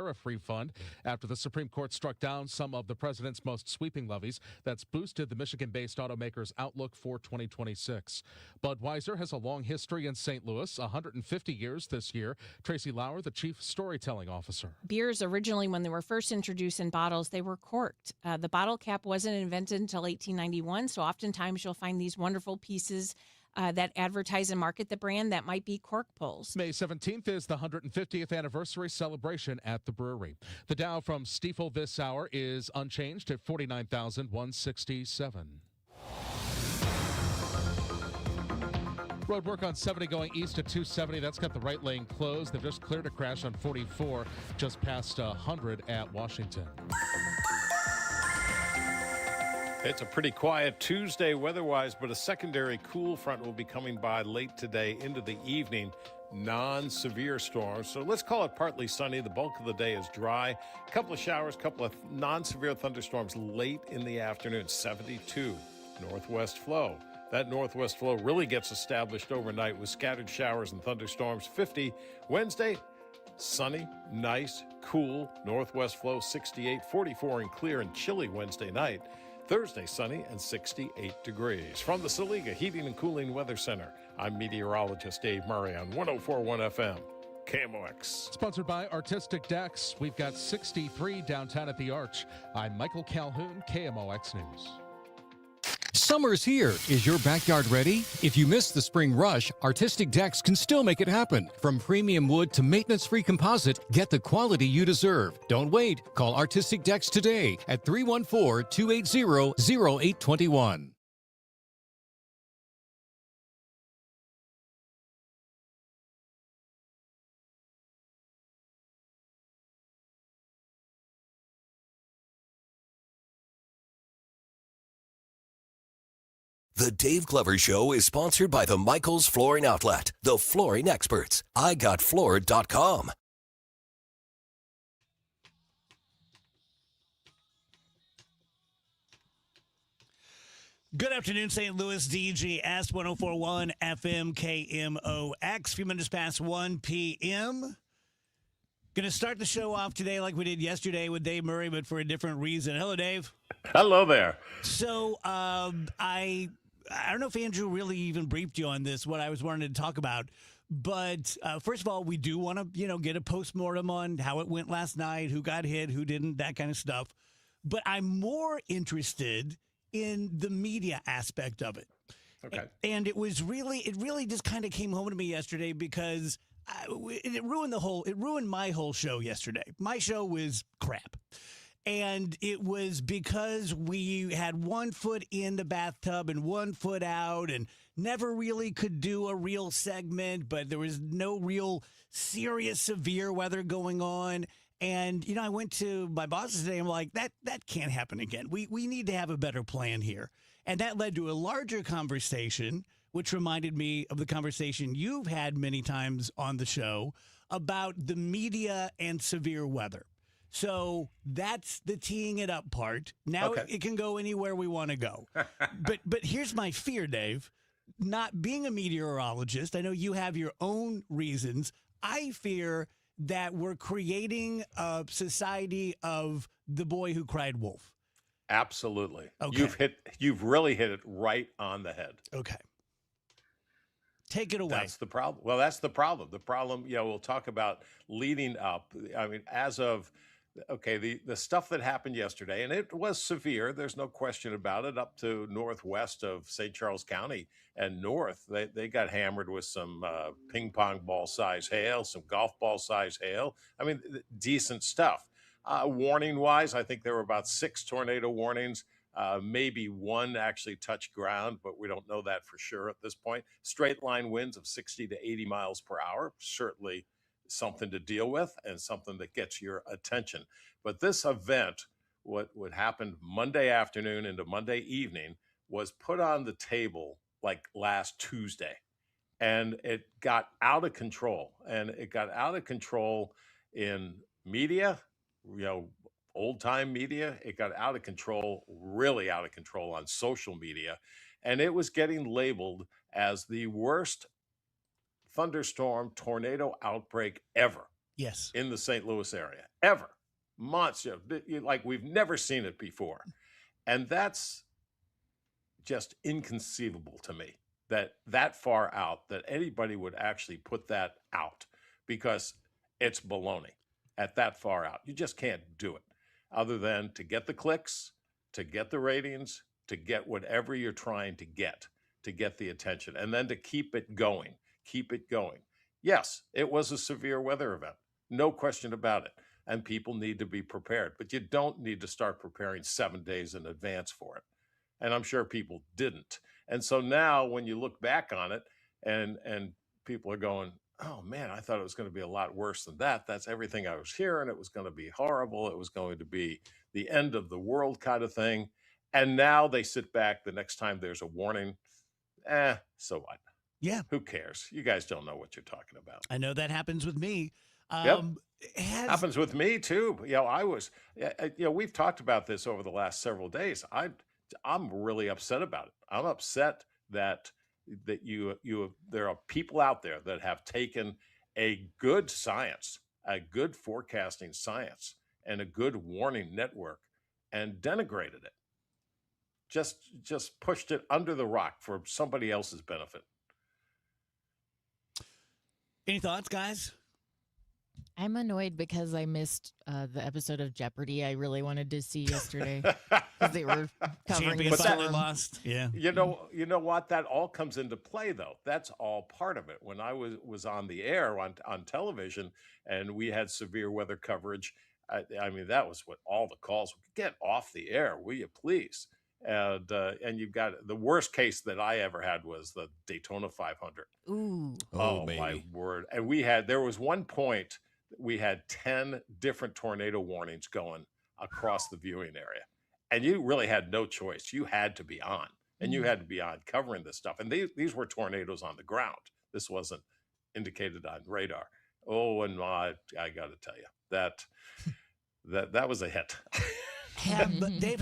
tariff refund after the Supreme Court struck down some of the president's most sweeping levies. That's boosted the Michigan-based automaker's outlook for 2026. Budweiser has a long history in St. Louis, 150 years this year. Tracy Lauer, the chief storytelling officer. Beers originally, when they were first introduced in bottles, they were corked. The bottle cap wasn't invented until 1891, so oftentimes you'll find these wonderful pieces that advertise and market the brand that might be cork pulls. May 17th is the 150th anniversary celebration at the brewery. The Dow from Stifel this hour is unchanged at 49,167. Road work on 70 going east at 270. That's got the right lane closed. They've just cleared a crash on 44 just past 100 at Washington. It's a pretty quiet Tuesday weather-wise, but a secondary cool front will be coming by late today into the evening. Non-severe storms. So let's call it partly sunny. The bulk of the day is dry. A couple of showers, couple of non-severe thunderstorms late in the afternoon. 72 northwest flow. That northwest flow really gets established overnight with scattered showers and thunderstorms. 50 Wednesday, sunny, nice, cool. Northwest flow 68, 44 and clear and chilly Wednesday night. Thursday, sunny and 68 degrees. From the Saliga Heating and Cooling Weather Center, I'm meteorologist Dave Murray on 104.1 FM, KMOX. Sponsored by Artistic Decks. We've got 63 downtown at the Arch. I'm Michael Calhoun, KMOX News. Summer's here. Is your backyard ready? If you missed the spring rush, Artistic Decks can still make it happen. From premium wood to maintenance-free composite, get the quality you deserve. Don't wait. Call Artistic Decks today at 314-280-0821. The Dave Glover Show is sponsored by the Michaels Flooring Outlet, the flooring experts. IGotFloored.com. Good afternoon, St. Louis, DGS 104.1 FM KMOX. A few minutes past 1 p.m. Going to start the show off today like we did yesterday with Dave Murray, but for a different reason. Hello, Dave. Hello there. So I don't know if Andrew really even briefed you on this, what I was wanting to talk about. But first of all, we do want to, get a postmortem on how it went last night, who got hit, who didn't, that kind of stuff. But I'm more interested in the media aspect of it. Okay. And it really just kind of came home to me yesterday because it ruined my whole show yesterday. My show was crap. And it was because we had 1 foot in the bathtub and 1 foot out and never really could do a real segment, but there was no real serious severe weather going on. And, I went to my bosses today. I'm like, that can't happen again. We need to have a better plan here. And that led to a larger conversation, which reminded me of the conversation you've had many times on the show about the media and severe weather. So that's the teeing it up part. Now It can go anywhere we want to go. But here's my fear, Dave. Not being a meteorologist, I know you have your own reasons. I fear that we're creating a society of the boy who cried wolf. Absolutely. Okay. You've really hit it right on the head. Okay. Take it away. That's the problem. Well, that's the problem. The problem, we'll talk about leading up. I mean, as of the stuff that happened yesterday, and it was severe, there's no question about it, up to northwest of St. Charles County and north. They got hammered with some ping pong ball size hail, some golf ball size hail. I mean, decent stuff. Warning wise, I think there were about 6 tornado warnings. Maybe one actually touched ground, but we don't know that for sure at this point. Straight line winds of 60 to 80 miles per hour, certainly something to deal with and something that gets your attention. But this event, what happened Monday afternoon into Monday evening, was put on the table like last Tuesday. And it got out of control. And it got out of control in media, old-time media. It got out of control, really out of control on social media. And it was getting labeled as the worst thunderstorm tornado outbreak ever. Yes. in the St. Louis area, ever. Monster, like we've never seen it before. And that's just inconceivable to me, that far out, that anybody would actually put that out, because it's baloney at that far out. You just can't do it other than to get the clicks, to get the ratings, to get whatever you're trying to get the attention, and then to keep it going. Yes, it was a severe weather event. No question about it. And people need to be prepared, but you don't need to start preparing 7 days in advance for it. And I'm sure people didn't. And so now when you look back on it and people are going, oh man, I thought it was going to be a lot worse than that. That's everything I was hearing. It was going to be horrible. It was going to be the end of the world kind of thing. And now they sit back the next time there's a warning. So what? Yeah. Who cares? You guys don't know what you're talking about. I know that happens with me. Yep. Happens with me too. We've talked about this over the last several days. I'm really upset about it. I'm upset that there are people out there that have taken a good science, a good forecasting science, and a good warning network and denigrated it. Just pushed it under the rock for somebody else's benefit. Any thoughts, guys? I'm annoyed because I missed the episode of Jeopardy I really wanted to see yesterday because they were covering Champions the finally storm. lost. Yeah. You know what? That all comes into play, though. That's all part of it. When I was on the air on television and we had severe weather coverage, I mean, that was what all the calls were. Get off the air, will you please? And you've got the worst case that I ever had was the Daytona 500. Ooh. Oh my word. And there was one point we had 10 different tornado warnings going across the viewing area. And you really had no choice. You had to be on, and you had to be on covering this stuff. And these were tornadoes on the ground. This wasn't indicated on radar. Oh, and I got to tell you that was a hit. Dave,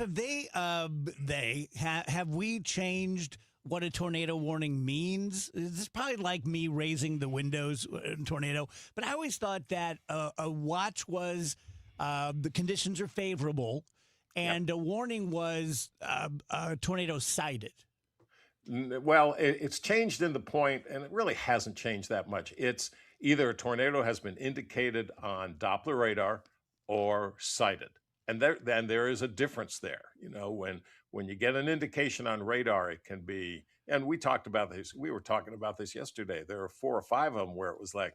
have we changed what a tornado warning means? This is probably like me raising the windows in tornado, but I always thought that a watch was the conditions are favorable, and a warning was a tornado sighted. Well, it's changed in the point, and it really hasn't changed that much. It's either a tornado has been indicated on Doppler radar or sighted. And there is a difference there. You know, when you get an indication on radar, it can be, and we were talking about this yesterday. There are 4 or 5 of them where it was like,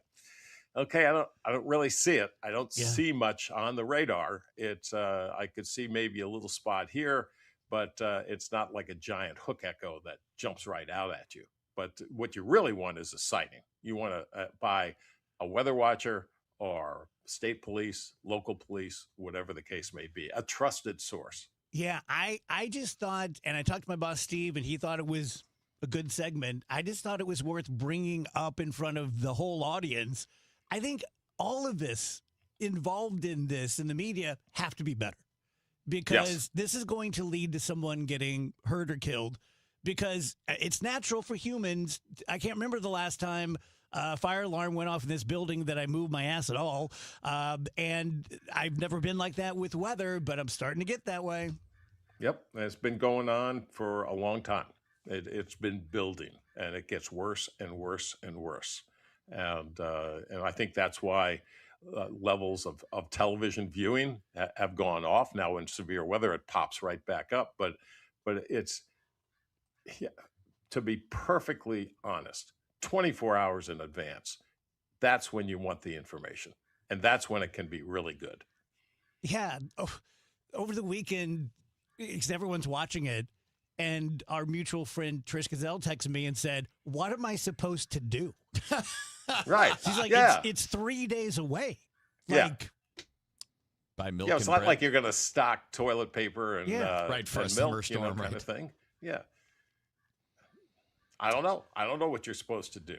okay, I don't really see it. I don't see much on the radar. It's I could see maybe a little spot here, but it's not like a giant hook echo that jumps right out at you. But what you really want is a sighting. You want to buy a weather watcher or state police, local police, whatever the case may be, a trusted source. Yeah, I just thought, and I talked to my boss, Steve, and he thought it was a good segment. I just thought it was worth bringing up in front of the whole audience. I think all of this involved in this in the media have to be better, because this is going to lead to someone getting hurt or killed, because it's natural for humans. I can't remember the last time fire alarm went off in this building that I moved my ass at all. And I've never been like that with weather, but I'm starting to get that way. Yep. It's been going on for a long time. It's been building, and it gets worse and worse and worse. And I think that's why levels of television viewing have gone off. Now in severe weather, it pops right back up. But it's, to be perfectly honest, 24 hours in advance, that's when you want the information. And that's when it can be really good. Yeah. Over the weekend, because everyone's watching it, and our mutual friend Trish Gazelle texted me and said, what am I supposed to do? Right. She's like, it's 3 days away. Like, buy milk. Yeah, it's and not bread. like you're going to stock toilet paper and right, for and a milk, summer storm, kind right. of thing. Yeah. I don't know. I don't know what you're supposed to do,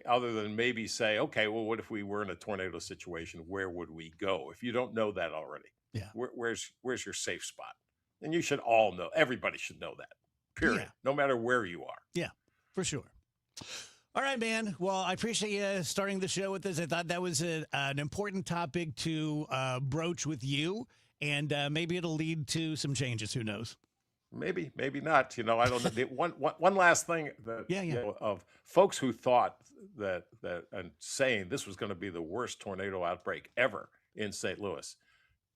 other than maybe say, okay, well, what if we were in a tornado situation? Where would we go? If you don't know that already, where's your safe spot? And you should all know. Everybody should know that, period, no matter where you are. Yeah, for sure. All right, man. Well, I appreciate you starting the show with this. I thought that was an important topic to broach with you, and maybe it'll lead to some changes. Who knows? Maybe, maybe not. I don't know. One last thing that of folks who thought that and saying this was going to be the worst tornado outbreak ever in St. Louis.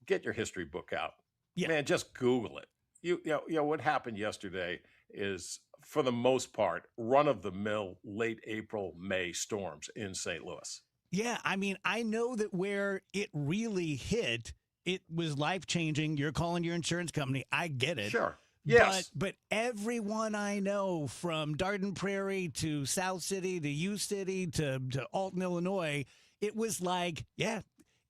Get your history book out. Yeah. Man, just Google it. You know what happened yesterday is, for the most part, run-of-the-mill late April, May storms in St. Louis. Yeah, I mean, I know that where it really hit, it was life-changing. You're calling your insurance company. I get it. Sure. Yes. But everyone I know, from Darden Prairie to South City to U City to Alton, Illinois, it was like, yeah,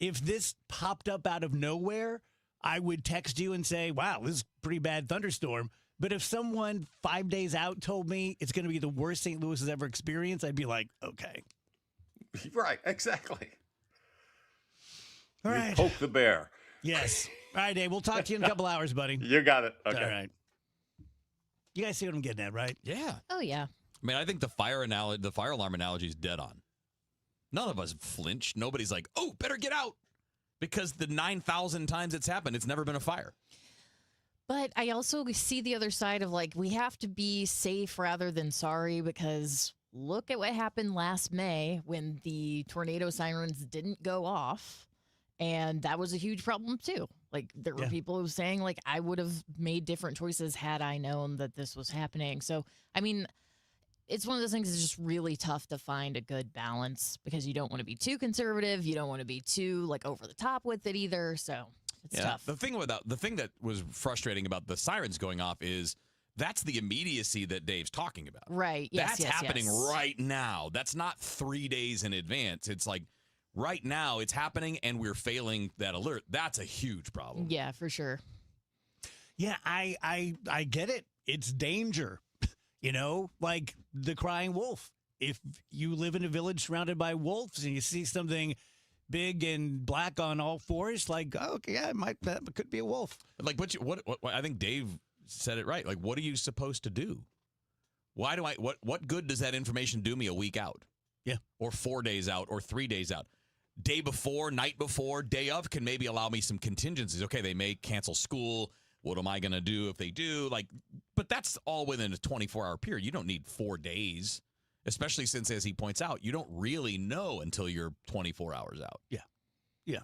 if this popped up out of nowhere, I would text you and say, wow, this is a pretty bad thunderstorm. But if someone 5 days out told me it's going to be the worst St. Louis has ever experienced, I'd be like, okay. Right, exactly. All you right. Poke the bear. Yes. All right, Dave, we'll talk to you in a couple hours, buddy. You got it. Okay. All right. You guys see what I'm getting at, right? Yeah. Oh, yeah. I mean, I think the fire alarm analogy is dead on. None of us flinch. Nobody's like, oh, better get out. Because the 9,000 times it's happened, it's never been a fire. But I also see the other side of, like, we have to be safe rather than sorry, because look at what happened last May when the tornado sirens didn't go off. And that was a huge problem, too. Like, there were people who were saying, like, I would have made different choices had I known that this was happening. So, I mean, it's one of those things that's just really tough to find a good balance, because you don't want to be too conservative. You don't want to be too, like, over the top with it either. So it's tough. The thing that was frustrating about the sirens going off is that's the immediacy that Dave's talking about. Right. Yes, that's happening right now. That's not 3 days in advance. It's like, right now, it's happening, and we're failing that alert. That's a huge problem. Yeah, for sure. Yeah, I get it. It's danger. Like the crying wolf. If you live in a village surrounded by wolves and you see something big and black on all fours, like, oh, okay, yeah, that could be a wolf. Like, what I think Dave said it right. Like, what are you supposed to do? What good does that information do me a week out? Yeah. Or 4 days out or 3 days out? Day before, night before, day of can maybe allow me some contingencies. Okay, they may cancel school. What am I going to do if they do? But that's all within a 24-hour period. You don't need 4 days, especially since, as he points out, you don't really know until you're 24 hours out. Yeah. Yeah.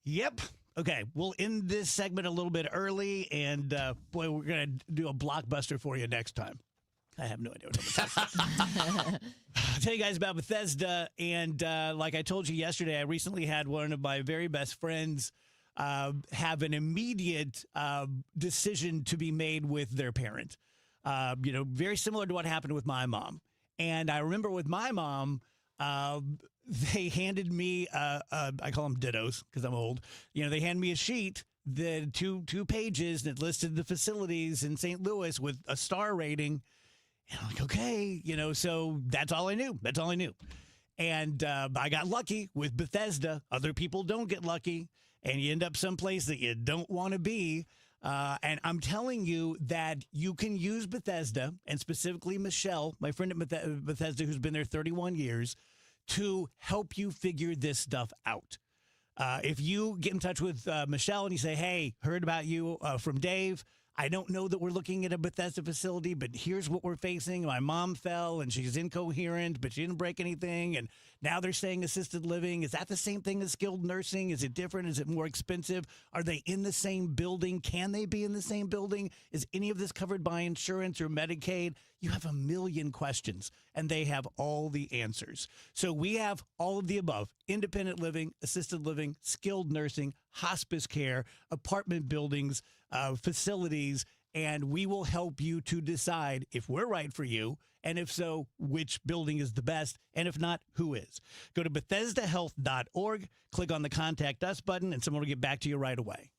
Yep. Okay, we'll end this segment a little bit early, and boy, we're going to do a blockbuster for you next time. I have no idea what I'm talking about. I'll tell you guys about Bethesda, and like I told you yesterday, I recently had one of my very best friends have an immediate decision to be made with their parent. Very similar to what happened with my mom. And I remember with my mom, they handed me, I call them dittos because I'm old. They hand me a sheet, the two pages that listed the facilities in St. Louis with a star rating. And I'm like, okay, so that's all I knew. That's all I knew. And I got lucky with Bethesda. Other people don't get lucky, and you end up someplace that you don't want to be. And I'm telling you that you can use Bethesda, and specifically Michelle, my friend at Bethesda, who's been there 31 years, to help you figure this stuff out. If you get in touch with Michelle and you say, hey, heard about you from Dave, I don't know that we're looking at a Bethesda facility, but here's what we're facing. My mom fell and she's incoherent, but she didn't break anything. And now they're saying assisted living. Is that the same thing as skilled nursing? Is it different? Is it more expensive? Are they in the same building? Can they be in the same building? Is any of this covered by insurance or Medicaid? You have a million questions, and they have all the answers. So we have all of the above: independent living, assisted living, skilled nursing, hospice care, apartment buildings, facilities, and we will help you to decide if we're right for you, and if so, which building is the best, and if not, who is. Go to BethesdaHealth.org, click on the Contact Us button, and someone will get back to you right away.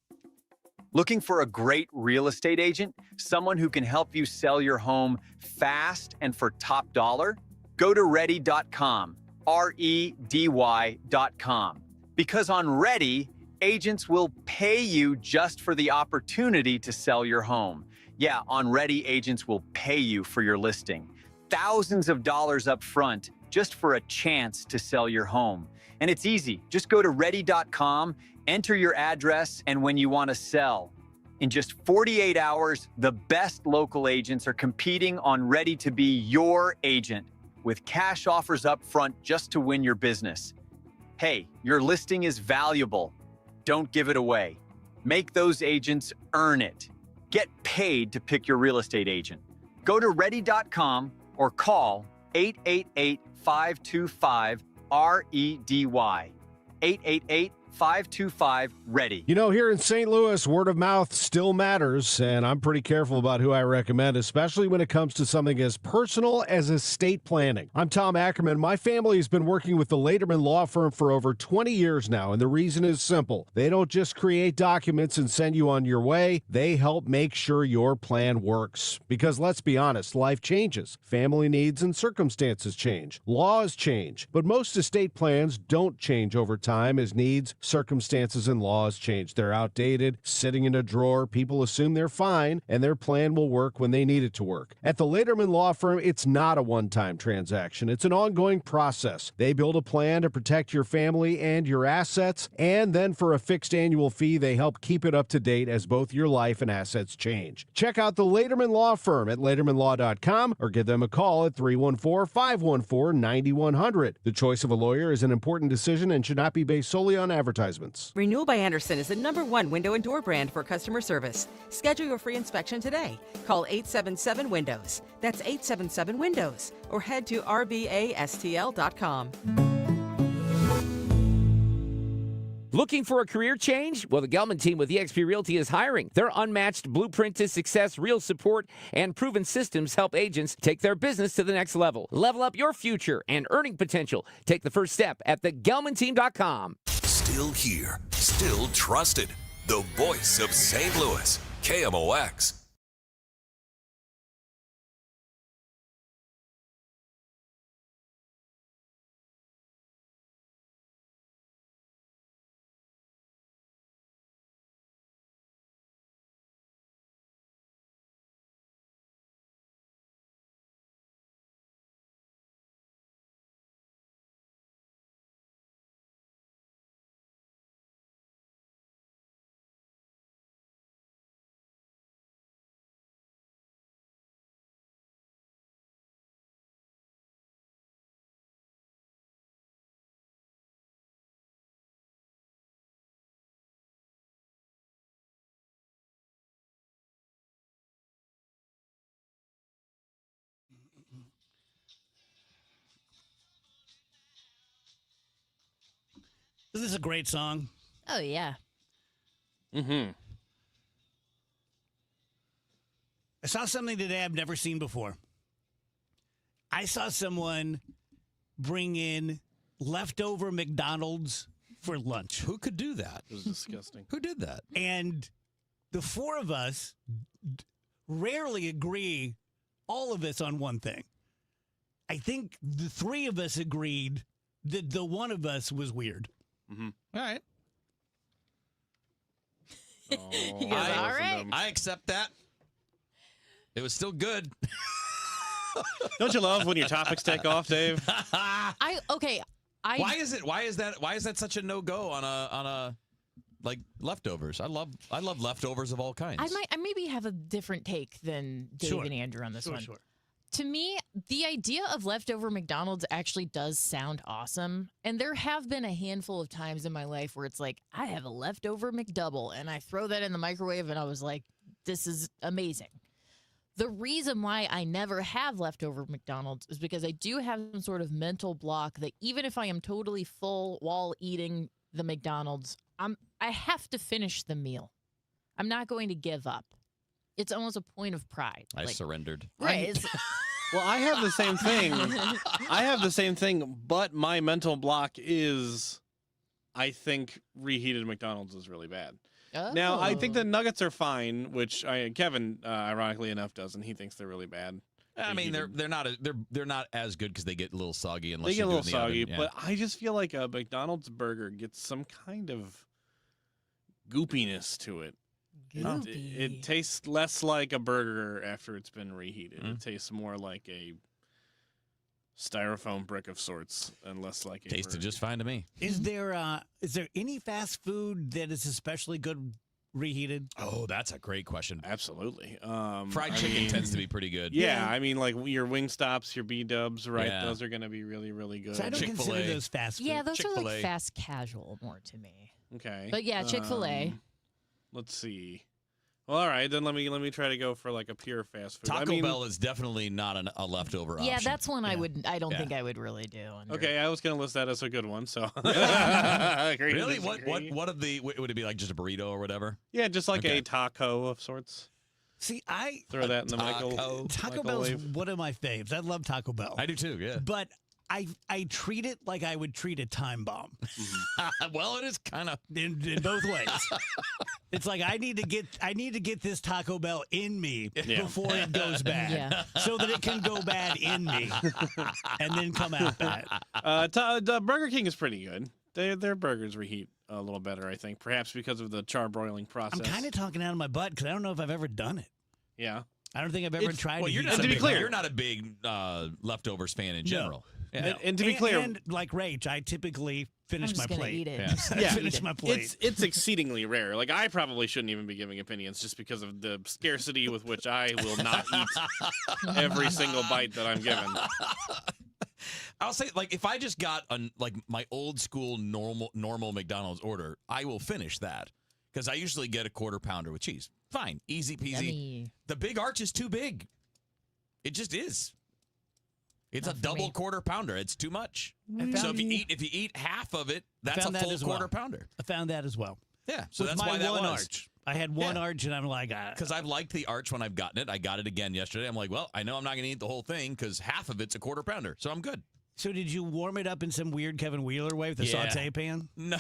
Looking for a great real estate agent? Someone who can help you sell your home fast and for top dollar? Go to Ready.com, REDY.com. Because on Ready, agents will pay you just for the opportunity to sell your home. Yeah, on Ready, agents will pay you for your listing. thousands of dollars up front just for a chance to sell your home. And it's easy. Just go to ready.com, enter your address, and when you want to sell. In just 48 hours, the best local agents are competing on Ready to be your agent with cash offers up front just to win your business. Hey, your listing is valuable. Don't give it away. Make those agents earn it. Get paid to pick your real estate agent. Go to ready.com or call 888-525-REDY. 888-525-READY. You know, here in St. Louis, word of mouth still matters, and I'm pretty careful about who I recommend, especially when it comes to something as personal as estate planning. I'm Tom Ackerman. My family has been working with the Lederman Law Firm for over 20 years now, and the reason is simple. They don't just create documents and send you on your way. They help make sure your plan works. Because let's be honest, life changes. Family needs and circumstances change. Laws change. But most estate plans don't change over time as needs, circumstances, and laws change. They're outdated, sitting in a drawer. People assume they're fine, and their plan will work when they need it to work. At the Lederman Law Firm, it's not a one-time transaction. It's an ongoing process. They build a plan to protect your family and your assets, and then for a fixed annual fee, they help keep it up to date as both your life and assets change. Check out the Lederman Law Firm at ledermanlaw.com or give them a call at 314-514-9100. The choice of a lawyer is an important decision and should not be based solely on advertisements. Renewal by Andersen is the #1 window and door brand for customer service. Schedule your free inspection today. Call 877-WINDOWS. That's 877-WINDOWS. Or head to rbastl.com. Looking for a career change? Well, the Gelman team with eXp Realty is hiring. Their unmatched blueprint to success, real support, and proven systems help agents take their business to the next level. Level up your future and earning potential. Take the first step at thegelmanteam.com. Still here, still trusted. The voice of St. Louis, KMOX. This is a great song. Oh, yeah. I saw something today I've never seen before. I saw someone bring in leftover McDonald's for lunch. Who could do that? It was disgusting. Who did that? And the four of us rarely agree, all of us, on one thing. I think the three of us agreed that the one of us was weird. All right. He goes, all right. I accept that. It was still good. Don't you love when your topics take off, Dave? Why is that such a no-go on a like leftovers? I love leftovers of all kinds. I maybe have a different take than Dave and Andrew on this one. Sure. To me, the idea of leftover McDonald's actually does sound awesome. And there have been a handful of times in my life where it's like, I have a leftover McDouble, and I throw that in the microwave, and I was like, this is amazing. The reason why I never have leftover McDonald's is because I do have some sort of mental block that even if I am totally full while eating the McDonald's, I have to finish the meal. I'm not going to give up. It's almost a point of pride. I surrendered. Right. Well, I have the same thing. But my mental block is, I think reheated McDonald's is really bad. Oh. Now, I think the nuggets are fine, which Kevin, ironically enough, doesn't. He thinks they're really bad. I mean, they're not as good because they get a little soggy unless They get a little do it in the soggy, oven. Yeah. but I just feel like a McDonald's burger gets some kind of goopiness to it. It tastes less like a burger after it's been reheated. It tastes more like a styrofoam brick of sorts, unless like a Tasted burger. just fine to me. Is there any fast food that is especially good reheated? Oh, that's a great question. Absolutely. Fried chicken tends to be pretty good. Yeah, I mean, like your Wingstops, your B-dubs, right? Yeah. Those are going to be really, really good. So I don't consider those fast food. Yeah, those are Chick-fil-A. like fast casual more to me. Okay. But yeah, Chick-fil-A. Let's see. Well, all right, then let me try to go for like a pure fast food. Taco Bell is definitely not a leftover Yeah, option. that's one I don't Yeah. think I would really do. Okay, I was going to list that as a good one. So Agree to Really? disagree. What of the would it be like just a burrito or whatever? Yeah, just like Okay. a taco of sorts. See, I Throw that in the Taco Bell's microwave. one of my faves. I love Taco Bell. I do too. Yeah. But I treat it like I would treat a time bomb. Well, it is kind of in both ways. It's like I need to get this Taco Bell in me before it goes bad, so that it can go bad in me and then come out bad. Burger King is pretty good. Their burgers reheat a little better, I think, perhaps because of the charbroiling process. I'm kind of talking out of my butt because I don't know if I've ever done it. Yeah. I don't think I've ever tried Well, to you're heat not something up. you're not a big leftovers fan in general. Yeah. And to be clear, and like Rach, I typically finish I'm my just gonna plate. eat it. Yeah. Just Yeah. Finish my plate. it's exceedingly rare. Like I probably shouldn't even be giving opinions just because of the scarcity with which I will not eat every single bite that I'm given. I'll say, like, if I just got like my old school normal McDonald's order, I will finish that because I usually get a quarter pounder with cheese. Fine, easy peasy. Yummy. The big arch is too big. It just is. It's Not a for double me. quarter pounder. It's too much. So if you eat half of it, that's a found that full as quarter well. pounder. I found that as well. Yeah, so With that's my why that one was. arch. I had one arch, and I'm like, Because I've liked the arch when I've gotten it. I got it again yesterday. I'm like, well, I know I'm not going to eat the whole thing because half of it's a quarter pounder, so I'm good. So did you warm it up in some weird Kevin Wheeler way with the Yeah. saute pan? No,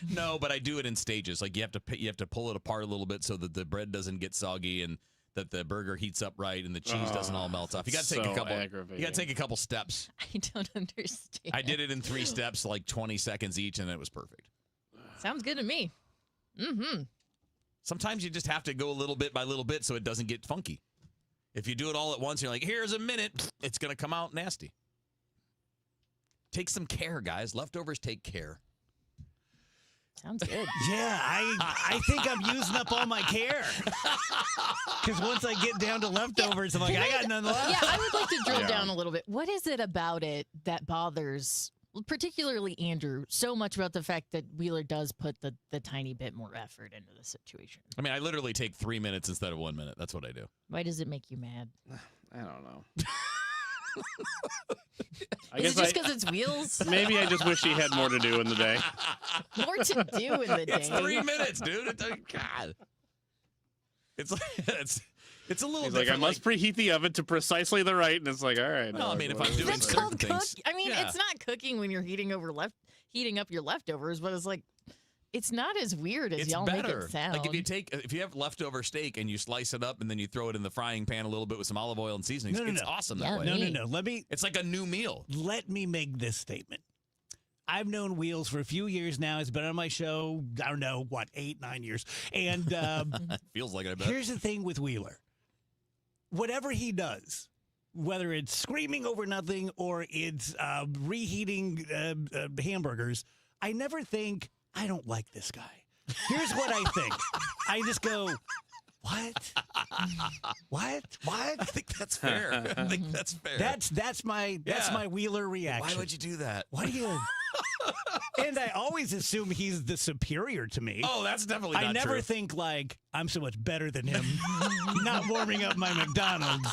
no, but I do it in stages. Like you have to pull it apart a little bit so that the bread doesn't get soggy and that the burger heats up right and the cheese doesn't all melt off. You got to take so a couple. aggravating. You got to take a couple steps. I don't understand. I did it in 3 steps, like 20 seconds each, and it was perfect. Sounds good to me. Mm-hmm. Sometimes you just have to go a little bit by little bit so it doesn't get funky. If you do it all at once, you're like, here's a minute, it's going to come out nasty. Take some care, guys. Leftovers take care. Sounds good. Yeah, I think I'm using up all my care. Because once I get down to leftovers, I'm like, I got none left. Yeah, I would like to drill Yeah. down a little bit. What is it about it that bothers, particularly Andrew, so much about the fact that Wheeler does put the tiny bit more effort into the situation? I mean, I literally take 3 minutes instead of 1 minute. That's what I do. Why does it make you mad? I don't know. I Is guess it just because it's wheels? maybe I just wish he had more to do in the day. More to do in the day. It's 3 minutes, dude. God. It's like it's a little. He's like, I different, must preheat the oven to precisely the right, and it's like, all right. No, I mean, if what I'm is doing this? That's certain called cook. things. I mean, Yeah. it's not cooking when you're heating up your leftovers, but it's like it's not as weird as It's y'all better. make it sound. Like if you have leftover steak and you slice it up and then you throw it in the frying pan a little bit with some olive oil and seasonings, No, no, it's no. awesome Yeah, that way. No, Hey. no. It's like a new meal. Let me make this statement. I've known Wheels for a few years now. It's been on my show, I don't know, 8, 9 years. And Feels like it, I bet. here's the thing with Wheeler. Whatever he does, whether it's screaming over nothing or it's reheating hamburgers, I never think, I don't like this guy. Here's what I think. I just go, what? What? I think that's fair. I think that's fair. That's my Wheeler reaction. Why would you do that? Why do you? And I always assume he's the superior to me. Oh, that's definitely not I never true. think like I'm so much better than him. Not warming up my McDonald's.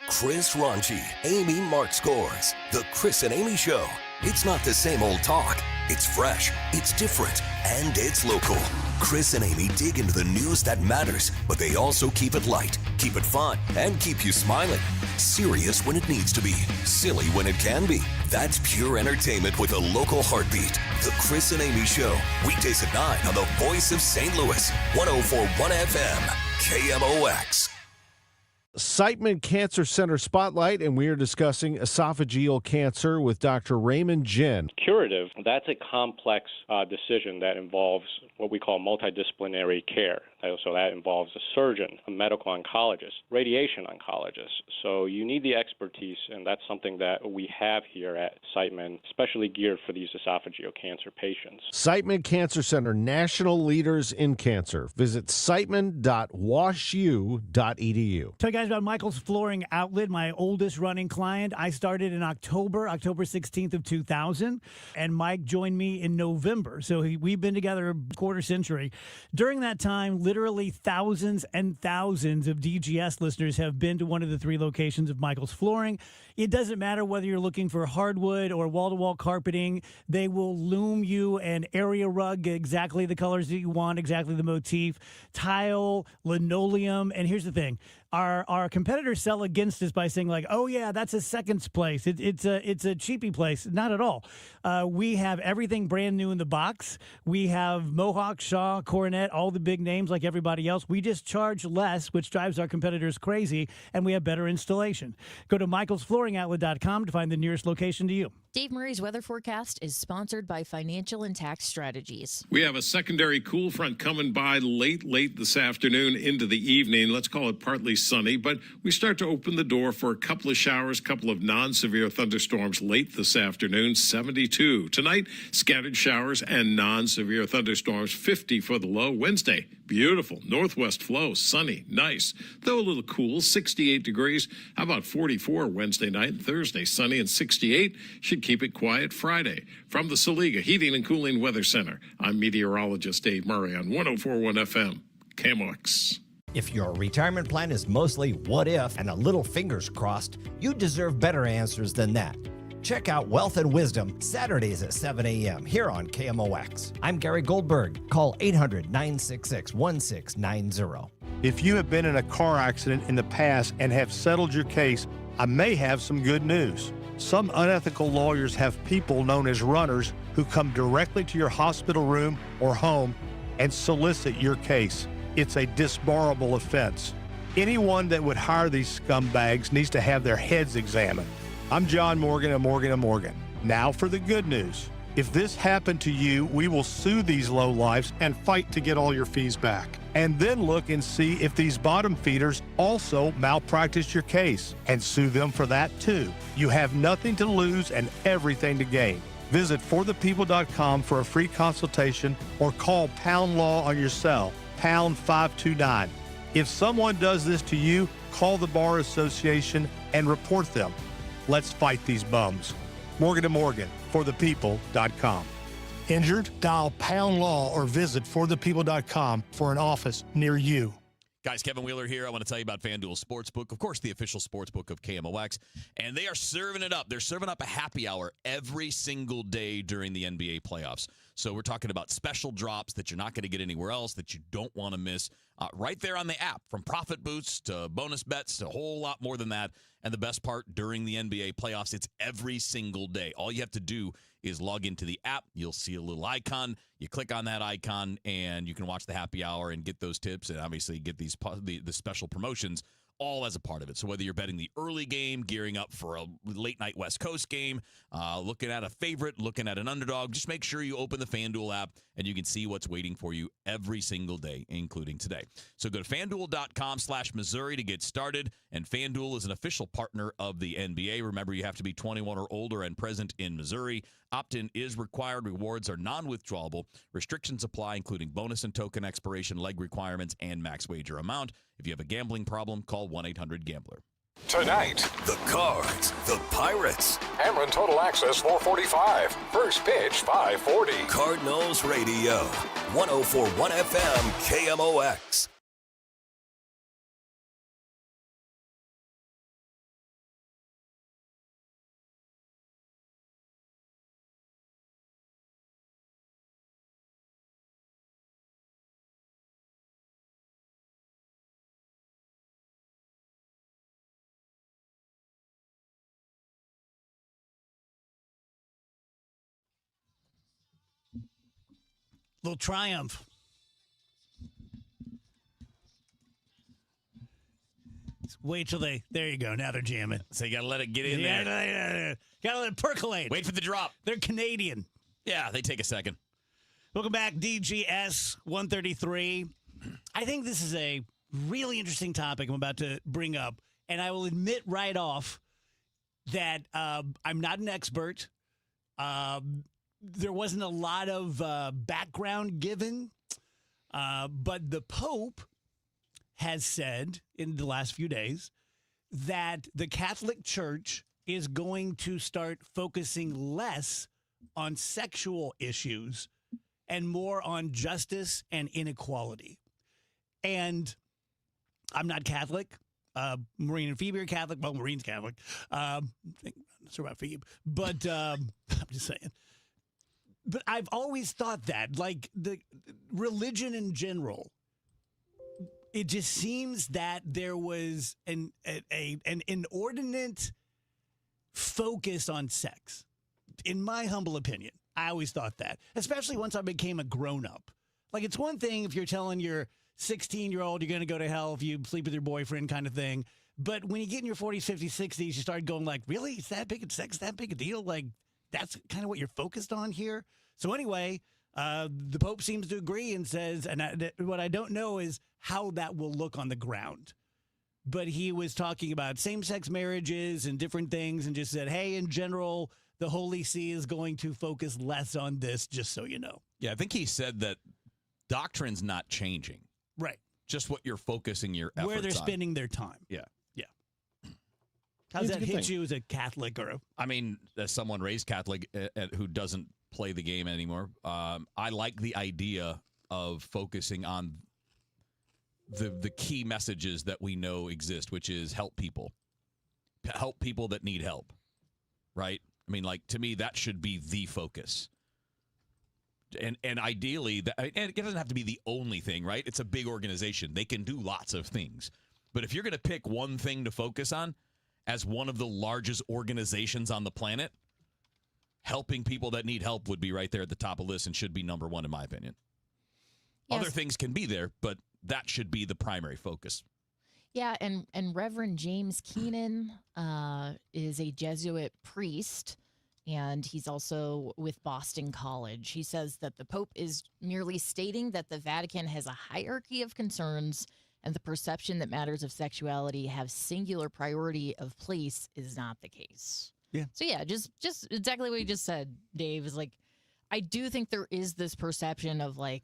Chris Ronchi, Amy Mark Scores. The Chris and Amy Show. It's not the same old talk. It's fresh, it's different, and it's local. Chris and Amy dig into the news that matters, but they also keep it light, keep it fun, and keep you smiling. Serious when it needs to be, silly when it can be. That's pure entertainment with a local heartbeat. The Chris and Amy Show. Weekdays at 9 on the Voice of St. Louis. 104.1 FM. KMOX. Siteman Cancer Center Spotlight, and we are discussing esophageal cancer with Dr. Raymond Jin. Curative, that's a complex decision that involves what we call multidisciplinary care. So that involves a surgeon, a medical oncologist, radiation oncologist. So you need the expertise, and that's something that we have here at Siteman, especially geared for these esophageal cancer patients. Siteman Cancer Center, national leaders in cancer. Visit siteman.washu.edu. Tell you guys about Michael's Flooring Outlet, my oldest running client. I started in October 16th of 2000, and Mike joined me in November. So we've been together a quarter century. During that time, literally thousands and thousands of DGS listeners have been to one of the 3 locations of Michael's Flooring. It doesn't matter whether you're looking for hardwood or wall-to-wall carpeting. They will loom you an area rug, exactly the colors that you want, exactly the motif, tile, linoleum. And here's the thing. Our competitors sell against us by saying like, oh yeah, that's a seconds place. It's a cheapy place. Not at all. We have everything brand new in the box. We have Mohawk, Shaw, Coronet, all the big names like everybody else. We just charge less, which drives our competitors crazy, and we have better installation. Go to michaelsflooringoutlet.com to find the nearest location to you. Dave Murray's weather forecast is sponsored by Financial and Tax Strategies. We have a secondary cool front coming by late this afternoon into the evening. Let's call it partly sunny, but we start to open the door for a couple of showers, couple of non-severe thunderstorms late this afternoon, 72. Tonight, scattered showers and non-severe thunderstorms, 50 for the low. Wednesday, beautiful. Northwest flow, sunny, nice. Though a little cool, 68 degrees. How about 44 Wednesday night and Thursday, sunny and 68. Should keep it quiet Friday. From the Saliga Heating and Cooling Weather Center, I'm meteorologist Dave Murray on 104.1 FM, KMOX. If your retirement plan is mostly what if and a little fingers crossed, you deserve better answers than that. Check out Wealth and Wisdom Saturdays at 7 a.m. here on KMOX. I'm Gary Goldberg. Call 800-966-1690. If you have been in a car accident in the past and have settled your case, I may have some good news. Some unethical lawyers have people known as runners who come directly to your hospital room or home and solicit your case. It's a disbarable offense. Anyone that would hire these scumbags needs to have their heads examined. I'm John Morgan of Morgan & Morgan. Now for the good news. If this happened to you, we will sue these lowlifes and fight to get all your fees back. And then look and see if these bottom feeders also malpracticed your case and sue them for that too. You have nothing to lose and everything to gain. Visit forthepeople.com for a free consultation or call Pound Law on your cell, pound 529. If someone does this to you, call the Bar Association and report them. Let's fight these bums. Morgan & Morgan, forthepeople.com. Injured? Dial Pound Law or visit forthepeople.com for an office near you. Guys, Kevin Wheeler here. I want to tell you about FanDuel Sportsbook, of course, the official sportsbook of KMOX. And they are serving it up. They're serving up a happy hour every single day during the NBA playoffs. So we're talking about special drops that you're not going to get anywhere else, that you don't want to miss. Right there on the app, from profit boosts to bonus bets to a whole lot more than that. And the best part, during the NBA playoffs, it's every single day. All you have to do is log into the app. You'll see a little icon. You click on that icon, and you can watch the happy hour and get those tips and obviously get these the special promotions all as a part of it. So whether you're betting the early game, gearing up for a late-night West Coast game, looking at a favorite, looking at an underdog, just make sure you open the FanDuel app, and you can see what's waiting for you every single day, including today. So go to FanDuel.com/Missouri to get started, and FanDuel is an official partner of the NBA. Remember, you have to be 21 or older and present in Missouri. Opt-in is required. Rewards are non-withdrawable. Restrictions apply, including bonus and token expiration, leg requirements, and max wager amount. If you have a gambling problem, call 1-800-GAMBLER. Tonight, the Cards, the Pirates. Cameron Total Access 445. First pitch 540. Cardinals Radio, 104.1 FM, KMOX. Little triumph. Wait till there you go. Now they're jamming. So you got to let it get in there. Got to let it percolate. Wait for the drop. They're Canadian. Yeah, they take a second. Welcome back, DGS 133. I think this is a really interesting topic I'm about to bring up, and I will admit right off that I'm not an expert. There wasn't a lot of background given, but the Pope has said in the last few days that the Catholic Church is going to start focusing less on sexual issues and more on justice and inequality. And I'm not Catholic. Maureen and Phoebe are Catholic. Well, Maureen's Catholic. I'm not sure about Phoebe, but I'm just saying. But I've always thought that, like, the religion in general, it just seems that there was an inordinate focus on sex, in my humble opinion. I always thought that, especially once I became a grown-up. Like, it's one thing if you're telling your 16-year-old you're going to go to hell if you sleep with your boyfriend kind of thing. But when you get in your 40s, 50s, 60s, you start going like, really? Is that big? Sex that big a deal? Like, that's kind of what you're focused on here? So anyway, the Pope seems to agree and says, and what I don't know is how that will look on the ground. But he was talking about same-sex marriages and different things and just said, hey, in general, the Holy See is going to focus less on this, just so you know. Yeah, I think he said that doctrine's not changing. Right. Just what you're focusing your efforts on. Where they're spending their time. Yeah. Yeah. How does that hit you as a Catholic? I mean, as someone raised Catholic who doesn't play the game anymore, I like the idea of focusing on the key messages that we know exist, which is help people that need help, right? I mean, like, to me, that should be the focus. And ideally, and it doesn't have to be the only thing, right? It's a big organization. They can do lots of things. But if you're going to pick one thing to focus on as one of the largest organizations on the planet, helping people that need help would be right there at the top of the list and should be number one, in my opinion. Yes. Other things can be there, but that should be the primary focus. Yeah, and Reverend James Keenan is a Jesuit priest, and he's also with Boston College. He says that the Pope is merely stating that the Vatican has a hierarchy of concerns, and the perception that matters of sexuality have singular priority of place is not the case. Yeah. So yeah, just exactly what you just said, Dave, is like, I do think there is this perception of like,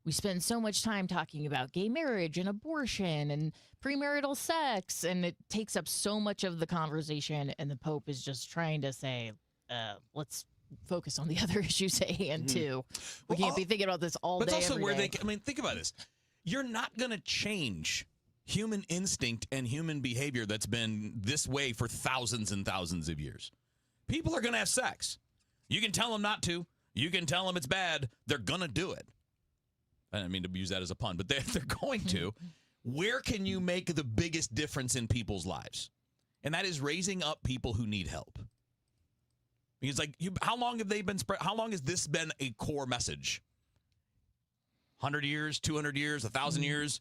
we spend so much time talking about gay marriage and abortion and premarital sex, and it takes up so much of the conversation, and the Pope is just trying to say, let's focus on the other issues, A and 2. We can't be thinking about this all day, But it's also every where day. I mean, think about this. You're not going to change human instinct and human behavior that's been this way for thousands and thousands of years. People are going to have sex. You can tell them not to. You can tell them it's bad. They're going to do it. I didn't mean to use that as a pun, but they're going to. Where can you make the biggest difference in people's lives? And that is raising up people who need help. Because, like, how long have they been spread? How long has this been a core message? 100 years, 200 years, 1,000 years?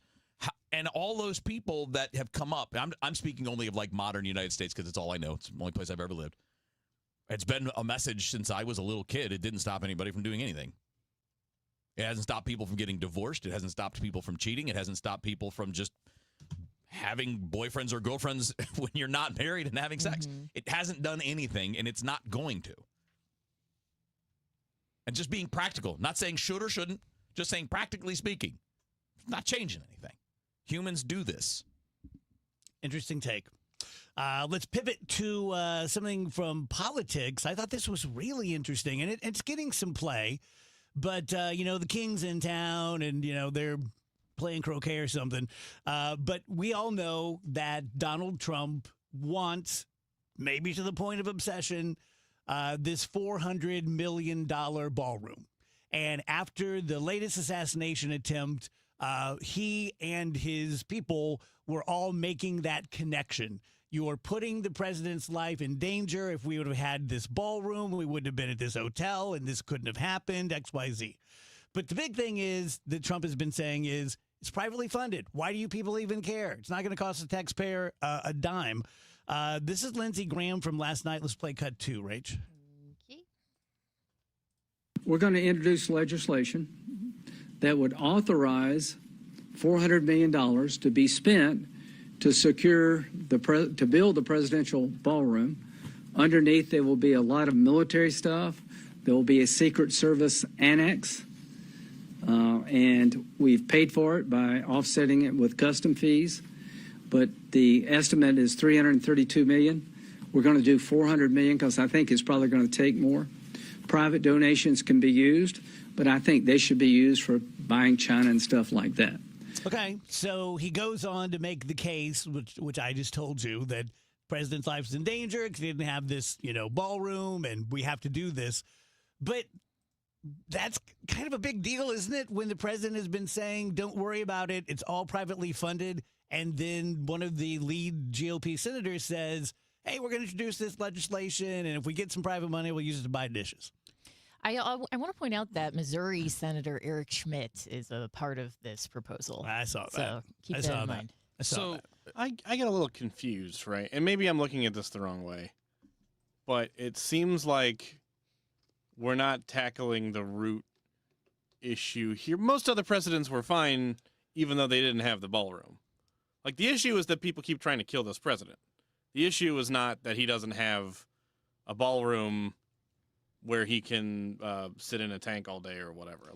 And all those people that have come up, I'm speaking only of, like, modern United States because it's all I know. It's the only place I've ever lived. It's been a message since I was a little kid. It didn't stop anybody from doing anything. It hasn't stopped people from getting divorced. It hasn't stopped people from cheating. It hasn't stopped people from just having boyfriends or girlfriends when you're not married and having sex. It hasn't done anything, and it's not going to. And just being practical, not saying should or shouldn't, just saying practically speaking, it's not changing anything. Humans do this. Interesting take. Let's pivot to something from politics. I thought this was really interesting, and it's getting some play. But, the king's in town and, they're playing croquet or something. But we all know that Donald Trump wants, maybe to the point of obsession, this $400 million ballroom. And after the latest assassination attempt, he and his people were all making that connection. You're putting the president's life in danger. If we would have had this ballroom, we wouldn't have been at this hotel, and this couldn't have happened, XYZ. But the big thing is that Trump has been saying is it's privately funded. Why do you people even care? It's not going to cost the taxpayer a dime. This is Lindsey Graham from last night. Let's play cut 2, Rach. Okay. We're going to introduce legislation that would authorize $400 million to be spent to secure to build the presidential ballroom. Underneath, there will be a lot of military stuff. There will be a Secret Service annex, and we've paid for it by offsetting it with custom fees. But the estimate is $332 million. We're going to do $400 million because I think it's probably going to take more. Private donations can be used, but I think they should be used for buying China and stuff like that. Okay, so he goes on to make the case, which I just told you, that president's life is in danger because he didn't have this, ballroom, and we have to do this. But that's kind of a big deal, isn't it? When the president has been saying, don't worry about it, it's all privately funded. And then one of the lead GOP senators says, hey, we're going to introduce this legislation, and if we get some private money, we'll use it to buy dishes. I want to point out that Missouri Senator Eric Schmidt is a part of this proposal. I saw that. So keep that in mind. I get a little confused, right? And maybe I'm looking at this the wrong way, but it seems like we're not tackling the root issue here. Most other presidents were fine, even though they didn't have the ballroom. Like, the issue is that people keep trying to kill this president. The issue is not that he doesn't have a ballroom where he can sit in a tank all day or whatever.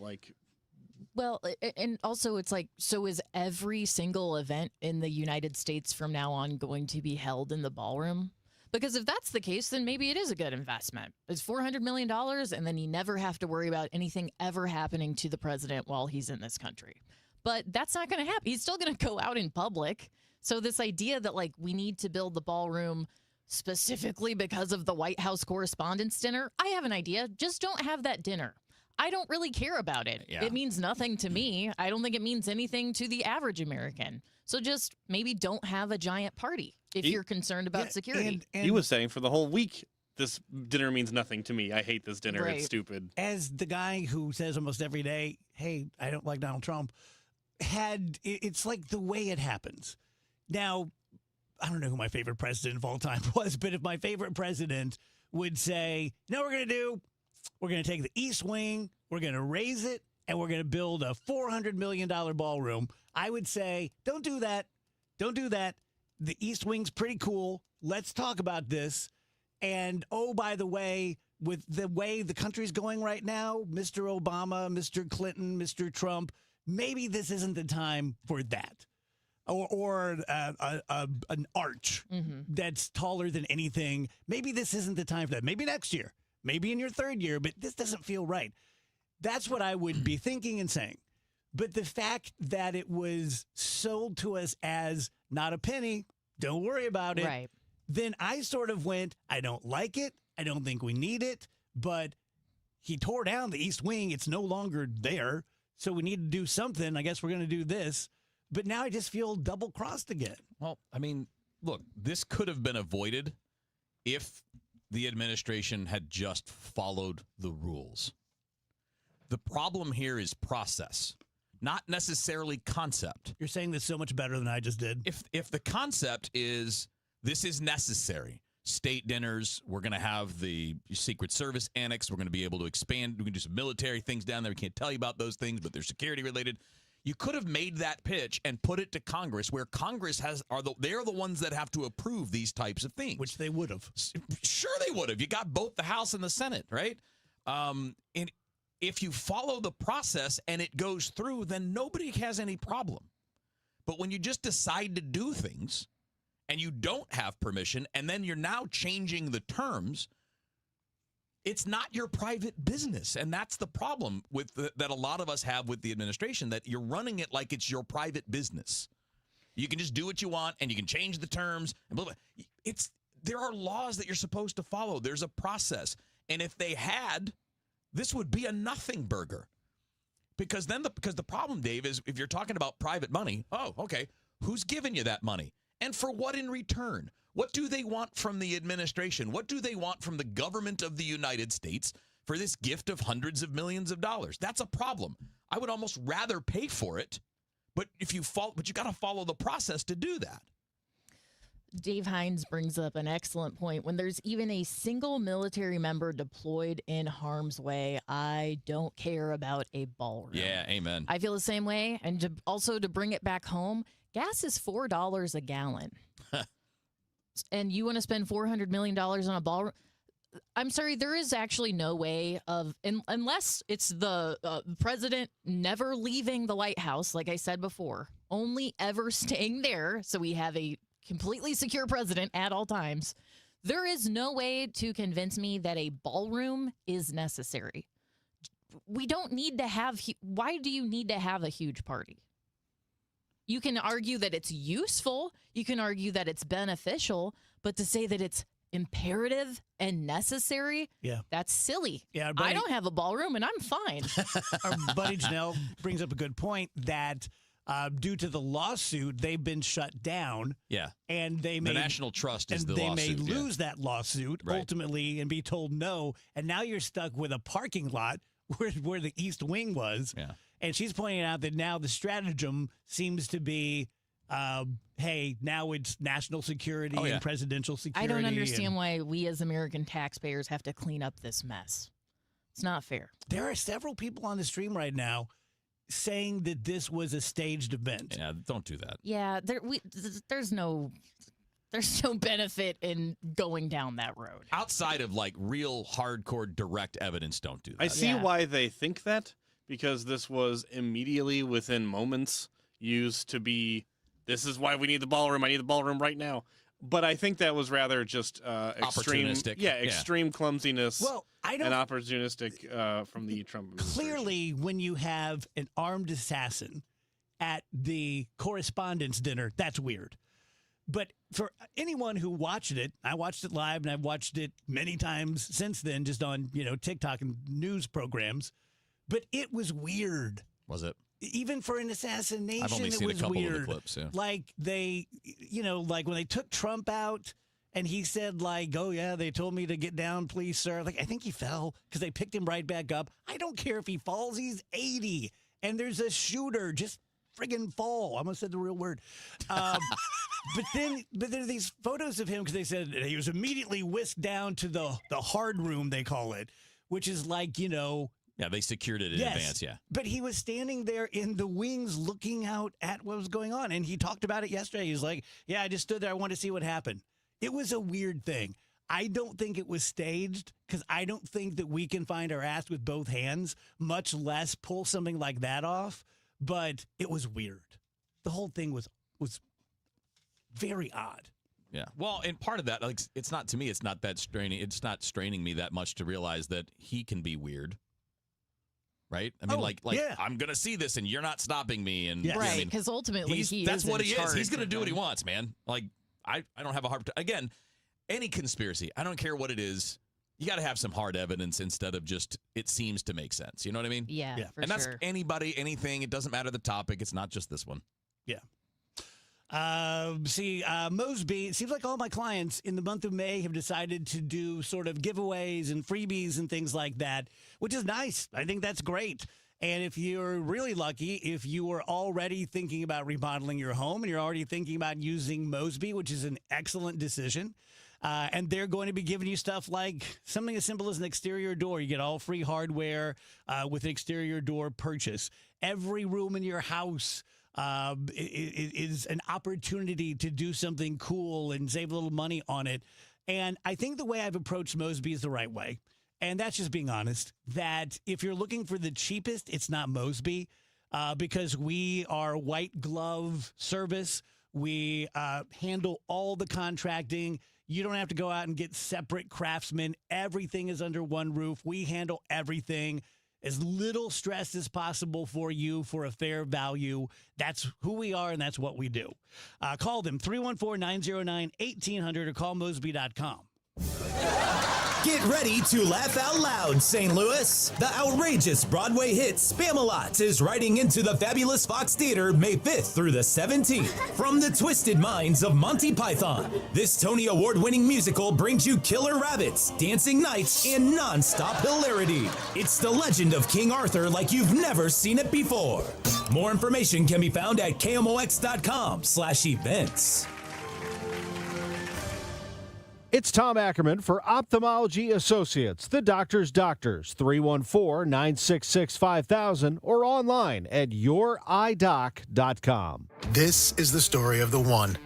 Well, and also it's like, so is every single event in the United States from now on going to be held in the ballroom? Because if that's the case, then maybe it is a good investment. It's $400 million, and then you never have to worry about anything ever happening to the president while he's in this country. But that's not going to happen. He's still going to go out in public. So this idea that, we need to build the ballroom specifically because of the White House Correspondents' Dinner, I have an idea. Just don't have that dinner. I don't really care about it. Yeah. It means nothing to me. I don't think it means anything to the average American. So just maybe don't have a giant party if you're concerned about security. He was saying for the whole week, this dinner means nothing to me. I hate this dinner. Right. It's stupid. As the guy who says almost every day, hey, I don't like Donald Trump, it's like the way it happens. Now, I don't know who my favorite president of all time was, but if my favorite president would say, you know what we're going to do? We're going to take the East Wing, we're going to raise it, and we're going to build a $400 million ballroom, I would say, don't do that. Don't do that. The East Wing's pretty cool. Let's talk about this. And, oh, by the way, with the way the country's going right now, Mr. Obama, Mr. Clinton, Mr. Trump, maybe this isn't the time for that. Or an arch that's taller than anything. Maybe this isn't the time for that. Maybe next year. Maybe in your third year, but this doesn't feel right. That's what I would be thinking and saying. But the fact that it was sold to us as not a penny, don't worry about it, right. Then I sort of went, I don't like it. I don't think we need it. But he tore down the East Wing. It's no longer there. So we need to do something. I guess we're going to do this. But now I just feel double-crossed again. Well, I mean, look, this could have been avoided if the administration had just followed the rules. The problem here is process, not necessarily concept. You're saying this so much better than I just did. If the concept is this is necessary, state dinners, we're going to have the Secret Service annex, we're going to be able to expand, we can do some military things down there. We can't tell you about those things, but they're security related. You could have made that pitch and put it to Congress, where Congress they're the ones that have to approve these types of things. Which they would have. Sure they would have. You got both the House and the Senate, right? And if you follow the process and it goes through, then nobody has any problem. But when you just decide to do things and you don't have permission, and then you're now changing the terms, it's not your private business. And that's the problem with that a lot of us have with the administration, that you're running it like it's your private business. You can just do what you want, and you can change the terms. And blah, blah. There are laws that you're supposed to follow. There's a process. And if they had, this would be a nothing burger. Because the problem, Dave, is if you're talking about private money, oh, okay, who's giving you that money? And for what in return? What do they want from the administration? What do they want from the government of the United States for this gift of hundreds of millions of dollars? That's a problem. I would almost rather pay for it, but you got to follow the process to do that. Dave Hines brings up an excellent point. When there's even a single military member deployed in harm's way, I don't care about a ballroom. Yeah, amen. I feel the same way. And also to bring it back home, gas is $4 a gallon. And you want to spend $400 million on a ballroom? I'm sorry, there is actually no way of, unless it's the president never leaving the White House, like I said before, only ever staying there, so we have a completely secure president at all times. There is no way to convince me that a ballroom is necessary. We don't need to have, why do you need to have a huge party? You can argue that it's useful, you can argue that it's beneficial, but to say that it's imperative and necessary, that's silly. Yeah, I don't have a ballroom and I'm fine. Our buddy Janelle brings up a good point that due to the lawsuit, they've been shut down. Yeah. And they the National Trust is the they lawsuit. may lose that lawsuit ultimately and be told no. And now you're stuck with a parking lot where the East Wing was. Yeah. And she's pointing out that now the stratagem seems to be, hey, now it's national security and presidential security. I don't understand why we as American taxpayers have to clean up this mess. It's not fair. There are several people on the stream right now saying that this was a staged event. Yeah, don't do that. Yeah, there's no benefit in going down that road. Outside of like real hardcore direct evidence, don't do that. I see why they think that, because this was immediately within moments used to be, this is why we need the ballroom. I need the ballroom right now. But I think that was rather just extreme, opportunistic. extreme clumsiness. Well, I don't. And opportunistic from the Trump administration. Clearly, when you have an armed assassin at the correspondence dinner, that's weird. But for anyone who watched it, I watched it live and I've watched it many times since then, just on TikTok and news programs. But it was weird. Was it? Even for an assassination, I've only it seen was a couple weird. of the clips. Yeah. Like they, like when they took Trump out and he said like, oh yeah, they told me to get down, please, sir. Like, I think he fell because they picked him right back up. I don't care if he falls. He's 80 and there's a shooter. Just friggin' fall. I almost said the real word. But then there are these photos of him because they said he was immediately whisked down to the hard room, they call it, which is like, Yeah, they secured it in advance, yeah. But he was standing there in the wings looking out at what was going on. And he talked about it yesterday. He was like, yeah, I just stood there. I wanted to see what happened. It was a weird thing. I don't think it was staged because I don't think that we can find our ass with both hands, much less pull something like that off. But it was weird. The whole thing was very odd. Yeah. Well, and part of that, like, it's not, to me, it's not that straining. It's not straining me that much to realize that he can be weird. Right? I mean, I'm going to see this and you're not stopping me. And right. Because ultimately, that's what he is. He's going to do what he wants, man. Like, I don't have a hard time. Again, any conspiracy, I don't care what it is. You got to have some hard evidence instead of just, it seems to make sense. You know what I mean? Yeah. For and that's sure. anybody, anything. It doesn't matter the topic. It's not just this one. Yeah. Mosby, it seems like all my clients in the month of May have decided to do sort of giveaways and freebies and things like that, which is nice. I think that's great. And if you're really lucky, if you were already thinking about remodeling your home and you're already thinking about using Mosby, which is an excellent decision, and they're going to be giving you stuff like something as simple as an exterior door. You get all free hardware with an exterior door purchase. Every room in your house it is an opportunity to do something cool and save a little money on it. And I think the way I've approached Mosby is the right way. And that's just being honest, that if you're looking for the cheapest, it's not Mosby because we are white glove service. We handle all the contracting. You don't have to go out and get separate craftsmen. Everything is under one roof. We handle everything. As little stress as possible for you for a fair value. That's who we are, and that's what we do. Call them, 314-909-1800 or call Mosby.com. Get ready to laugh out loud, St. Louis. The outrageous Broadway hit Spam-A-Lot is riding into the fabulous Fox Theater May 5th through the 17th. From the twisted minds of Monty Python, this Tony Award-winning musical brings you killer rabbits, dancing knights, and non-stop hilarity. It's the legend of King Arthur like you've never seen it before. More information can be found at KMOX.com/events. It's Tom Ackerman for Ophthalmology Associates, the doctor's doctors, 314-966-5000 or online at youridoc.com. This is the story of the one.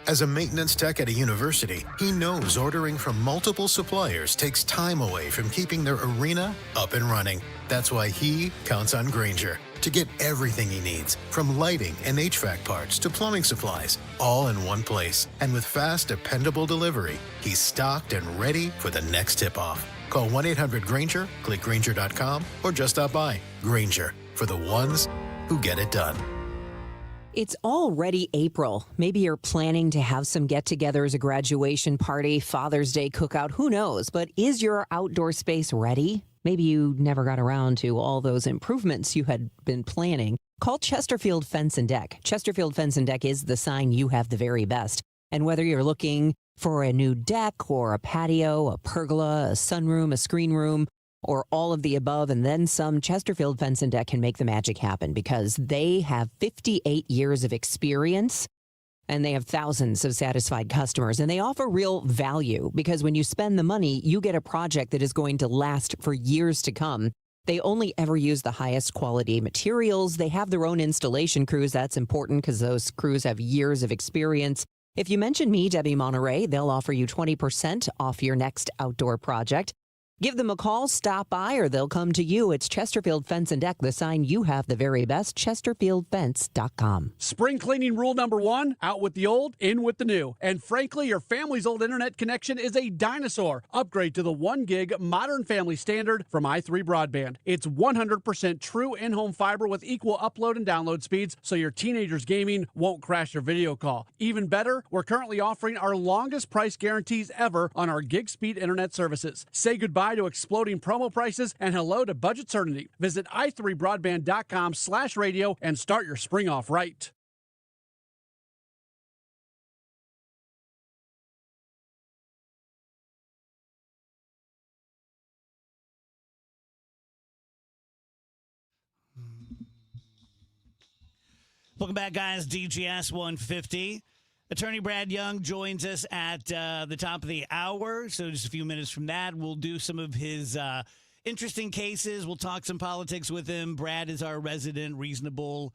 As a maintenance tech at a university, he knows ordering from multiple suppliers takes time away from keeping their arena up and running. That's why he counts on Grainger to get everything he needs, from lighting and HVAC parts to plumbing supplies, all in one place. And with fast, dependable delivery, he's stocked and ready for the next tip-off. Call 1-800-GRAINGER, click Grainger.com, or just stop by. Grainger, for the ones who get it done. It's already April. Maybe you're planning to have some get-togethers, a graduation party, Father's Day cookout, who knows? But is your outdoor space ready? Maybe you never got around to all those improvements you had been planning. Call Chesterfield Fence and Deck. Chesterfield Fence and Deck is the sign you have the very best. And whether you're looking for a new deck or a patio, a pergola, a sunroom, a screen room, or all of the above and then some, Chesterfield Fence and Deck can make the magic happen because they have 58 years of experience and they have thousands of satisfied customers, and they offer real value because when you spend the money, you get a project that is going to last for years to come. They only ever use the highest quality materials. They have their own installation crews. That's important because those crews have years of experience. If you mention me, Debbie Monterey, they'll offer you 20% off your next outdoor project. Give them a call, stop by, or they'll come to you. It's Chesterfield Fence and Deck, the sign you have the very best, chesterfieldfence.com. Spring cleaning rule number 1, out with the old, in with the new. And frankly, your family's old internet connection is a dinosaur. Upgrade to the 1 gig modern family standard from i3 Broadband. It's 100% true in-home fiber with equal upload and download speeds, so your teenager's gaming won't crash your video call. Even better, we're currently offering our longest price guarantees ever on our gig speed internet services. Say goodbye to exploding promo prices and hello to budget certainty. Visit i3broadband.com/radio and start your spring off right. Welcome back, guys. DGS 150. Attorney Brad Young joins us at the top of the hour. So just a few minutes from that, we'll do some of his interesting cases. We'll talk some politics with him. Brad is our resident, reasonable.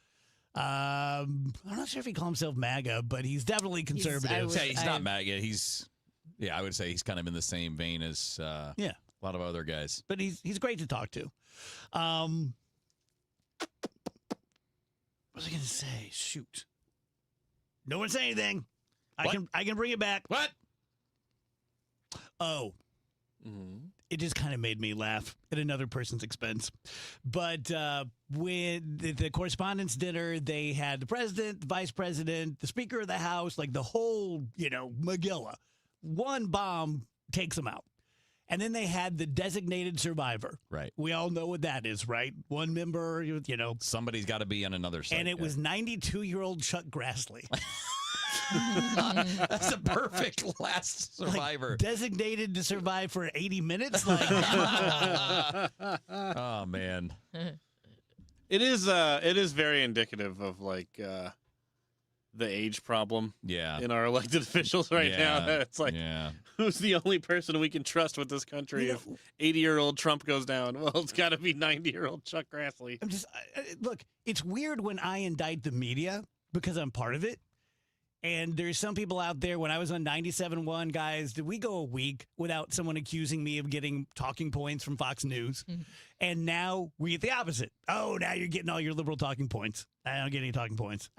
I'm not sure if he calls himself MAGA, but he's definitely conservative. He's not MAGA. I would say he's kind of in the same vein as a lot of other guys. But he's great to talk to. What was I going to say? Shoot. No one say anything. I can bring it back. What? Oh. It just kind of made me laugh at another person's expense. But with the correspondence dinner, they had the president, the vice president, the speaker of the House, like the whole, Megillah. One bomb takes them out. And then they had the designated survivor. Right. We all know what that is, right? One member, Somebody's got to be on another side. And it was 92-year-old Chuck Grassley. That's a perfect last survivor. Like, designated to survive for 80 minutes? Like, oh, man. It is very indicative of, the age problem in our elected officials right now. It's like, who's the only person we can trust with this country if 80-year-old Trump goes down? Well, it's got to be 90-year-old Chuck Grassley. Look, it's weird when I indict the media because I'm part of it. And there's some people out there, when I was on 97.1, guys, did we go a week without someone accusing me of getting talking points from Fox News? Mm-hmm. And now we get the opposite. Oh, now you're getting all your liberal talking points. I don't get any talking points.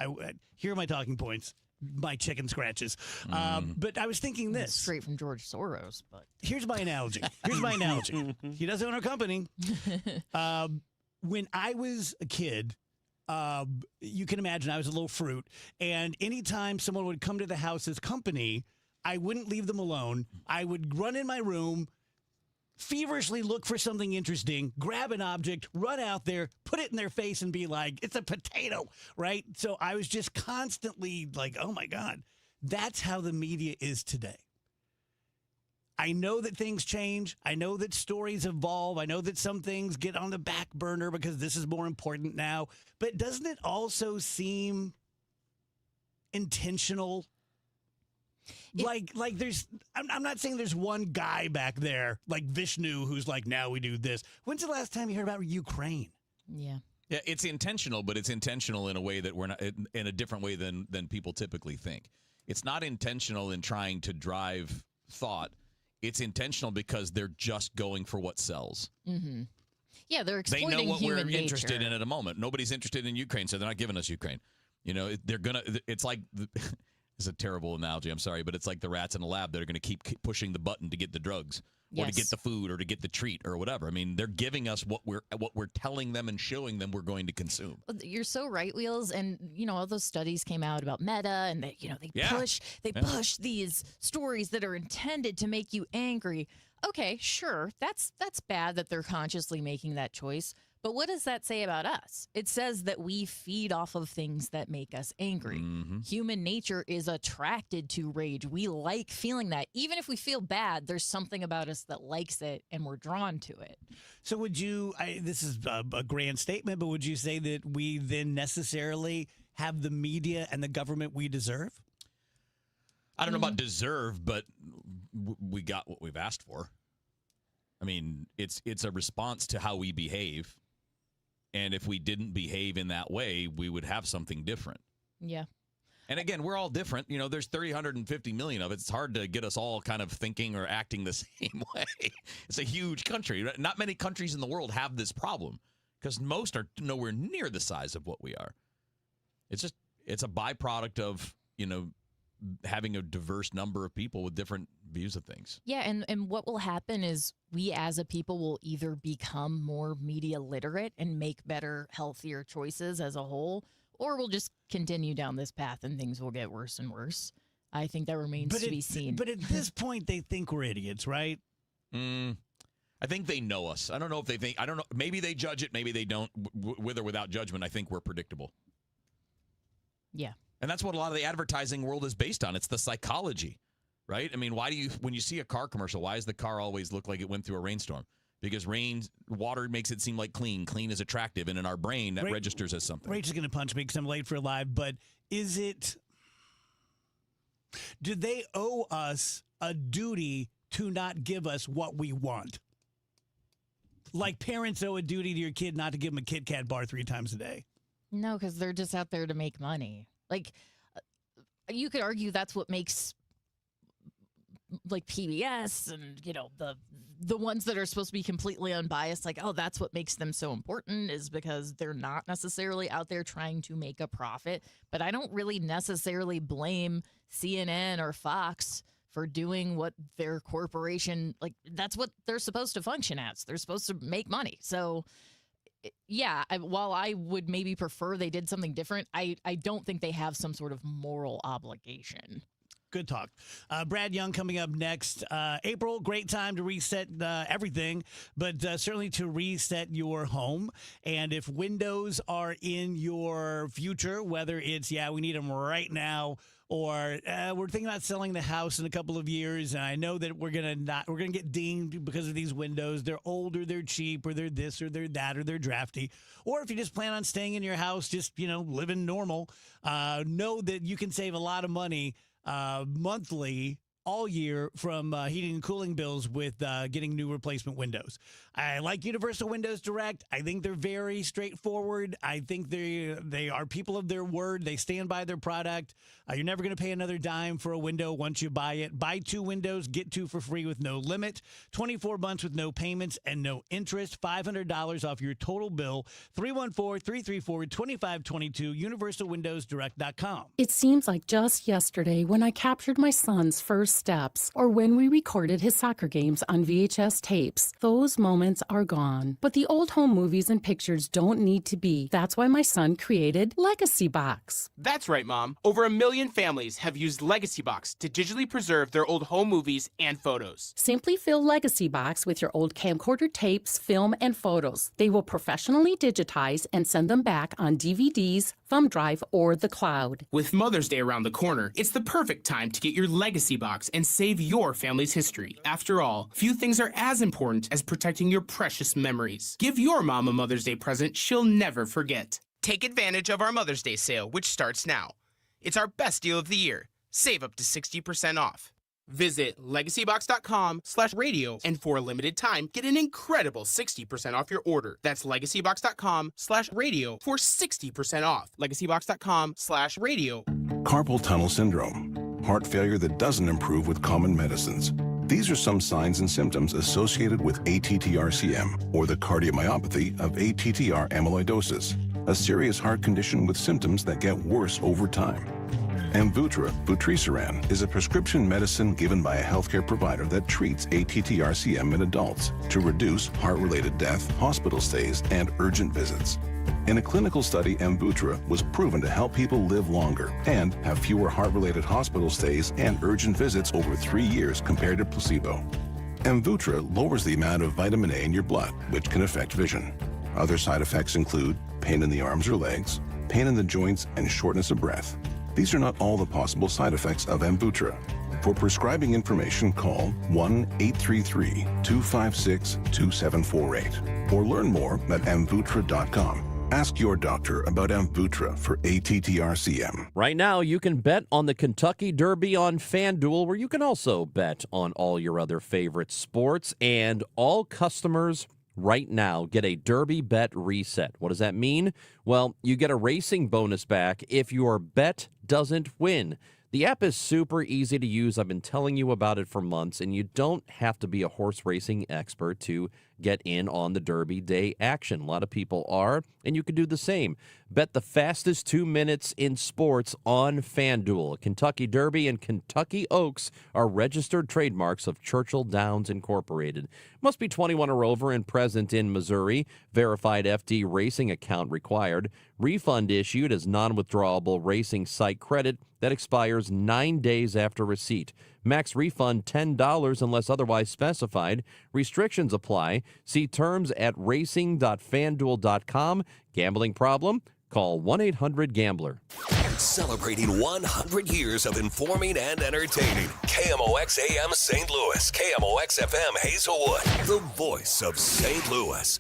Here are my talking points, my chicken scratches. But I was thinking this. Straight from George Soros. But Here's my analogy. He does own a company. When I was a kid, you can imagine I was a little fruit, and anytime someone would come to the house as company, I wouldn't leave them alone. I would run in my room, feverishly look for something interesting, grab an object, run out there, put it in their face, and be like, it's a potato, right? So I was just constantly like, oh my God, that's how the media is today. I know that things change. I know that stories evolve. I know that some things get on the back burner because this is more important now. But doesn't it also seem intentional? Like there's, I'm not saying there's one guy back there like Vishnu who's like, now we do this. When's the last time you heard about Ukraine? Yeah. Yeah, it's intentional, but it's intentional in a way that we're not in a different way than people typically think. It's not intentional in trying to drive thought. It's intentional because they're just going for what sells. Mm-hmm. Yeah, they're They exploiting know what we're human interested nature. in at a moment. Nobody's interested in Ukraine, so they're not giving us Ukraine. You know, they're gonna. It's like it's a terrible analogy. I'm sorry, but it's like the rats in a lab that are going to keep pushing the button to get the drugs, or to Yes. get the food, or to get the treat, or whatever. I mean, they're giving us what we're telling them and showing them we're going to consume. You're so right, Wheels, and all those studies came out about Meta, and they Yeah. push these stories that are intended to make you angry. Okay, sure, that's bad that they're consciously making that choice. But what does that say about us? It says that we feed off of things that make us angry. Mm-hmm. Human nature is attracted to rage. We like feeling that. Even if we feel bad, there's something about us that likes it, and we're drawn to it. So would you, this is a grand statement, but would you say that we then necessarily have the media and the government we deserve? I don't know about deserve, but we got what we've asked for. I mean, it's a response to how we behave. And if we didn't behave in that way, we would have something different. Yeah. And again, we're all different. You know, there's 350 million of it. It's hard to get us all kind of thinking or acting the same way. It's a huge country. Not many countries in the world have this problem because most are nowhere near the size of what we are. It's a byproduct of, having a diverse number of people with different views of things. Yeah, and what will happen is we as a people will either become more media literate and make better, healthier choices as a whole, or we'll just continue down this path and things will get worse and worse. I think that remains to be seen. But at this point, they think we're idiots, right? I think they know us. I don't know if they think, I don't know. Maybe they judge it. Maybe they don't. With or without judgment, I think we're predictable. Yeah. And that's what a lot of the advertising world is based on. It's the psychology, right? I mean, when you see a car commercial, why does the car always look like it went through a rainstorm? Because water makes it seem like clean. Clean is attractive. And in our brain, that registers as something. Rachel's going to punch me because I'm late for live, but do they owe us a duty to not give us what we want? Like parents owe a duty to your kid not to give them a Kit Kat bar 3 times a day. No, because they're just out there to make money. Like, you could argue that's what makes, like, PBS and, the ones that are supposed to be completely unbiased, like, oh, that's what makes them so important is because they're not necessarily out there trying to make a profit. But I don't really necessarily blame CNN or Fox for doing what their corporation, like, that's what they're supposed to function as. They're supposed to make money. So, yeah, while I would maybe prefer they did something different, I don't think they have some sort of moral obligation. Good talk. Brad Young coming up next. April, great time to reset everything, but certainly to reset your home. And if windows are in your future, whether it's, we need them right now, or we're thinking about selling the house in a couple of years, and I know that we're gonna get dinged because of these windows. They're older, they're cheap, or they're this, or they're that, or they're drafty. Or if you just plan on staying in your house, just living normal, know that you can save a lot of money monthly all year from heating and cooling bills with getting new replacement windows. I like Universal Windows Direct. I think they're very straightforward. I think they are people of their word. They stand by their product. You're never going to pay another dime for a window once you buy it. Buy 2 windows, get 2 for free with no limit. 24 months with no payments and no interest. $500 off your total bill. 314-334-2522. UniversalWindowsDirect.com. It seems like just yesterday when I captured my son's first steps or when we recorded his soccer games on VHS tapes. Those moments are gone. But the old home movies and pictures don't need to be. That's why my son created Legacy Box. That's right, Mom. Over 1 million families have used Legacy Box to digitally preserve their old home movies and photos. Simply fill Legacy Box with your old camcorder tapes, film, and photos. They will professionally digitize and send them back on DVDs, thumb drive, or the cloud. With Mother's Day around the corner, it's the perfect time to get your Legacy Box and save your family's history. After all, few things are as important as protecting your precious memories. Give your mom a Mother's Day present she'll never forget. Take advantage of our Mother's Day sale, which starts now. It's our best deal of the year. Save up to 60% off. Visit legacybox.com/radio and for a limited time, get an incredible 60% off your order. That's legacybox.com/radio for 60% off. legacybox.com/radio. Carpal tunnel syndrome, heart failure that doesn't improve with common medicines. These are some signs and symptoms associated with ATTR-CM, or the cardiomyopathy of ATTR amyloidosis, a serious heart condition with symptoms that get worse over time. Amvuttra, vutrisiran, is a prescription medicine given by a healthcare provider that treats ATTR-CM in adults to reduce heart-related death, hospital stays, and urgent visits. In a clinical study, Amvuttra was proven to help people live longer and have fewer heart-related hospital stays and urgent visits over 3 years compared to placebo. Amvuttra lowers the amount of vitamin A in your blood, which can affect vision. Other side effects include pain in the arms or legs, pain in the joints, and shortness of breath. These are not all the possible side effects of Amvuttra. For prescribing information, call 1-833-256-2748 or learn more at amvuttra.com. Ask your doctor about Amvuttra for ATTR-CM. Right now, you can bet on the Kentucky Derby on FanDuel, where you can also bet on all your other favorite sports. And all customers right now get a Derby bet reset. What does that mean? Well, you get a racing bonus back if your bet doesn't win. The app is super easy to use. I've been telling you about it for months, and you don't have to be a horse racing expert to get in on the Derby Day action. A lot of people are, and you can do the same. Bet the fastest 2 minutes in sports on FanDuel. Kentucky Derby and Kentucky Oaks are registered trademarks of Churchill Downs Incorporated. Must be 21 or over and present in Missouri. Verified FD racing account required. Refund issued as non-withdrawable racing site credit that expires 9 days after receipt. Max refund $10 unless otherwise specified. Restrictions apply. See terms at racing.fanduel.com. Gambling problem? Call 1-800-GAMBLER. Celebrating 100 years of informing and entertaining. KMOX AM St. Louis, KMOX FM Hazelwood, the voice of St. Louis.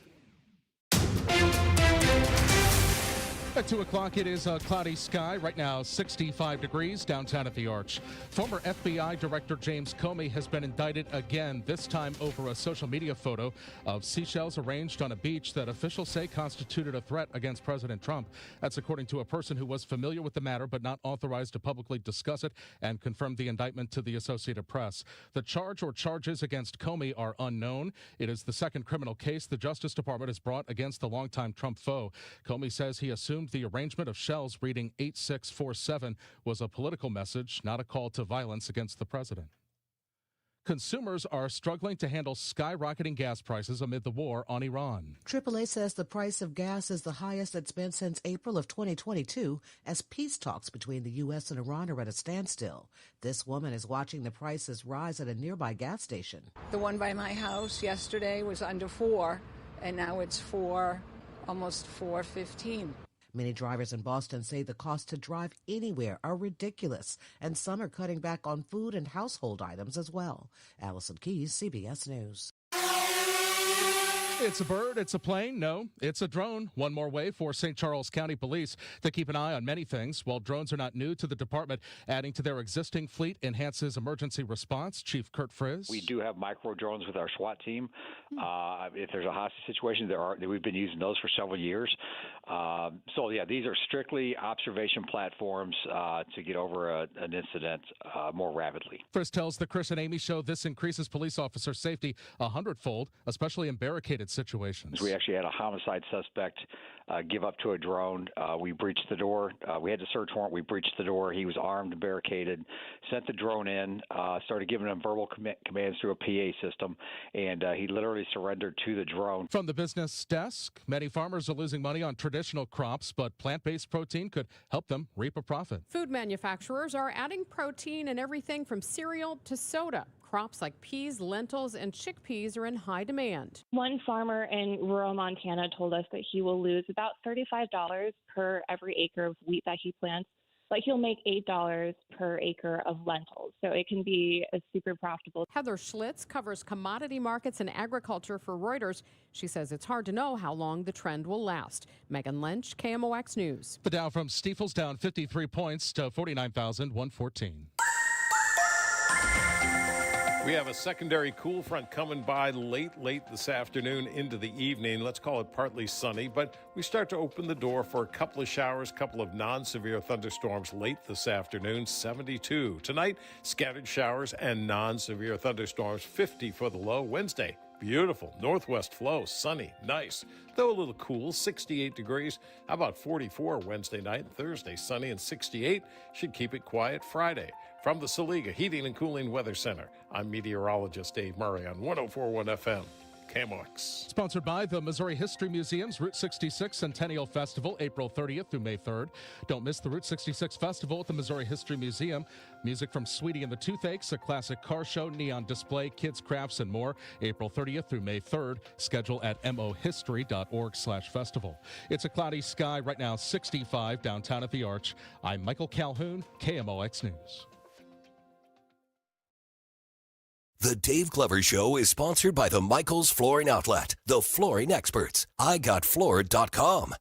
At 2 o'clock, it is a cloudy sky. Right now, 65 degrees downtown at the Arch. Former FBI Director James Comey has been indicted again, this time over a social media photo of seashells arranged on a beach that officials say constituted a threat against President Trump. That's according to a person who was familiar with the matter but not authorized to publicly discuss it and confirmed the indictment to the Associated Press. The charge or charges against Comey are unknown. It is the second criminal case the Justice Department has brought against the longtime Trump foe. Comey says he assumed the arrangement of shells reading 8647 was a political message, not a call to violence against the president. Consumers are struggling to handle skyrocketing gas prices amid the war on Iran. AAA says the price of gas is the highest it's been since April of 2022 as peace talks between the U.S. and Iran are at a standstill. This woman is watching the prices rise at a nearby gas station. The one by my house yesterday was under $4, and now it's almost $4.15. Many drivers in Boston say the cost to drive anywhere are ridiculous, and some are cutting back on food and household items as well. Allison Keyes, CBS News. It's a bird, it's a plane, no, it's a drone. One more way for St. Charles County Police to keep an eye on many things. While drones are not new to the department, adding to their existing fleet enhances emergency response. Chief Kurt Frizz. We do have micro drones with our SWAT team. If there's a hostage situation, we've been using those for several years. These are strictly observation platforms to get over an incident more rapidly. Frizz tells the Chris and Amy Show this increases police officer safety 100-fold, especially in barricaded situations. We actually had a homicide suspect give up to a drone. We breached the door. We had the search warrant. We breached the door. He was armed and barricaded, sent the drone in, started giving him verbal commands through a PA system, and he literally surrendered to the drone. From the business desk, many farmers are losing money on traditional crops, but plant-based protein could help them reap a profit. Food manufacturers are adding protein in everything from cereal to soda. Crops like peas, lentils, and chickpeas are in high demand. One farmer in rural Montana told us that he will lose about $35 per every acre of wheat that he plants, but he'll make $8 per acre of lentils. So it can be super profitable. Heather Schlitz covers commodity markets and agriculture for Reuters. She says it's hard to know how long the trend will last. Megan Lynch, KMOX News. The Dow from Stifel's down 53 points to 49,114. We have a secondary cool front coming by late this afternoon into the evening. Let's call it partly sunny, but we start to open the door for a couple of showers, couple of non-severe thunderstorms late this afternoon, 72. Tonight, scattered showers and non-severe thunderstorms, 50 for the low. Wednesday, beautiful northwest flow, sunny, nice, though a little cool, 68 degrees. How about 44 Wednesday night? Thursday, sunny and 68. Should keep it quiet Friday. From the Saliga Heating and Cooling Weather Center, I'm meteorologist Dave Murray on 104.1 FM, KMOX. Sponsored by the Missouri History Museum's Route 66 Centennial Festival, April 30th through May 3rd. Don't miss the Route 66 Festival at the Missouri History Museum. Music from Sweetie and the Toothaches, a classic car show, neon display, kids' crafts, and more. April 30th through May 3rd. Schedule at mohistory.org/festival. It's a cloudy sky right now, 65 downtown at the Arch. I'm Michael Calhoun, KMOX News. The Dave Glover Show is sponsored by the Michaels Flooring Outlet, the flooring experts. IGotFloored.com.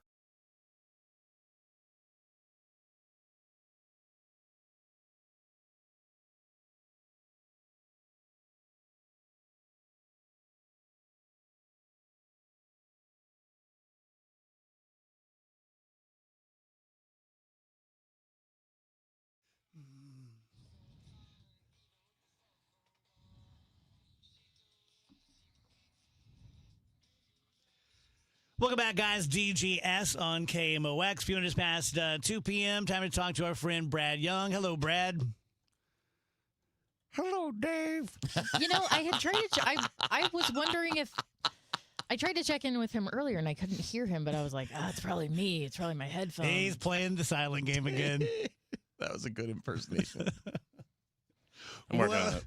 Welcome back, guys. DGS on KMOX. Few minutes past 2 p.m. Time to talk to our friend Brad Young. Hello, Brad. Hello, Dave. You know, I had tried to. I was wondering if I tried to check in with him earlier and I couldn't hear him, but I was like, it's probably me. It's probably my headphones. He's playing the silent game again. That was a good impersonation. I'm working on it.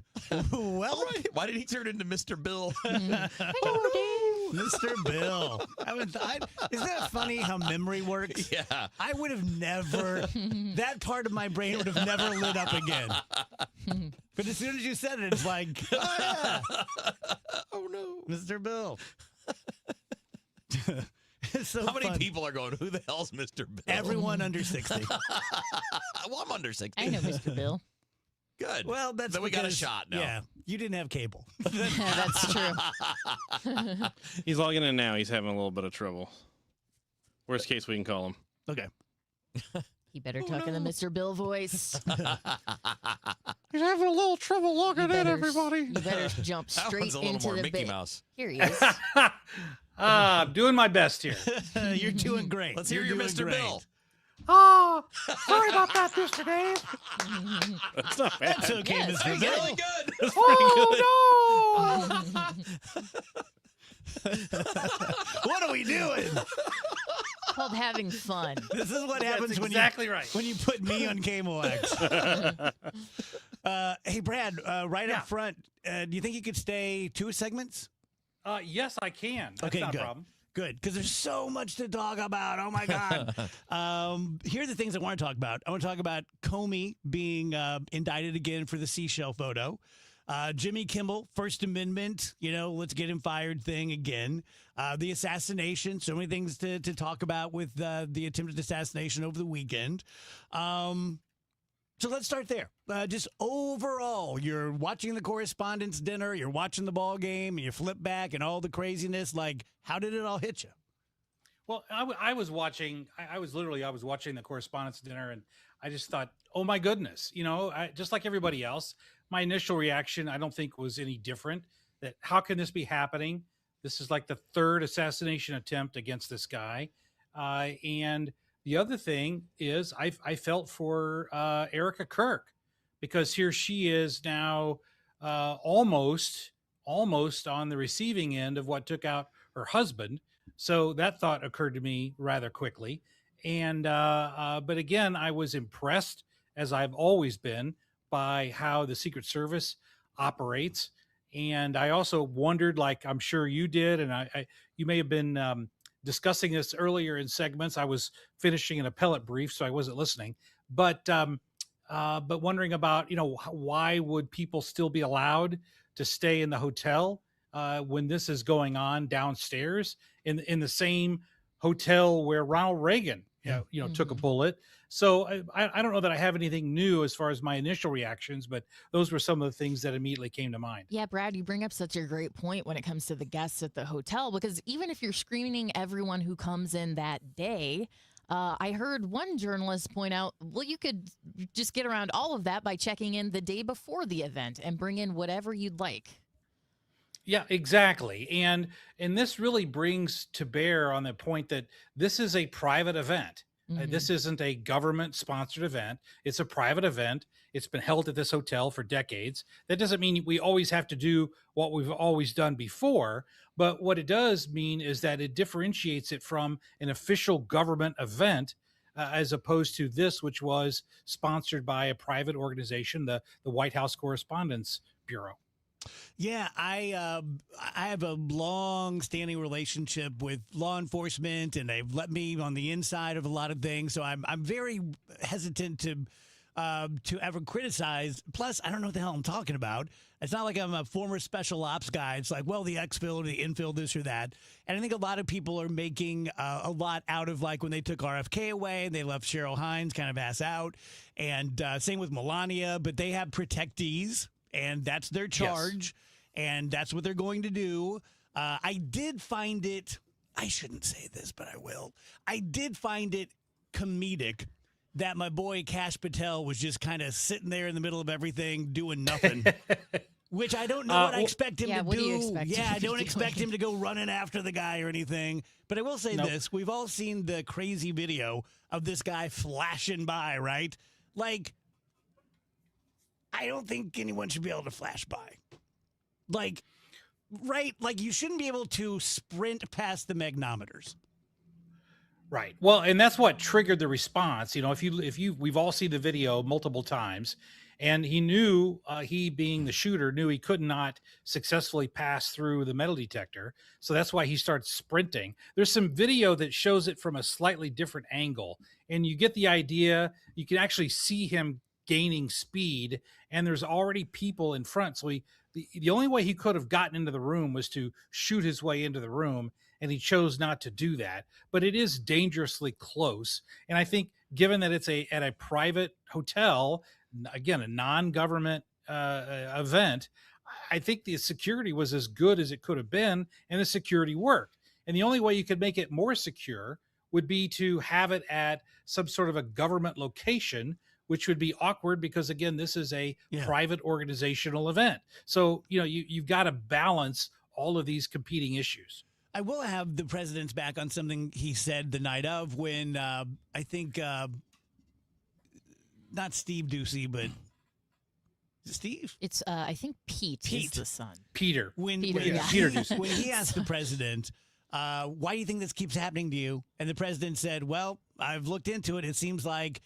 Well, why did he turn into Mr. Bill? Hello, Dave. Mr. Bill. Isn't that funny how memory works? Yeah. I would have never, that part of my brain would have never lit up again. But as soon as you said it, it's like, oh, yeah. Oh, no. Mr. Bill. It's so How many fun. people are going, who the hell's Mr. Bill? Everyone under 60. Well, I'm under 60. I know Mr. Bill. Good. Well, that's then we got a because- shot now. Yeah, you didn't have cable. That's true. He's logging in now. He's having a little bit of trouble. Worst case, we can call him. Okay. He better talk in the Mr. Bill voice. He's having a little trouble logging in, everybody. You better jump That straight one's a little into more the Mickey bit. Mouse. Here he is. I'm doing my best here. You're doing great. Let's hear You're your doing Mr. great. Bill. Oh, sorry about that, Mr. Dave. That's not bad. That's okay, Yeah, Mr. it's Bill. Really good. Oh, What are we doing? Called having fun. This is what happens That's when exactly right. when you put me on KMOX. Hey, Brad, right Yeah. up front, do you think you could stay 2 segments? yes, I can. That's Okay, not good. a problem. Good, because there's so much to talk about. Oh, my God. Here are the things I want to talk about. I want to talk about Comey being indicted again for the seashell photo. Jimmy Kimmel, First Amendment, let's get him fired thing again. The assassination, so many things to talk about with the attempted assassination over the weekend. So let's start there. Just overall, you're watching the Correspondents' Dinner, you're watching the ball game, and you flip back and all the craziness. Like, how did it all hit you? Well, I was watching. I was watching the Correspondents' Dinner, and I just thought, oh my goodness, just like everybody else, my initial reaction I don't think was any different. That how can this be happening? This is like the 3rd assassination attempt against this guy, and the other thing is I felt for Erica Kirk, because here she is now almost on the receiving end of what took out her husband. So that thought occurred to me rather quickly. And but again, I was impressed, as I've always been, by how the Secret Service operates. And I also wondered, like I'm sure you did, and you may have been discussing this earlier in segments. I was finishing an appellate brief, so I wasn't listening. But wondering about, why would people still be allowed to stay in the hotel when this is going on downstairs in the same hotel where Ronald Reagan, took a bullet. So I don't know that I have anything new as far as my initial reactions, but those were some of the things that immediately came to mind. Yeah, Brad, you bring up such a great point when it comes to the guests at the hotel, because even if you're screening everyone who comes in that day, I heard one journalist point out, well, you could just get around all of that by checking in the day before the event and bring in whatever you'd like. Yeah, exactly. And this really brings to bear on the point that this is a private event. This isn't a government sponsored event. It's a private event. It's been held at this hotel for decades. That doesn't mean we always have to do what we've always done before, but what it does mean is that it differentiates it from an official government event, as opposed to this, which was sponsored by a private organization, the White House Correspondents Bureau. Yeah, I have a long-standing relationship with law enforcement, and they've let me on the inside of a lot of things. So I'm very hesitant to ever criticize. Plus, I don't know what the hell I'm talking about. It's not like I'm a former special ops guy. It's like, well, the exfil or the infill, this or that. And I think a lot of people are making a lot out of, like, when they took RFK away and they left Cheryl Hines kind of ass out. And same with Melania, but they have protectees, and that's their charge. Yes. And that's what they're going to do. I did find it, I shouldn't say this, but I will. I did find it comedic that my boy Kash Patel was just kind of sitting there in the middle of everything doing nothing. Which I don't know what I expect him to what do. Do you expect him I don't expect him to go running after the guy or anything. But I will say this. We've all seen the crazy video of this guy flashing by, right? Like, I don't think anyone should be able to flash by. Like, right? Like, you shouldn't be able to sprint past the magnometers. Right. Well, and that's what triggered the response. We've all seen the video multiple times, and he knew, he being the shooter, knew he could not successfully pass through the metal detector. So that's why he starts sprinting. There's some video that shows it from a slightly different angle, and you get the idea. You can actually see him gaining speed, and there's already people in front. So the only way he could have gotten into the room was to shoot his way into the room, and he chose not to do that. But it is dangerously close. And I think, given that it's at a private hotel, again, a non-government event, I think the security was as good as it could have been, and the security worked. And the only way you could make it more secure would be to have it at some sort of a government location, which would be awkward because, again, this is a private organizational event. So, you've got to balance all of these competing issues. I will have the president's back on something he said the night of when I think not Steve Ducey, but Steve? It's I think Pete is the son. Peter. Peter Ducey. When he asked the president, why do you think this keeps happening to you? And the president said, well, I've looked into it. It seems like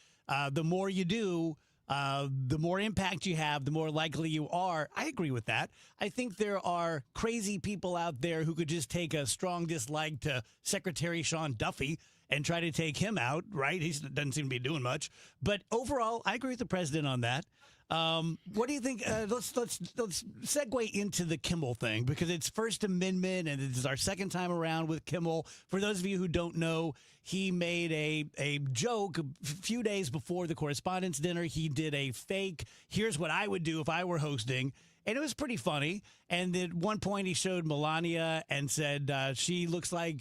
the more you do, the more impact you have, the more likely you are. I agree with that. I think there are crazy people out there who could just take a strong dislike to Secretary Sean Duffy and try to take him out, right? He doesn't seem to be doing much. But overall, I agree with the president on that. What do you think? Let's segue into the Kimmel thing, because it's First Amendment and it is our second time around with Kimmel. For those of you who don't know, he made a joke a few days before the Correspondents' Dinner. He did a fake, here's what I would do if I were hosting. And it was pretty funny. And at one point he showed Melania and said she looks like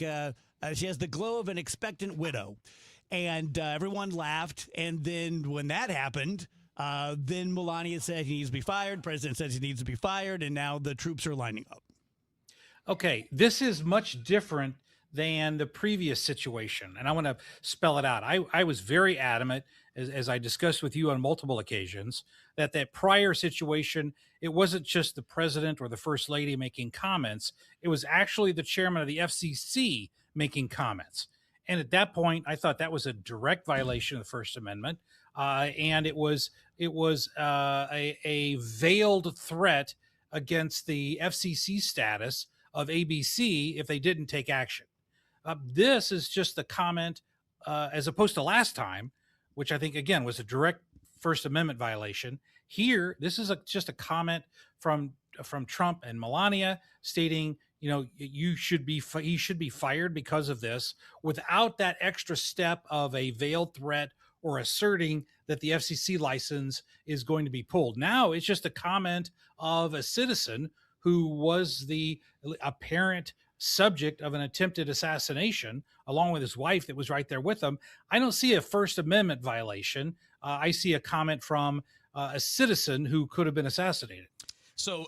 she has the glow of an expectant widow. And everyone laughed. And then when that happened, then Melania said he needs to be fired. President says he needs to be fired. And now the troops are lining up. Okay, this is much different than the previous situation. And I want to spell it out. I was very adamant, as I discussed with you on multiple occasions, that prior situation, it wasn't just the president or the first lady making comments. It was actually the chairman of the FCC making comments. And at that point, I thought that was a direct violation of the First Amendment. And it was a veiled threat against the FCC status of ABC if they didn't take action. This is just a comment, as opposed to last time, which I think, again, was a direct First Amendment violation. Here, this is just a comment from Trump and Melania stating, he should be fired because of this, without that extra step of a veiled threat or asserting that the FCC license is going to be pulled. Now it's just a comment of a citizen who was the apparent subject of an attempted assassination, along with his wife that was right there with him. I don't see a First Amendment violation. I see a comment from a citizen who could have been assassinated. So,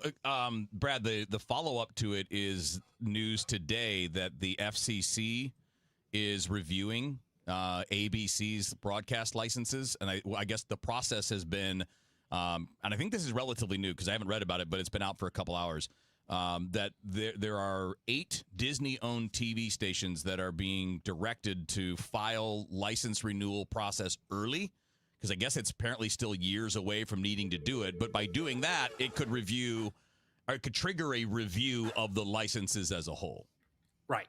Brad, the follow-up to it is news today that the FCC is reviewing ABC's broadcast licenses. And I guess the process has been, and I think this is relatively new because I haven't read about it, but it's been out for a couple hours, that there are 8 Disney-owned TV stations that are being directed to file license renewal process early, because I guess it's apparently still years away from needing to do it. But by doing that, it could trigger a review of the licenses as a whole. Right.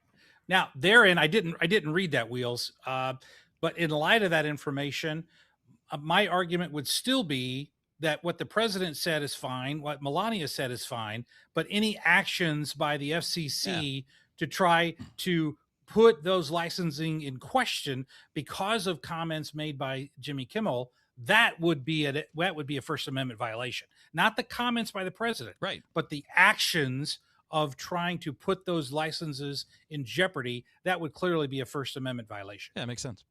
Now, therein, I didn't read that, Wheels. But in light of that information, my argument would still be that what the president said is fine, what Melania said is fine, but any actions by the FCC to try to put those licensing in question because of comments made by Jimmy Kimmel, that would be a First Amendment violation. Not the comments by the president, right? But the actions of trying to put those licenses in jeopardy, that would clearly be a First Amendment violation. Yeah, it makes sense.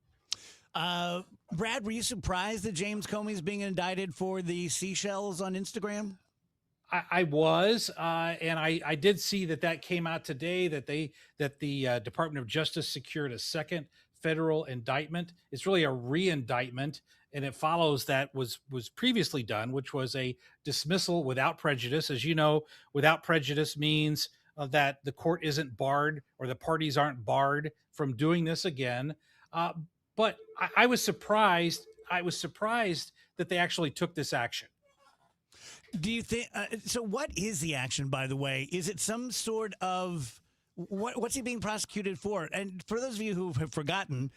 Brad, were you surprised that James Comey's being indicted for the seashells on Instagram? I was, and I did see that came out today, that the Department of Justice secured a second federal indictment. It's really a re-indictment, and it follows that was previously done, which was a dismissal without prejudice. As you know, without prejudice means that the court isn't barred or the parties aren't barred from doing this again. But I was surprised. I was surprised that they actually took this action. Do you think so? What is the action, by the way? Is it some sort of what's he being prosecuted for? And for those of you who have forgotten,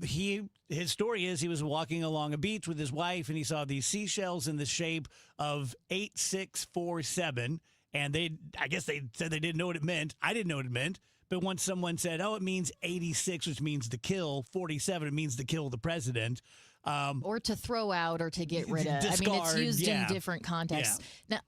his story is he was walking along a beach with his wife and he saw these seashells in the shape of 8647, and I guess they said they didn't know what it meant. I didn't know what it meant. But once someone said, "Oh, it means 86, which means to kill; 47, it means to kill the president." Or to throw out or to get rid of. Discard, I mean, it's used in different contexts. Now,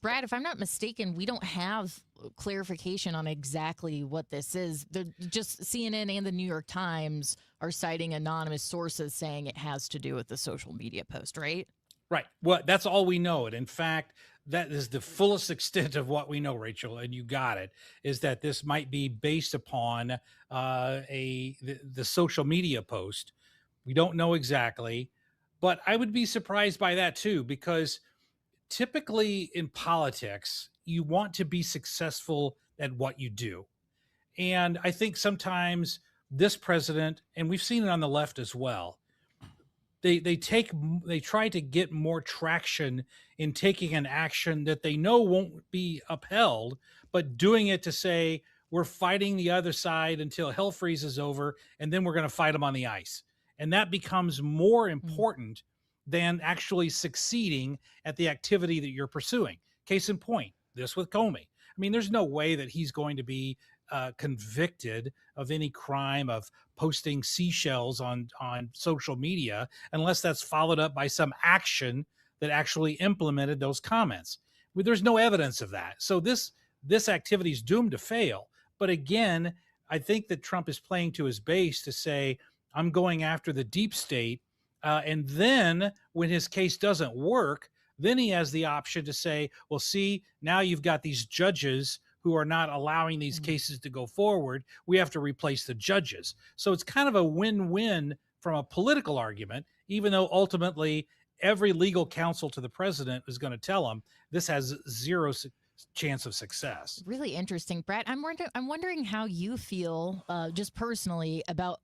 Brad, if I'm not mistaken, we don't have clarification on exactly what this is. Just CNN and the New York Times are citing anonymous sources saying it has to do with the social media post, right? Right. Well, that's all we know. And in fact, that is the fullest extent of what we know, Rachel, and you got it, is that this might be based upon the social media post. We don't know exactly, but I would be surprised by that too, because typically in politics, you want to be successful at what you do. And I think sometimes this president, and we've seen it on the left as well, they try to get more traction in taking an action that they know won't be upheld, but doing it to say, we're fighting the other side until hell freezes over, and then we're going to fight them on the ice. And that becomes more important than actually succeeding at the activity that you're pursuing. Case in point, this with Comey. I mean, there's no way that he's going to be convicted of any crime of posting seashells on social media unless that's followed up by some action that actually implemented those comments. Well, there's no evidence of that. So this activity is doomed to fail. But again, I think that Trump is playing to his base to say, I'm going after the deep state. And then when his case doesn't work, then he has the option to say, well, see, now you've got these judges who are not allowing these cases to go forward. We have to replace the judges. So it's kind of a win-win from a political argument, even though ultimately every legal counsel to the president is going to tell him this has zero chance of success. Really interesting, Brad. I'm wondering how you feel just personally about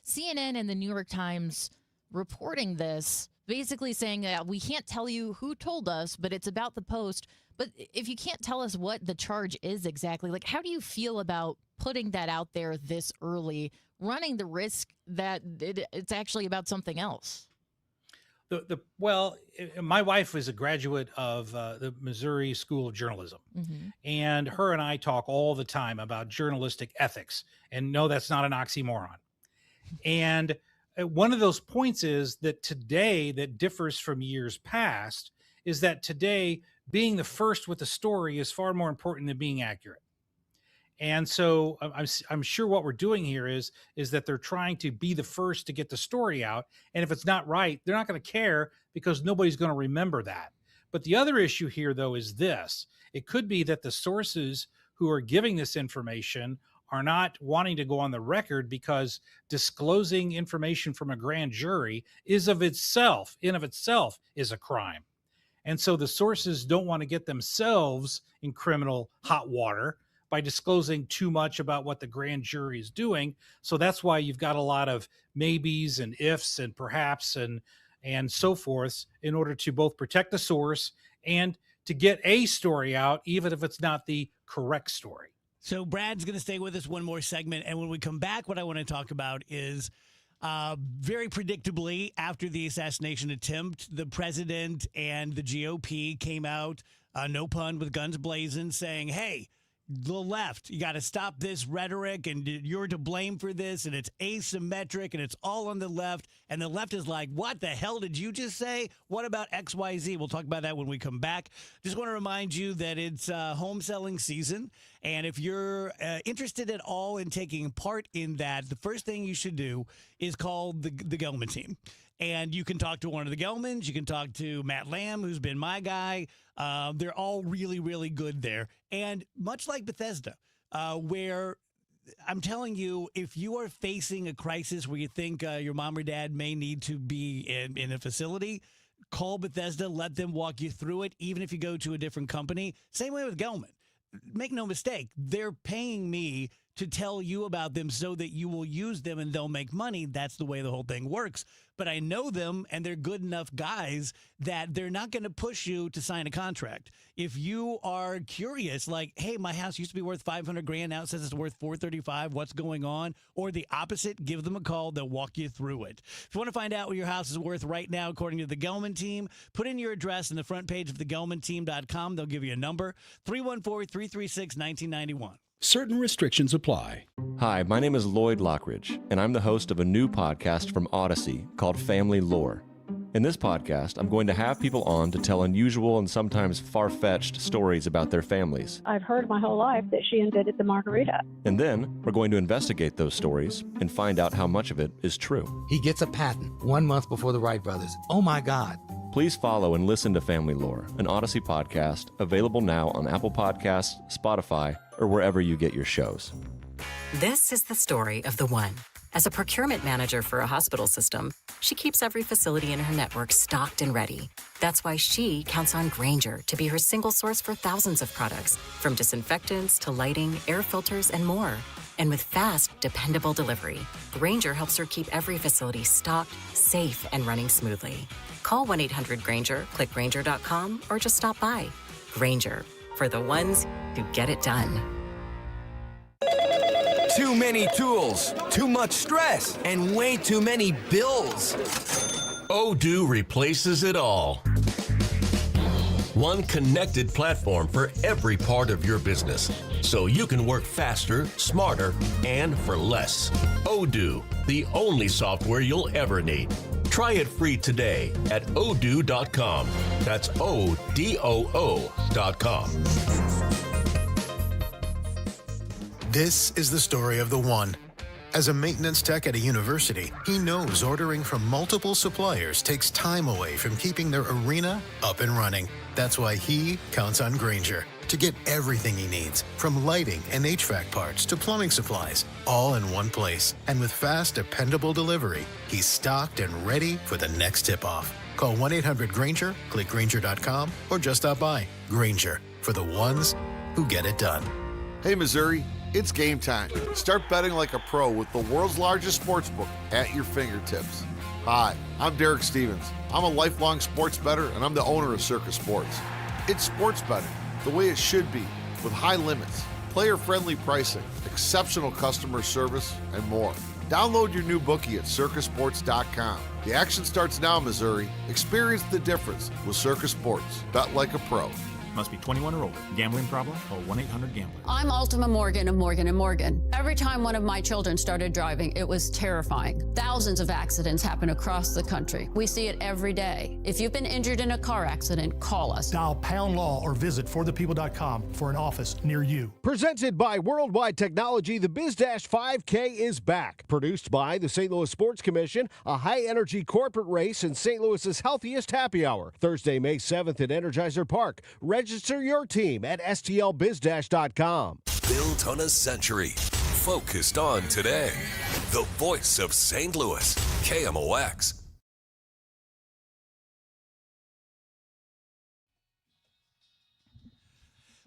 CNN and the New York Times reporting this, basically saying that we can't tell you who told us, but it's about the post. But if you can't tell us what the charge is exactly, like, how do you feel about putting that out there this early, running the risk that it's actually about something else? My wife was a graduate of the Missouri School of Journalism, and her and I talk all the time about journalistic ethics. And no, that's not an oxymoron. And one of those points is that today, that differs from years past, is that today being the first with the story is far more important than being accurate. And so I'm sure what we're doing here is that they're trying to be the first to get the story out. And if it's not right, they're not going to care because nobody's going to remember that. But the other issue here, though, is this. It could be that the sources who are giving this information are not wanting to go on the record because disclosing information from a grand jury is in of itself is a crime. And so the sources don't want to get themselves in criminal hot water by disclosing too much about what the grand jury is doing. So that's why you've got a lot of maybes and ifs and perhaps and so forth in order to both protect the source and to get a story out, even if it's not the correct story. So Brad's going to stay with us one more segment. And when we come back, what I want to talk about is very predictably, after the assassination attempt, the president and the GOP came out, no pun, with guns blazing, saying, hey, the left, you got to stop this rhetoric and you're to blame for this and it's asymmetric and it's all on the left. And the left is like, what the hell did you just say? What about XYZ? We'll talk about that when we come back. Just want to remind you that it's home selling season. And if you're interested at all in taking part in that, the first thing you should do is call the Gelman team. And you can talk to one of the Gelmans. You can talk to Matt Lamb, who's been my guy. They're all really, really good there. And much like Bethesda, where I'm telling you, if you are facing a crisis where you think your mom or dad may need to be in a facility, call Bethesda, let them walk you through it, even if you go to a different company. Same way with Gelman. Make no mistake, they're paying me to tell you about them so that you will use them and they'll make money. That's the way the whole thing works. But I know them and they're good enough guys that they're not going to push you to sign a contract. If you are curious, like, hey, my house used to be worth $500,000, now it says it's worth $435,000. What's going on? Or the opposite, give them a call. They'll walk you through it. If you want to find out what your house is worth right now, according to the Gelman team, put in your address in the front page of thegelmanteam.com. They'll give you a number, 314-336-1991. Certain restrictions apply. Hi, my name is Lloyd Lockridge, and I'm the host of a new podcast from Odyssey called Family Lore. In this podcast, I'm going to have people on to tell unusual and sometimes far-fetched stories about their families. I've heard my whole life that she invented the margarita. And then we're going to investigate those stories and find out how much of it is true. He gets a patent 1 month before the Wright brothers. Oh my God. Please follow and listen to Family Lore, an Odyssey podcast, available now on Apple Podcasts, Spotify, or wherever you get your shows. This is the story of the one. As a procurement manager for a hospital system, she keeps every facility in her network stocked and ready. That's why she counts on Grainger to be her single source for thousands of products, from disinfectants to lighting, air filters, and more. And with fast, dependable delivery, Grainger helps her keep every facility stocked, safe, and running smoothly. Call 1-800-GRAINGER, click Grainger.com, or just stop by. Grainger, for the ones who get it done. Too many tools, too much stress, and way too many bills. Odoo replaces it all. One connected platform for every part of your business, so you can work faster, smarter, and for less. Odoo, the only software you'll ever need. Try it free today at odoo.com. That's ODOO.com. This is the story of the one. As a maintenance tech at a university, he knows ordering from multiple suppliers takes time away from keeping their arena up and running. That's why he counts on Grainger to get everything he needs, from lighting and HVAC parts to plumbing supplies, all in one place. And with fast, dependable delivery, he's stocked and ready for the next tip-off. Call 1-800-GRAINGER, click Grainger.com, or just stop by. Grainger, for the ones who get it done. Hey, Missouri. It's game time. Start betting like a pro with the world's largest sportsbook at your fingertips. Hi, I'm Derek Stevens. I'm a lifelong sports bettor, and I'm the owner of Circus Sports. It's sports betting the way it should be, with high limits, player-friendly pricing, exceptional customer service, and more. Download your new bookie at circusports.com. The action starts now, Missouri. Experience the difference with Circus Sports. Bet like a pro. Must be 21 or older. Gambling problem? Call 1-800-GAMBLER. I'm Ultima Morgan of Morgan & Morgan. Every time one of my children started driving, it was terrifying. Thousands of accidents happen across the country. We see it every day. If you've been injured in a car accident, call us. Dial pound law or visit forthepeople.com for an office near you. Presented by Worldwide Technology, the BizDash 5K is back. Produced by the St. Louis Sports Commission, a high-energy corporate race in St. Louis's healthiest happy hour. Thursday, May 7th at Energizer Park. Register your team at stlbizdash.com. Built on a century. Focused on today. The voice of St. Louis. KMOX.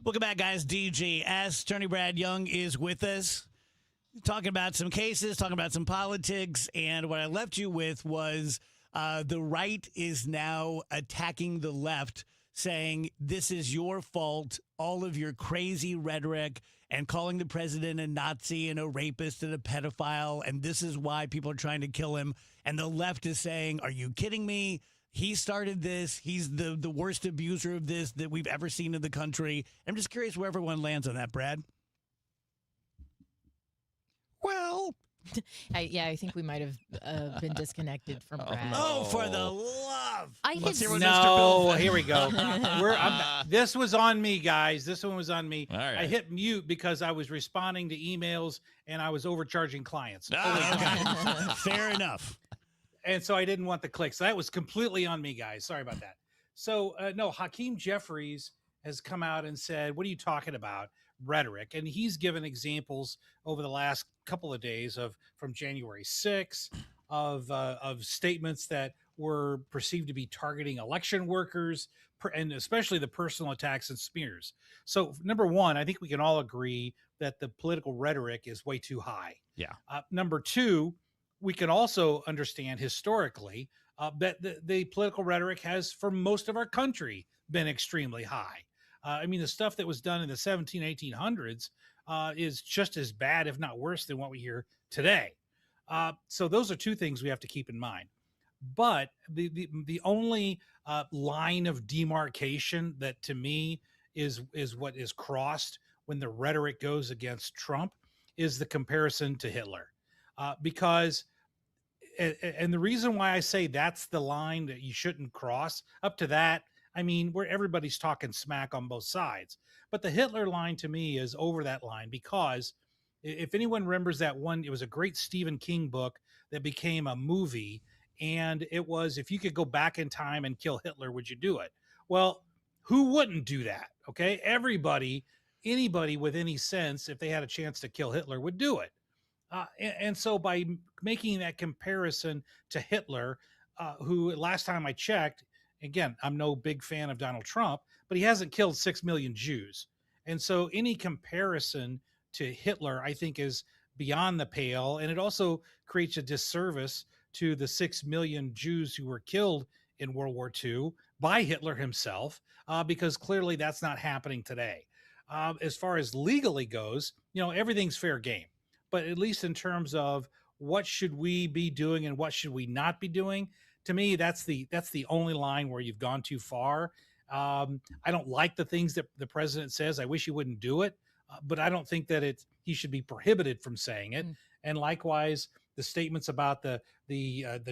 Welcome back, guys. DGS. Attorney Brad Young is with us. Talking about some cases, talking about some politics. And what I left you with was the right is now attacking the left, saying this is your fault, all of your crazy rhetoric, and calling the president a Nazi and a rapist and a pedophile, and this is why people are trying to kill him. And the left is saying, are you kidding me? He started this. He's the worst abuser of this that we've ever seen in the country. I'm just curious where everyone lands on that, Brad. Well, I think we might have been disconnected from Brad. Oh, for the love! Let's hear what No, Mr. Bill here we go. This was on me, guys. This one was on me. All right. I hit mute because I was responding to emails and I was overcharging clients. Fair enough. And so I didn't want the click. So that was completely on me, guys. Sorry about that. So, no, Hakeem Jeffries has come out and said, what are you talking about? Rhetoric. And he's given examples over the last couple of days from January 6th of statements that were perceived to be targeting election workers, and especially the personal attacks and smears. So, number one, I think we can all agree that the political rhetoric is way too high. Yeah. Number two, we can also understand historically that the political rhetoric has, for most of our country, been extremely high. I mean, the stuff that was done in the 1800s is just as bad, if not worse, than what we hear today. So those are two things we have to keep in mind. But the only line of demarcation that, to me, is what is crossed when the rhetoric goes against Trump is the comparison to Hitler. Because and the reason why I say that's the line that you shouldn't cross, up to that, I mean, where everybody's talking smack on both sides. But the Hitler line, to me, is over that line, because if anyone remembers that one, it was a great Stephen King book that became a movie. And it was, if you could go back in time and kill Hitler, would you do it? Well, who wouldn't do that? Okay. Anybody with any sense, if they had a chance to kill Hitler, would do it. And so by making that comparison to Hitler, who last time I checked, again, I'm no big fan of Donald Trump, but he hasn't killed 6 million Jews. And so any comparison to Hitler, I think, is beyond the pale. And it also creates a disservice to the 6 million Jews who were killed in World War II by Hitler himself, because clearly that's not happening today. As far as legally goes, everything's fair game. But at least in terms of what should we be doing and what should we not be doing, to me, that's the only line where you've gone too far. I don't like the things that the president says. I wish he wouldn't do it, but I don't think that he should be prohibited from saying it. And likewise, the statements about the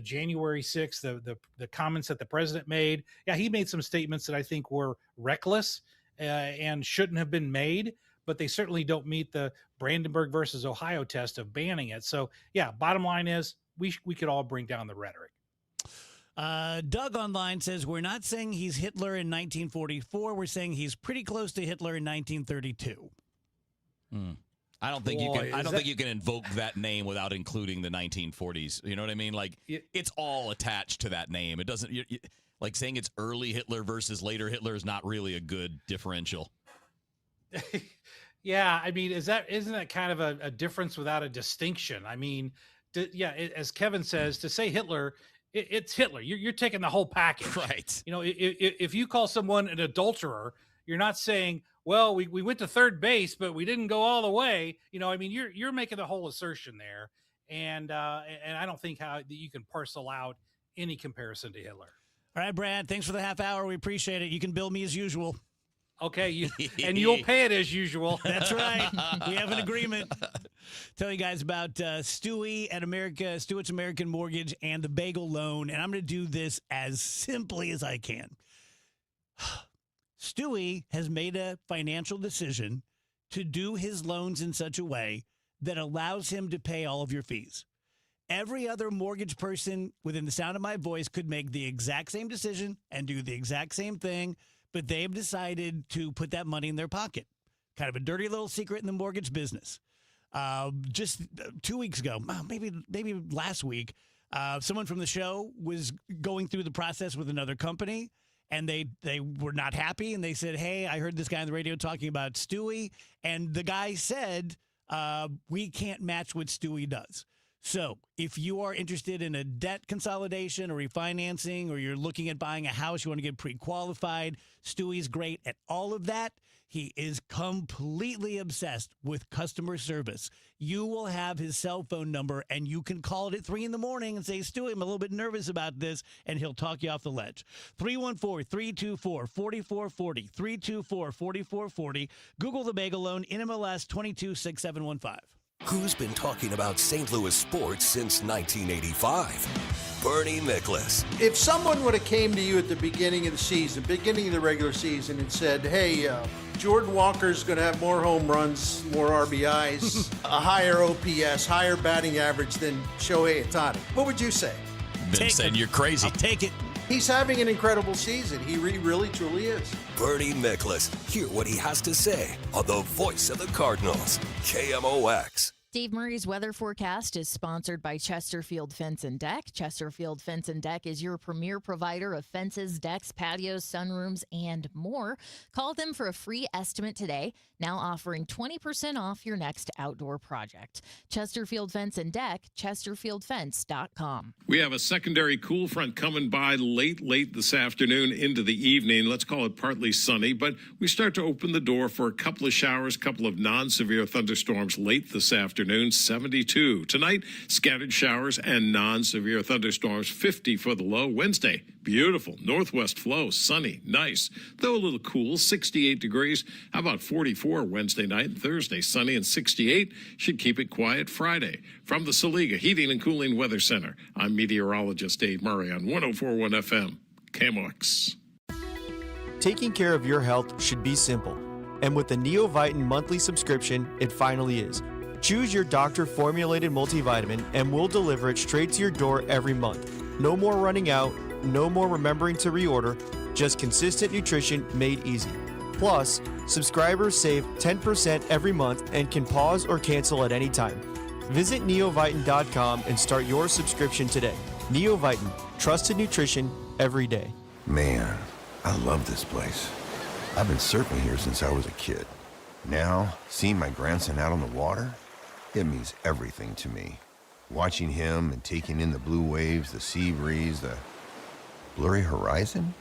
January 6th, the comments that the president made. Yeah, he made some statements that I think were reckless and shouldn't have been made, but they certainly don't meet the Brandenburg versus Ohio test of banning it. So, yeah, bottom line is we could all bring down the rhetoric. Doug online says, we're not saying he's Hitler in 1944. We're saying he's pretty close to Hitler in 1932. I don't think you can invoke that name without including the 1940s. You know what I mean? Like, it's all attached to that name. It doesn't like saying it's early Hitler versus later Hitler is not really a good differential. Yeah, I mean, isn't that kind of a difference without a distinction? I mean, as Kevin says, to say Hitler, it's Hitler. You're taking the whole package, right? If you call someone an adulterer, you're not saying, well, we went to third base, but we didn't go all the way. I mean, you're making the whole assertion there, and I don't think how that you can parcel out any comparison to Hitler. All right, Brad, thanks for the half hour. We appreciate it. You can bill me as usual. Okay, and you'll pay it as usual. That's right. We have an agreement. Tell you guys about Stewie at Stewart's American Mortgage and the Bagel Loan, and I'm going to do this as simply as I can. Stewie has made a financial decision to do his loans in such a way that allows him to pay all of your fees. Every other mortgage person within the sound of my voice could make the exact same decision and do the exact same thing, but they've decided to put that money in their pocket. Kind of a dirty little secret in the mortgage business. Just 2 weeks ago, maybe last week, someone from the show was going through the process with another company, and they were not happy, and they said, hey, I heard this guy on the radio talking about Stewie, and the guy said, we can't match what Stewie does. So if you are interested in a debt consolidation or refinancing, or you're looking at buying a house, you want to get pre-qualified, Stewie's great at all of that. He is completely obsessed with customer service. You will have his cell phone number, and you can call it at 3 in the morning and say, Stewie, I'm a little bit nervous about this, and he'll talk you off the ledge. 314-324-4440, 324-4440. Google the Bagel Loan, NMLS 226715. Who's been talking about St. Louis sports since 1985? Bernie Nicholas. If someone would have came to you at the beginning of the season, beginning of the regular season, and said, hey, Jordan Walker's going to have more home runs, more RBIs, a higher OPS, higher batting average than Shohei Ohtani, what would you say? Then saying you're crazy. I'll take it. He's having an incredible season. He really, truly is. Bernie Nicholas. Hear what he has to say on the voice of the Cardinals, KMOX. Dave Murray's weather forecast is sponsored by Chesterfield Fence and Deck. Chesterfield Fence and Deck is your premier provider of fences, decks, patios, sunrooms, and more. Call them for a free estimate today, now offering 20% off your next outdoor project. Chesterfield Fence and Deck, chesterfieldfence.com. We have a secondary cool front coming by late this afternoon into the evening. Let's call it partly sunny, but we start to open the door for a couple of showers, couple of non-severe thunderstorms late this afternoon. 72. Tonight, scattered showers and non-severe thunderstorms. 50 for the low. Wednesday, beautiful. Northwest flow, sunny, nice. Though a little cool, 68 degrees. How about 44 Wednesday night and Thursday? Sunny and 68. Should keep it quiet Friday. From the Saliga Heating and Cooling Weather Center, I'm meteorologist Dave Murray on 104.1 FM, KMOX. Taking care of your health should be simple. And with the Neovitin monthly subscription, it finally is. Choose your doctor-formulated multivitamin and we'll deliver it straight to your door every month. No more running out, no more remembering to reorder, just consistent nutrition made easy. Plus, subscribers save 10% every month and can pause or cancel at any time. Visit neovitin.com and start your subscription today. Neovitin, trusted nutrition every day. Man, I love this place. I've been surfing here since I was a kid. Now, seeing my grandson out on the water, it means everything to me. Watching him and taking in the blue waves, the sea breeze, the blurry horizon.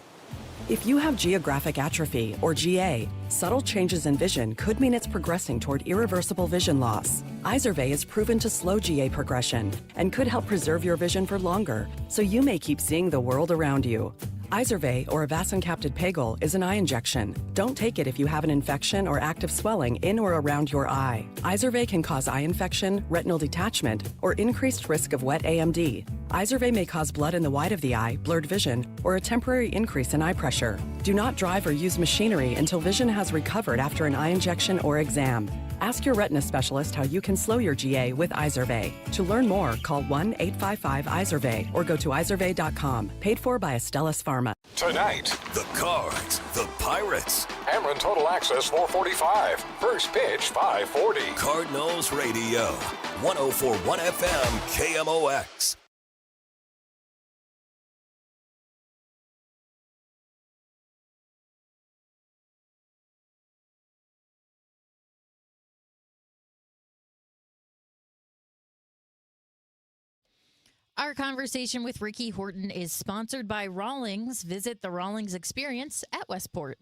If you have geographic atrophy, or GA, subtle changes in vision could mean it's progressing toward irreversible vision loss. Izervay is proven to slow GA progression and could help preserve your vision for longer, so you may keep seeing the world around you. Izervay, or avacincaptad pegol, is an eye injection. Don't take it if you have an infection or active swelling in or around your eye. Izervay can cause eye infection, retinal detachment, or increased risk of wet AMD. Izervay may cause blood in the white of the eye, blurred vision, or a temporary increase in eye pressure. Do not drive or use machinery until vision has recovered after an eye injection or exam. Ask your retina specialist how you can slow your GA with Izervay. To learn more, call 1-855-IZERVAY or go to izervay.com. Paid for by Astellas Pharma. Tonight, the Cards, the Pirates. Ameren Total Access 445. First pitch 540. Cardinals Radio, 104.1 FM, KMOX. Our conversation with Ricky Horton is sponsored by Rawlings. Visit the Rawlings Experience at Westport.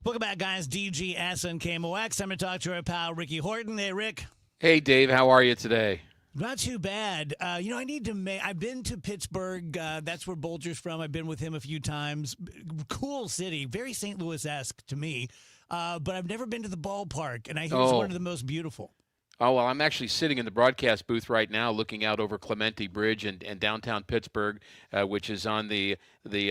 Welcome back, guys. DGS and KMOX. Time to talk to our pal Ricky Horton. Hey, Rick. Hey, Dave. How are you today? Not too bad. I need to I've been to Pittsburgh. That's where Bolger's from. I've been with him a few times. Cool city. Very St. Louis-esque to me. But I've never been to the ballpark, and I hear it's one of the most beautiful. Oh, well, I'm actually sitting in the broadcast booth right now looking out over Clementi Bridge and downtown Pittsburgh, which is on the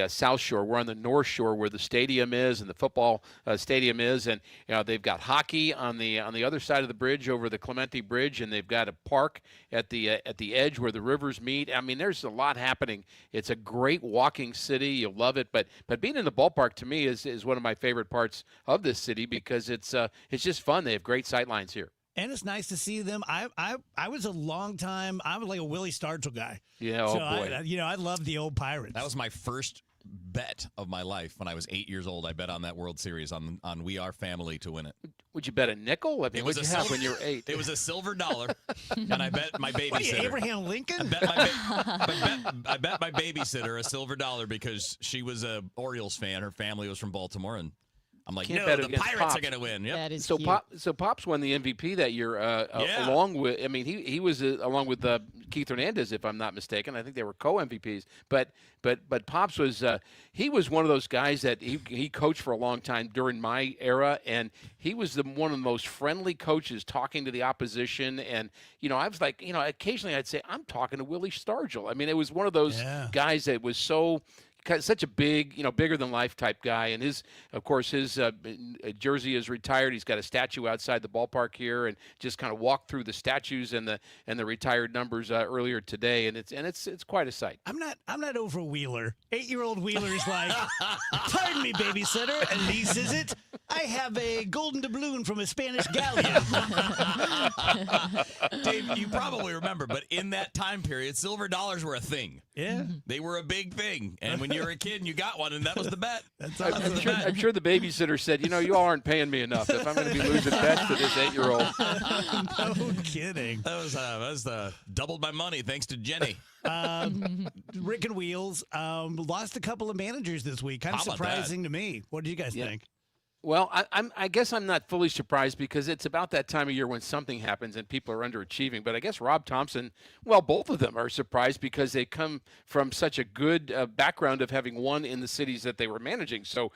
South Shore. We're on the North Shore where the stadium is and the football stadium is. And they've got hockey on the other side of the bridge over the Clementi Bridge, and they've got a park at the edge where the rivers meet. I mean, there's a lot happening. It's a great walking city. You'll love it. But being in the ballpark, to me, is one of my favorite parts of this city because it's just fun. They have great sight lines here. And it's nice to see them. I was a long time. I was like a Willie Stargell guy. Yeah, so boy. I love the old Pirates. That was my first bet of my life when I was 8 years old. I bet on that World Series on We Are Family to win it. Would you bet a nickel? I mean, what'd you have when you were 8? It was a silver dollar, and I bet my babysitter. What are you, Abraham Lincoln? I bet my babysitter a silver dollar because she was a Orioles fan. Her family was from Baltimore, and I'm like, Can't no, bet the Pirates Pops. are going to win. Yep. That is So cute. Pops won the MVP that year, Yeah. along with. I mean, he was along with Keith Hernandez, if I'm not mistaken. I think they were co-MVPs. But Pops was he was one of those guys that he coached for a long time during my era, and he was one of the most friendly coaches, talking to the opposition. And I was like, occasionally I'd say, I'm talking to Willie Stargell. I mean, it was one of those guys that was such a big, bigger than life type guy. And his jersey is retired. He's got a statue outside the ballpark here, and just kind of walked through the statues and the retired numbers earlier today. And it's quite a sight. I'm not over Wheeler. 8-year-old Wheeler's like, pardon me, babysitter. At least is it? I have a golden doubloon from a Spanish galleon. Dave, you probably remember, but in that time period, silver dollars were a thing. Yeah. They were a big thing. And when you were a kid and you got one, and that was the bet. I'm sure the babysitter said, you all aren't paying me enough if I'm going to be losing bets to this 8-year-old. No kidding. That was doubled my money thanks to Jenny. Rick and Wheels lost a couple of managers this week. Kind of How about surprising to me. What do you guys think? Well, I guess I'm not fully surprised because it's about that time of year when something happens and people are underachieving. But I guess Rob Thompson, well, both of them are surprised because they come from such a good background of having won in the cities that they were managing. So,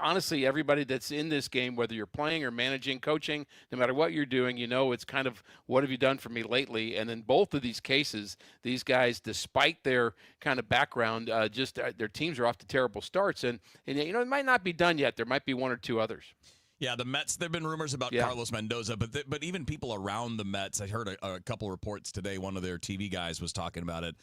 honestly, everybody that's in this game, whether you're playing or managing, coaching, no matter what you're doing, it's kind of, what have you done for me lately? And in both of these cases, these guys, despite their kind of background, their teams are off to terrible starts. And it might not be done yet. There might be one or two others. Yeah, the Mets, there have been rumors about Carlos Mendoza, but even people around the Mets, I heard a couple reports today, one of their TV guys was talking about it,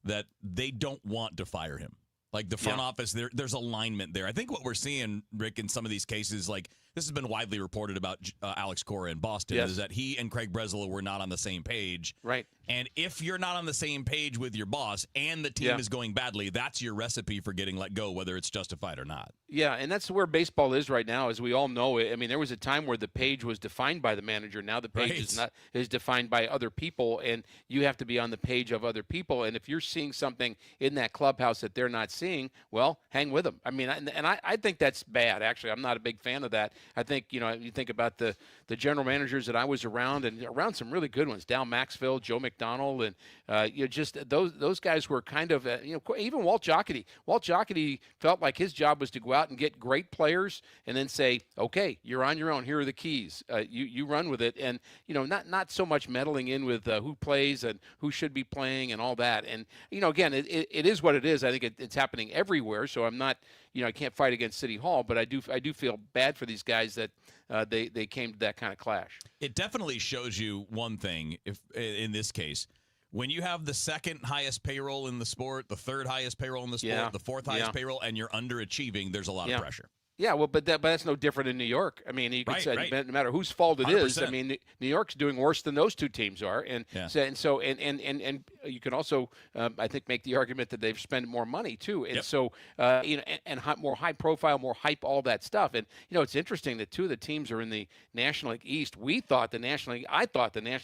that they don't want to fire him. Like the front office, there's alignment there. I think what we're seeing, Rick, in some of these cases, like this has been widely reported about Alex Cora in Boston, is that he and Craig Breslow were not on the same page. Right. And if you're not on the same page with your boss and the team is going badly, that's your recipe for getting let go, whether it's justified or not. Yeah, and that's where baseball is right now, as we all know. I mean, there was a time where the page was defined by the manager. Now the page is defined by other people, and you have to be on the page of other people. And if you're seeing something in that clubhouse that they're not seeing, well, hang with them. I mean, I think that's bad, actually. I'm not a big fan of that. I think, you think about the general managers that I was around, and around some really good ones, Dal Maxfield, Joe McDonald, and just those guys were kind of, even Walt Jocketty. Walt Jocketty felt like his job was to go out and get great players and then say, okay, you're on your own. Here are the keys. You run with it. And, not so much meddling in with who plays and who should be playing and all that. And, again, it is what it is. I think it's happening everywhere. So I'm not, I can't fight against City Hall, but I do feel bad for these guys that they came to that kind of clash. It definitely shows you one thing, if in this case, when you have the second highest payroll in the sport, the third highest payroll in the sport, the fourth highest payroll, and you're underachieving, there's a lot of pressure. Yeah, well, but that's no different in New York. I mean, you could say no matter whose fault it is. 100%. I mean, New York's doing worse than those two teams are, and you can also, I think, make the argument that they've spent more money too, and so more high profile, more hype, all that stuff. And it's interesting that two of the teams are in the National League East. I thought the National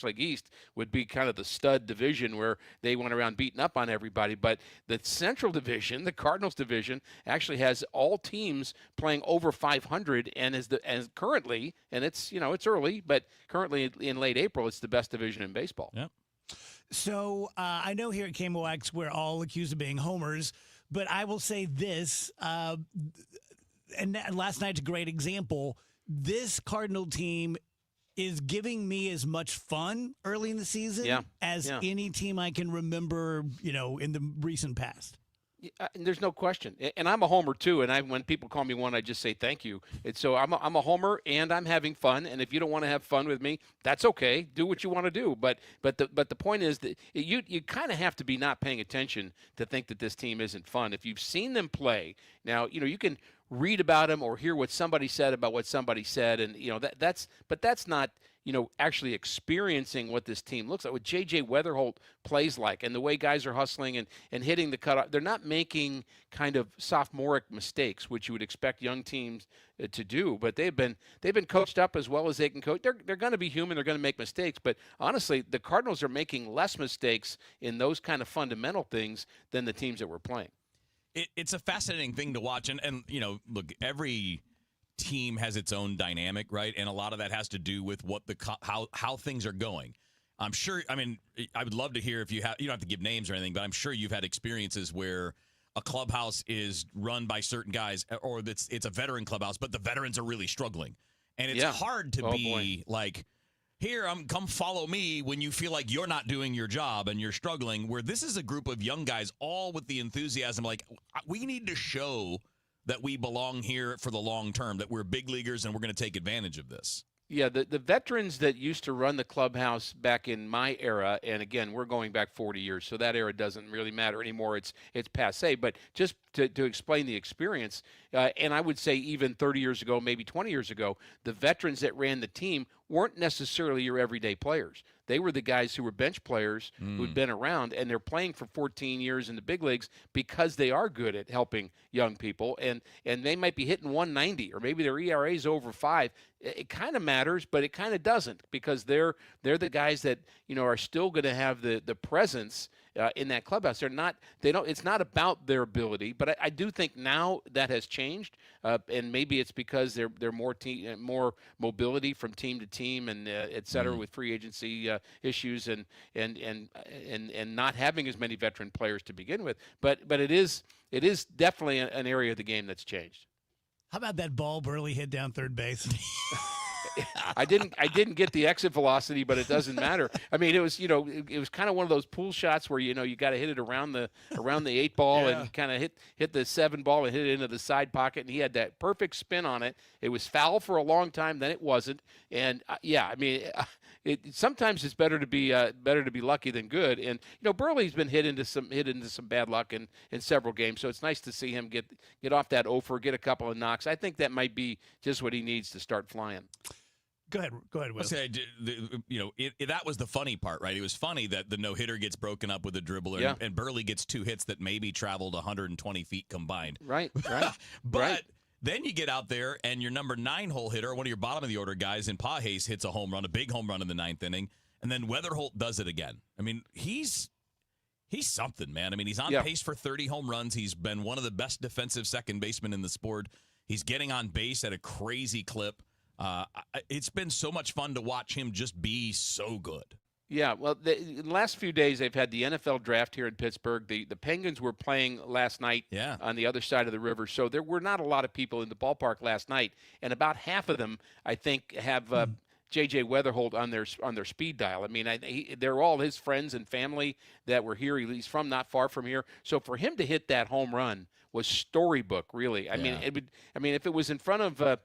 League East would be kind of the stud division where they went around beating up on everybody, but the Central Division, the Cardinals division, actually has all teams playing over 500, and as currently, and it's it's early, but currently in late April, it's the best division in baseball. Yep. So I know here at KMOX we're all accused of being homers, but I will say this, and last night's a great example. This Cardinal team is giving me as much fun early in the season as any team I can remember, in the recent past. There's no question, and I'm a homer too. And when people call me one, I just say thank you. And so I'm a homer, and I'm having fun. And if you don't want to have fun with me, that's okay. Do what you want to do. But the point is that you kind of have to be not paying attention to think that this team isn't fun. If you've seen them play, now you can read about them or hear what somebody said about what somebody said, and that's not actually experiencing what this team looks like, what J.J. Weatherholt plays like, and the way guys are hustling and hitting the cutoff. They're not making kind of sophomoric mistakes, which you would expect young teams to do, but they've been coached up as well as they can coach. They're going to be human. They're going to make mistakes, but honestly, the Cardinals are making less mistakes in those kind of fundamental things than the teams that we're playing. It's a fascinating thing to watch, and look, every team has its own dynamic, right? And a lot of that has to do with what how things are going. I'm sure. I mean, I would love to hear if you don't have to give names or anything, but I'm sure you've had experiences where a clubhouse is run by certain guys, or it's a veteran clubhouse, but the veterans are really struggling, and it's hard to be like, here, come follow me when you feel like you're not doing your job and you're struggling, where this is a group of young guys all with the enthusiasm, like, we need to show that we belong here for the long term, that we're big leaguers and we're going to take advantage of this. Yeah, the veterans that used to run the clubhouse back in my era, and again, we're going back 40 years, so that era doesn't really matter anymore. It's passé. But just to explain the experience, and I would say even 30 years ago, maybe 20 years ago, the veterans that ran the team weren't necessarily your everyday players. They were the guys who were bench players who'd been around, and they're playing for 14 years in the big leagues because they are good at helping young people, and they might be hitting 190, or maybe their ERA is over 5. It kind of matters, but it kind of doesn't, because they're the guys that are still going to have the presence in that clubhouse. It's not about their ability, but I do think now that has changed, and maybe it's because they're more mobility from team to team, and et cetera, with free agency issues and not having as many veteran players to begin with. But it is definitely an area of the game that's changed. How about that ball Burley hit down third base? I didn't get the exit velocity, but it doesn't matter. I mean, it was kind of one of those pool shots where you got to hit it around the 8 ball and kind of hit the 7 ball and hit it into the side pocket, and he had that perfect spin on it. It was foul for a long time, then it wasn't, and sometimes it's better to be lucky than good. And Burley's been hit into some bad luck in several games, so it's nice to see him get off that offer, get a couple of knocks. I think that might be just what he needs to start flying. Go ahead, Will. That was the funny part, right? It was funny that the no-hitter gets broken up with a dribbler, and Burley gets 2 hits that maybe traveled 120 feet combined. Right. But then you get out there, and your number 9 hole hitter, one of your bottom-of-the-order guys in Pages, hits a home run, a big home run in the 9th inning, and then Weatherholt does it again. I mean, he's something, man. I mean, he's on pace for 30 home runs. He's been one of the best defensive second basemen in the sport. He's getting on base at a crazy clip. It's been so much fun to watch him just be so good. Yeah, well, the last few days they've had the NFL draft here in Pittsburgh. The Penguins were playing last night on the other side of the river, so there were not a lot of people in the ballpark last night, and about half of them, I think, have J.J. Weatherholt on their speed dial. I mean, they're all his friends and family that were here. He's from not far from here, so for him to hit that home run was storybook, really. I mean, if it was in front of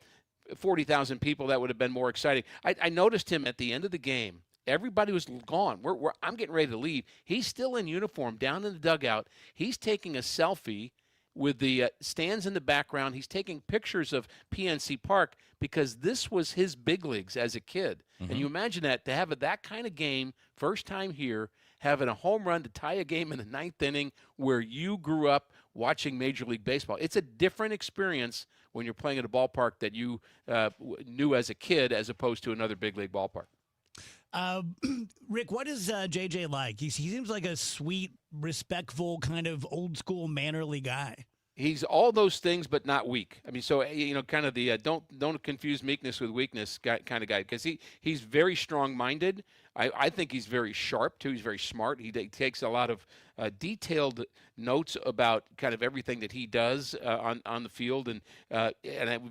40,000 people, that would have been more exciting. I noticed him at the end of the game. Everybody was gone. I'm getting ready to leave. He's still in uniform down in the dugout. He's taking a selfie with the stands in the background. He's taking pictures of PNC Park because this was his big leagues as a kid. And you imagine that, to have that kind of game, first time here, having a home run to tie a game in the 9th inning where you grew up watching Major League Baseball. It's a different experience when you're playing at a ballpark that you knew as a kid as opposed to another big league ballpark. Rick, what is JJ like? He seems like a sweet, respectful, kind of old school, mannerly guy. He's all those things, but not weak. I mean, so kind of the don't confuse meekness with weakness kind of guy, because he's very strong-minded. I think he's very sharp too. He's very smart. He takes a lot of detailed notes about kind of everything that he does on the field, and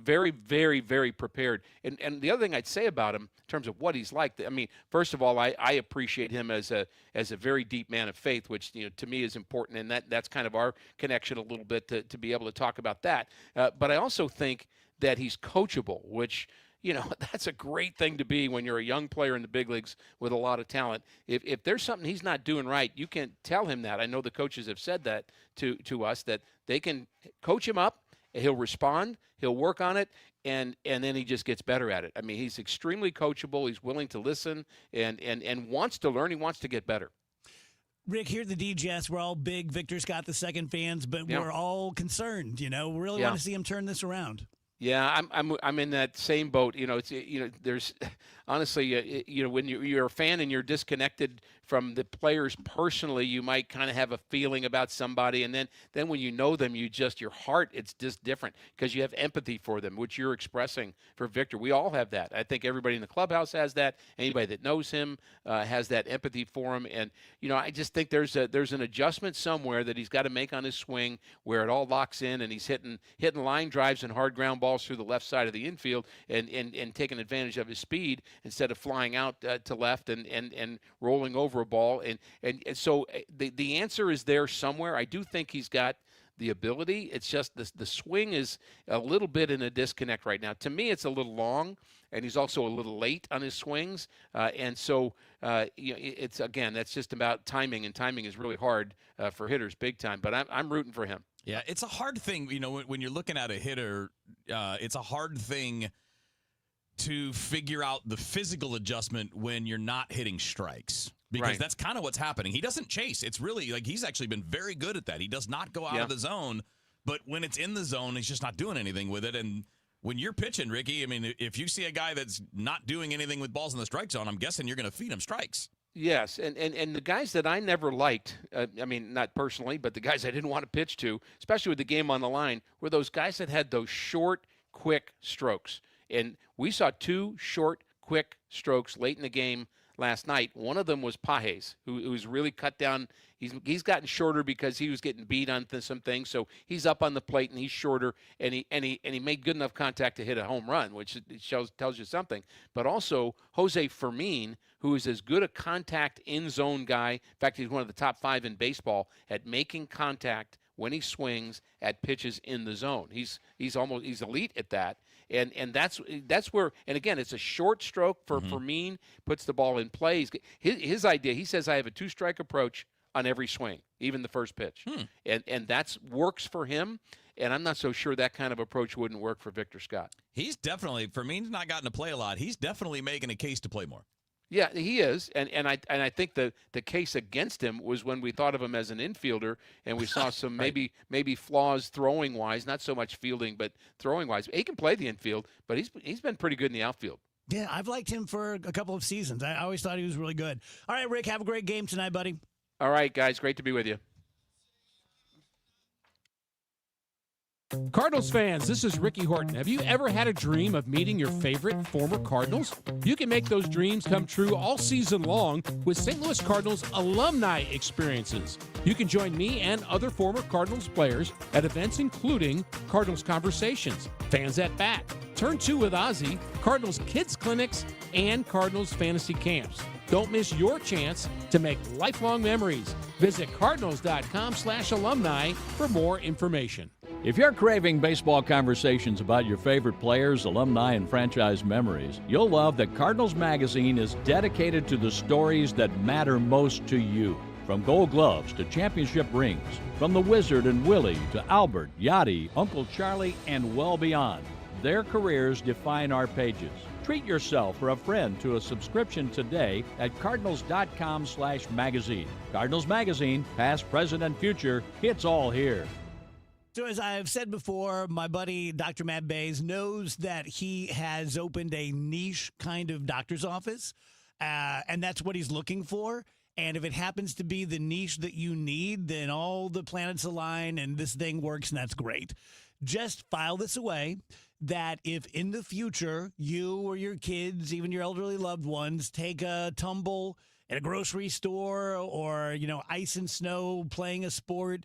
very, very, very prepared. And the other thing I'd say about him in terms of what he's like, I mean, first of all, I appreciate him as a very deep man of faith, which to me is important, and that's kind of our connection a little bit to be able to talk about that. But I also think that he's coachable, which that's a great thing to be when you're a young player in the big leagues with a lot of talent. If there's something he's not doing right, you can tell him that. I know the coaches have said that to us, that they can coach him up. He'll respond. He'll work on it, and then he just gets better at it. I mean, he's extremely coachable. He's willing to listen and wants to learn. He wants to get better. Rick, here at the DGS, we're all big Victor Scott II fans, but we're all concerned. We really want to see him turn this around. Yeah, I'm in that same boat. There's honestly, when you're a fan and you're disconnected from the players personally, you might kind of have a feeling about somebody, and then when you know them, your heart, it's just different because you have empathy for them, which you're expressing for Victor. We all have that. I think everybody in the clubhouse has that. Anybody that knows him has that empathy for him, and I just think there's an adjustment somewhere that he's got to make on his swing where it all locks in, and he's hitting line drives and hard ground balls through the left side of the infield and taking advantage of his speed instead of flying out to left and rolling over a ball. And so the answer is there somewhere. I do think he's got the ability. It's just the swing is a little bit in a disconnect right now. To me, it's a little long, and he's also a little late on his swings. And so, it's, again, that's just about timing, and timing is really hard for hitters big time. But I'm rooting for him. Yeah, it's a hard thing, when you're looking at a hitter, it's a hard thing to figure out the physical adjustment when you're not hitting strikes. Because that's kind of what's happening. He doesn't chase. It's really like he's actually been very good at that. He does not go out of the zone, but when it's in the zone, he's just not doing anything with it. And when you're pitching, Ricky, I mean, if you see a guy that's not doing anything with balls in the strike zone, I'm guessing you're going to feed him strikes. Yes, and the guys that I never liked, I mean, not personally, but the guys I didn't want to pitch to, especially with the game on the line, were those guys that had those short, quick strokes. And we saw 2 short, quick strokes late in the game last night. One of them was Pages, who was really cut down. He's gotten shorter because he was getting beat on some things. So he's up on the plate and he's shorter, and he made good enough contact to hit a home run, which tells you something. But also Jose Fermin, who is as good a contact in zone guy. In fact, he's one of the top 5 in baseball at making contact when he swings at pitches in the zone. He's elite at that. And that's where, and again, it's a short stroke for Fermin, puts the ball in play. His idea, he says, I have a 2-strike approach on every swing, even the first pitch. And that's works for him. And I'm not so sure that kind of approach wouldn't work for Victor Scott. He's definitely, Fermin's not gotten to play a lot. He's definitely making a case to play more. Yeah, he is, and I think the case against him was when we thought of him as an infielder, and we saw some maybe flaws throwing wise, not so much fielding, but throwing wise. He can play the infield, but he's been pretty good in the outfield. Yeah, I've liked him for a couple of seasons. I always thought he was really good. All right, Rick, have a great game tonight, buddy. All right, guys, great to be with you. Cardinals fans, this is Ricky Horton. Have you ever had a dream of meeting your favorite former Cardinals? You can make those dreams come true all season long with St. Louis Cardinals alumni experiences. You can join me and other former Cardinals players at events including Cardinals Conversations, Fans at Bat, Turn 2 with Ozzy, Cardinals Kids Clinics, and Cardinals Fantasy Camps. Don't miss your chance to make lifelong memories. Visit cardinals.com/alumni for more information. If you're craving baseball conversations about your favorite players, alumni, and franchise memories, you'll love that Cardinals Magazine is dedicated to the stories that matter most to you. From Gold Gloves to championship rings, from the Wizard and Willie to Albert, Yachty, Uncle Charlie, and well beyond, their careers define our pages. Treat yourself or a friend to a subscription today at cardinals.com/magazine. Cardinals Magazine, past, present, and future, it's all here. So as I've said before, my buddy Dr. Matt Bays knows that he has opened a niche kind of doctor's office, and that's what he's looking for. And if it happens to be the niche that you need, then all the planets align and this thing works, and that's great. Just file this away that if in the future you or your kids, even your elderly loved ones, take a tumble at a grocery store or, ice and snow, playing a sport,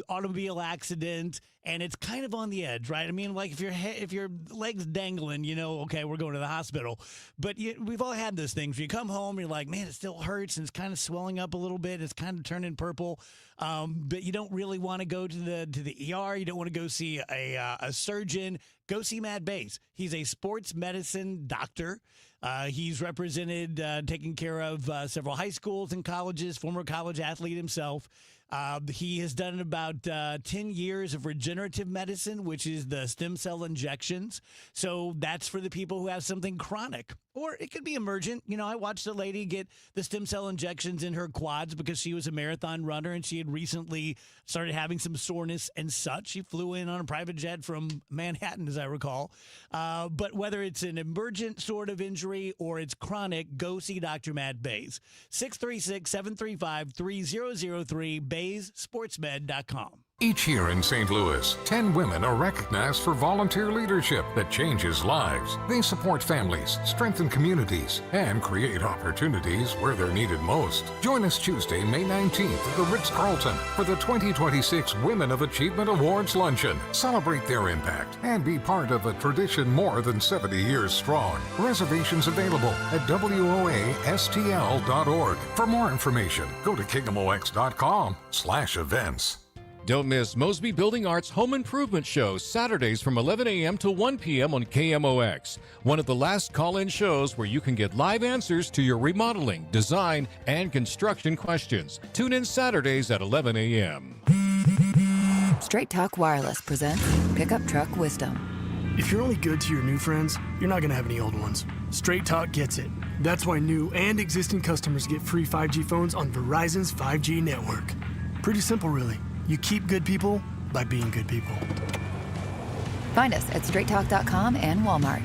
automobile accident, and it's kind of on the edge, right? I mean, like if your leg's dangling, okay, we're going to the hospital. But we've all had those things. You come home, you're like, man, it still hurts, and it's kind of swelling up a little bit. It's kind of turning purple, but you don't really want to go to the ER. You don't want to go see a surgeon. Go see Matt Bays. He's a sports medicine doctor. He's represented taking care of several high schools and colleges, former college athlete himself. He has done about 10 years of regenerative medicine, which is the stem cell injections. So that's for the people who have something chronic, or it could be emergent. I watched a lady get the stem cell injections in her quads because she was a marathon runner and she had recently started having some soreness and such. She flew in on a private jet from Manhattan, as I recall. But whether it's an emergent sort of injury or it's chronic, go see Dr. Matt Bays. 636-735-3003, BaysSportsMed.com. Each year in St. Louis, 10 women are recognized for volunteer leadership that changes lives. They support families, strengthen communities, and create opportunities where they're needed most. Join us Tuesday, May 19th at the Ritz-Carlton for the 2026 Women of Achievement Awards Luncheon. Celebrate their impact and be part of a tradition more than 70 years strong. Reservations available at WOASTL.org. For more information, go to KingdomOX.com/events. Don't miss Mosby Building Arts Home Improvement Show, Saturdays from 11 a.m. to 1 p.m. on KMOX. One of the last call-in shows where you can get live answers to your remodeling, design, and construction questions. Tune in Saturdays at 11 a.m. Straight Talk Wireless presents Pickup Truck Wisdom. If you're only good to your new friends, you're not going to have any old ones. Straight Talk gets it. That's why new and existing customers get free 5G phones on Verizon's 5G network. Pretty simple, really. You keep good people by being good people. Find us at straighttalk.com and Walmart.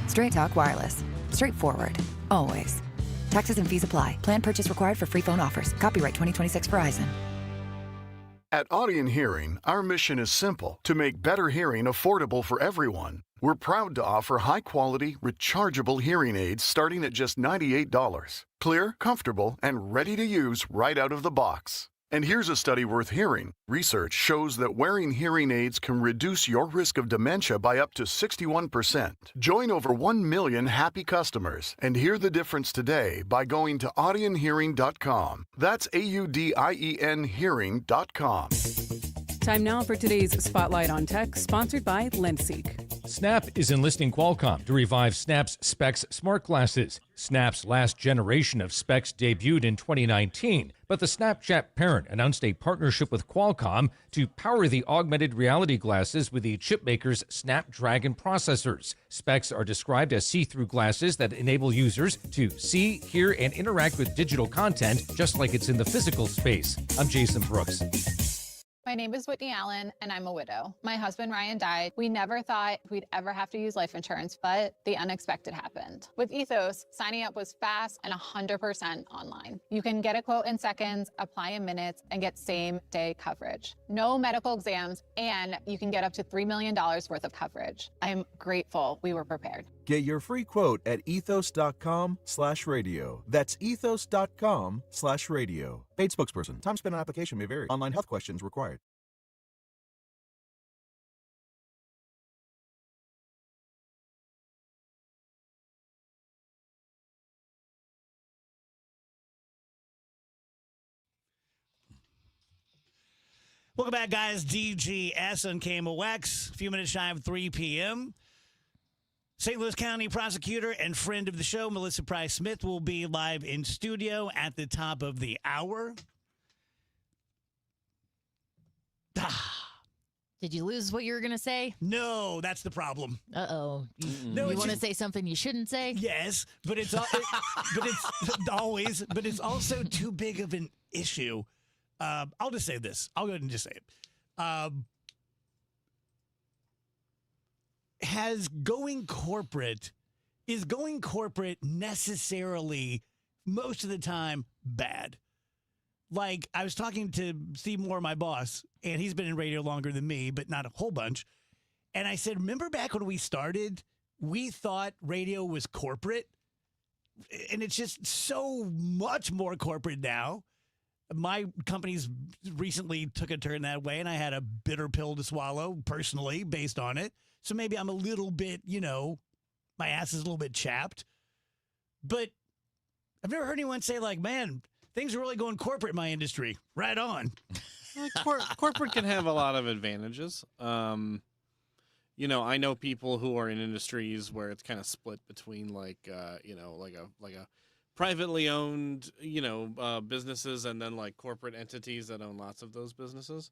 Straight Talk Wireless. Straightforward. Always. Taxes and fees apply. Plan purchase required for free phone offers. Copyright 2026 Verizon. At Audion Hearing, our mission is simple: to make better hearing affordable for everyone. We're proud to offer high-quality, rechargeable hearing aids starting at just $98. Clear, comfortable, and ready to use right out of the box. And here's a study worth hearing. Research shows that wearing hearing aids can reduce your risk of dementia by up to 61%. Join over 1 million happy customers and hear the difference today by going to audionhearing.com. That's AUDIEN hearing.com. Time now for today's Spotlight on Tech, sponsored by LensSeek. Snap is enlisting Qualcomm to revive Snap's Specs smart glasses. Snap's last generation of Specs debuted in 2019, but the Snapchat parent announced a partnership with Qualcomm to power the augmented reality glasses with the chipmaker's Snapdragon processors. Specs are described as see-through glasses that enable users to see, hear, and interact with digital content just like it's in the physical space. I'm Jason Brooks. My name is Whitney Allen, and I'm a widow. My husband, Ryan, died. We never thought we'd ever have to use life insurance, but the unexpected happened. With Ethos, signing up was fast and 100% online. You can get a quote in seconds, apply in minutes, and get same-day coverage. No medical exams, and you can get up to $3 million worth of coverage. I'm grateful we were prepared. Get your free quote at ethos.com/radio. That's ethos.com/radio. Paid spokesperson. Time spent on application may vary. Online health questions required. Welcome back, guys. DGS on KMOX. A few minutes shy of 3 p.m. St. Louis County prosecutor and friend of the show, Melissa Price Smith, will be live in studio at the top of the hour. Did you lose what you were going to say? No, that's the problem. Uh-oh. No, You it's want to just- say something you shouldn't say? Yes, but it's always, but it's also too big of an issue. I'll just say this. I'll go ahead and just say it. Is going corporate necessarily most of the time bad? Like, I was talking to Steve Moore, my boss, and he's been in radio longer than me, but not a whole bunch. And I said, remember back when we started, we thought radio was corporate? And it's just so much more corporate now. My company's recently took a turn that way, and I had a bitter pill to swallow personally based on it. So maybe I'm a little bit, my ass is a little bit chapped. But I've never heard anyone say, like, man, things are really going corporate in my industry. Right on. Corporate can have a lot of advantages. I know people who are in industries where it's kind of split between like a privately owned, businesses and then like corporate entities that own lots of those businesses.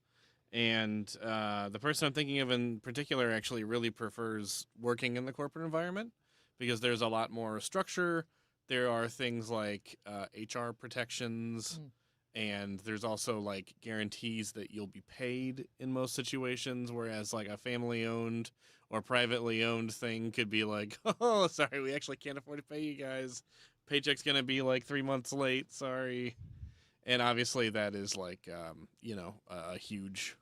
And the person I'm thinking of in particular actually really prefers working in the corporate environment because there's a lot more structure. There are things like HR protections, and there's also like guarantees that you'll be paid in most situations, whereas like a family-owned or privately owned thing could be like, oh, sorry, we actually can't afford to pay you guys. Paycheck's going to be like 3 months late. Sorry. And obviously that is like, a huge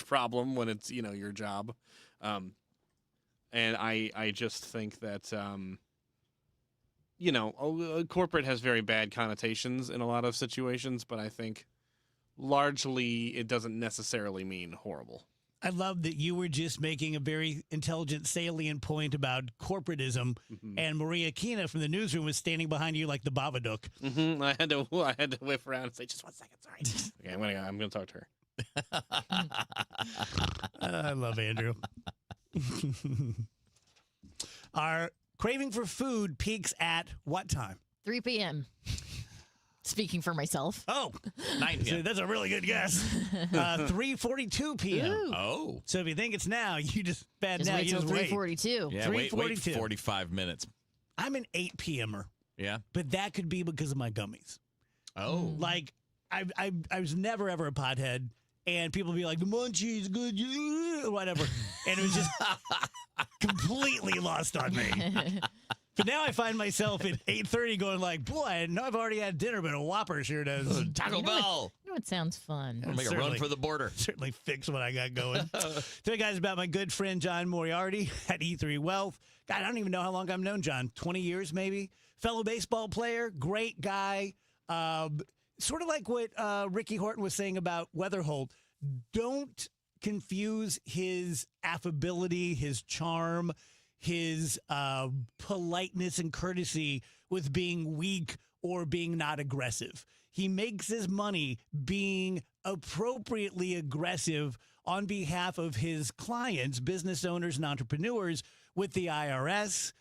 problem when it's, your job. And I just think that, corporate has very bad connotations in a lot of situations, but I think largely it doesn't necessarily mean horrible. I love that you were just making a very intelligent, salient point about corporatism, and Maria Kina from the newsroom was standing behind you like the Babadook. Mm-hmm. I had to whip around and say, just 1 second, sorry. Okay, I'm gonna talk to her. I love Andrew. Our craving for food peaks at what time? 3 p.m. Speaking for myself. Oh, 9 p.m. That's a really good guess. 3:42 p.m. Ooh. Oh. So if you think it's now, you just Just now wait you till just wait. 3:42. Yeah, wait 3:42. 45 minutes. I'm an 8 p.m.er, Yeah. but that could be because of my gummies. Oh. Like I was never ever a pothead, and people be like, the munchies good, yeah, whatever, and it was just completely lost on me. But now I find myself at 8:30 going like, boy, I know I've already had dinner, but a Whopper sure does. Taco Bell. You know what sounds fun? I'll make a run for the border. Certainly fix what I got going. Tell you guys about my good friend John Moriarty at E3 Wealth. God, I don't even know how long I've known John. 20 years maybe. Fellow baseball player, great guy. Sort of like what Ricky Horton was saying about Weatherholt. Don't confuse his affability, his charm, his politeness and courtesy with being weak or being not aggressive. He makes his money being appropriately aggressive on behalf of his clients, business owners and entrepreneurs, with the IRS,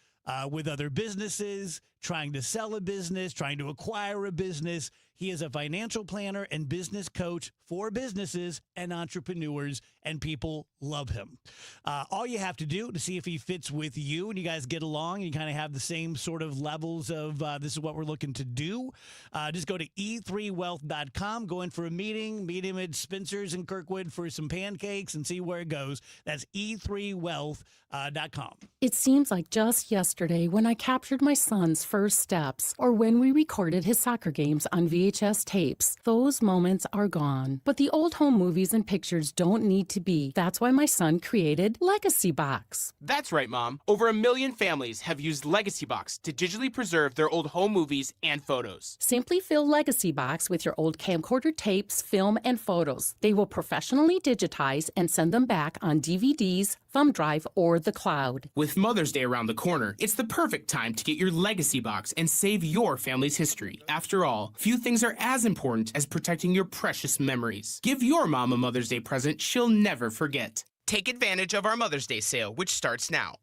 with other businesses, trying to sell a business, trying to acquire a business. He is a financial planner and business coach for businesses and entrepreneurs, and people love him. All you have to do to see if he fits with you and you guys get along and you kind of have the same sort of levels of this is what we're looking to do, just go to e3wealth.com, go in for a meeting, meet him at Spencer's in Kirkwood for some pancakes and see where it goes. That's e3wealth.com. It seems like just yesterday when I captured my son's first steps or when we recorded his soccer games on VHS tapes. Those moments are gone. But the old home movies and pictures don't need to be. That's why my son created Legacy Box. That's right, Mom. Over 1 million families have used Legacy Box to digitally preserve their old home movies and photos. Simply fill Legacy Box with your old camcorder tapes, film, and photos. They will professionally digitize and send them back on DVDs, thumb drive, or the cloud. With Mother's Day around the corner, it's the perfect time to get your Legacy Box and save your family's history. After all, few things are as important as protecting your precious memories. Give your mom a Mother's Day present she'll never forget. Take advantage of our Mother's Day sale, which starts now.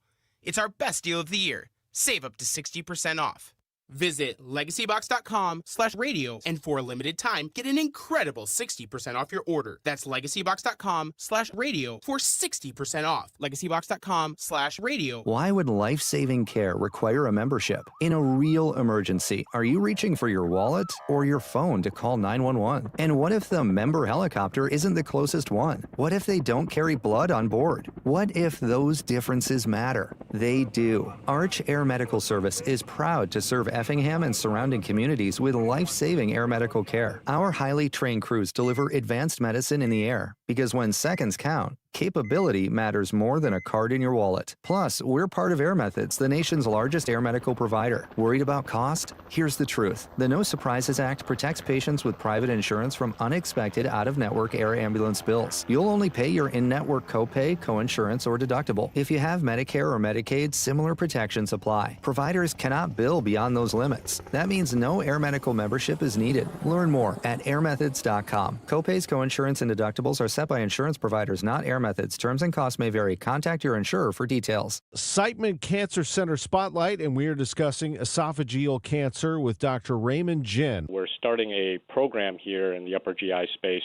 It's our best deal of the year. Save up to 60% off. Visit legacybox.com/radio, and for a limited time, get an incredible 60% off your order. That's legacybox.com/radio for 60% off. legacybox.com/radio. Why would life-saving care require a membership? In a real emergency, are you reaching for your wallet or your phone to call 911? And what if the member helicopter isn't the closest one? What if they don't carry blood on board? What if those differences matter? They do. Arch Air Medical Service is proud to serve Effingham and surrounding communities with life-saving air medical care. Our highly trained crews deliver advanced medicine in the air because when seconds count, capability matters more than a card in your wallet. Plus, we're part of Air Methods, the nation's largest air medical provider. Worried about cost? Here's the truth. The No Surprises Act protects patients with private insurance from unexpected out-of-network air ambulance bills. You'll only pay your in-network copay, coinsurance, or deductible. If you have Medicare or Medicaid, similar protections apply. Providers cannot bill beyond those limits. That means no air medical membership is needed. Learn more at airmethods.com. Copays, coinsurance, and deductibles are set by insurance providers, not Air Methods. Terms and costs may vary. Contact your insurer for details. Siteman Cancer Center Spotlight, and we are discussing esophageal cancer with Dr. Raymond Jin. We're starting a program here in the upper GI space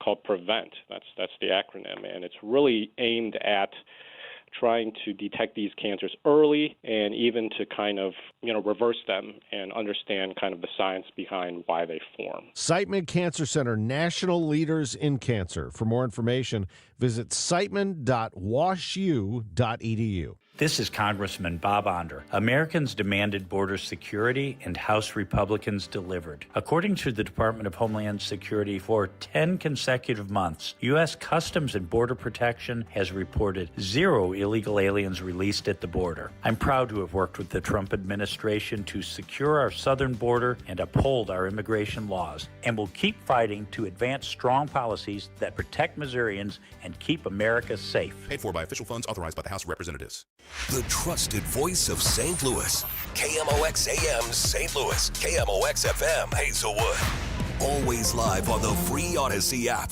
called PREVENT. That's the acronym, and it's really aimed at trying to detect these cancers early and even to kind of, reverse them and understand kind of the science behind why they form. Siteman Cancer Center, national leaders in cancer. For more information, visit siteman.washu.edu. This is Congressman Bob Onder. Americans demanded border security, and House Republicans delivered. According to the Department of Homeland Security, for 10 consecutive months, U.S. Customs and Border Protection has reported 0 illegal aliens released at the border. I'm proud to have worked with the Trump administration to secure our southern border and uphold our immigration laws, and will keep fighting to advance strong policies that protect Missourians and keep America safe. Paid for by official funds authorized by the House of Representatives. The trusted voice of St. Louis. KMOX AM St. Louis. KMOX FM Hazelwood. Always live on the free Odyssey app.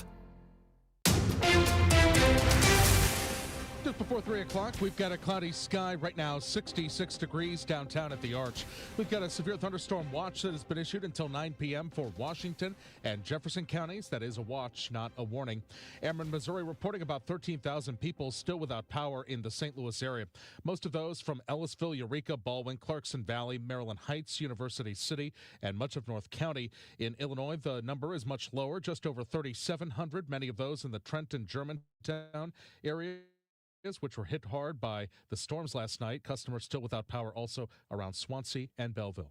Just before 3 o'clock, we've got a cloudy sky right now, 66 degrees downtown at the Arch. We've got a severe thunderstorm watch that has been issued until 9 p.m. for Washington and Jefferson counties. That is a watch, not a warning. Ameren, Missouri, reporting about 13,000 people still without power in the St. Louis area. Most of those from Ellisville, Eureka, Baldwin, Clarkson Valley, Maryland Heights, University City, and much of North County. In Illinois, the number is much lower, just over 3,700. Many of those in the Trenton, Germantown area, which were hit hard by the storms last night. Customers still without power also around Swansea and Belleville.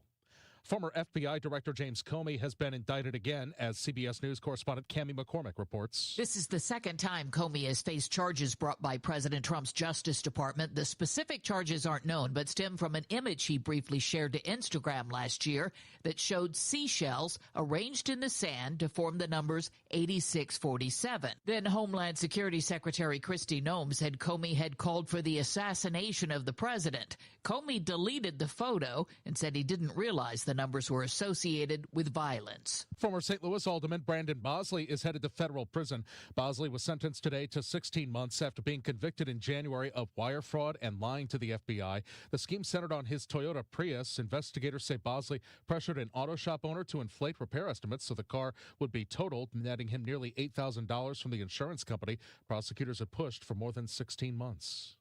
Former FBI Director James Comey has been indicted again, as CBS News correspondent Cammie McCormick reports. This is the second time Comey has faced charges brought by President Trump's Justice Department. The specific charges aren't known, but stem from an image he briefly shared to Instagram last year that showed seashells arranged in the sand to form the numbers 8647. Then Homeland Security Secretary Kristi Noem said Comey had called for the assassination of the president. Comey deleted the photo and said he didn't realize the numbers were associated with violence. Former St. Louis Alderman Brandon Bosley is headed to federal prison. Bosley was sentenced today to 16 months after being convicted in January of wire fraud and lying to the FBI. The scheme centered on his Toyota Prius. Investigators say Bosley pressured an auto shop owner to inflate repair estimates so the car would be totaled, netting him nearly $8,000 from the insurance company. Prosecutors had pushed for more than 16 months.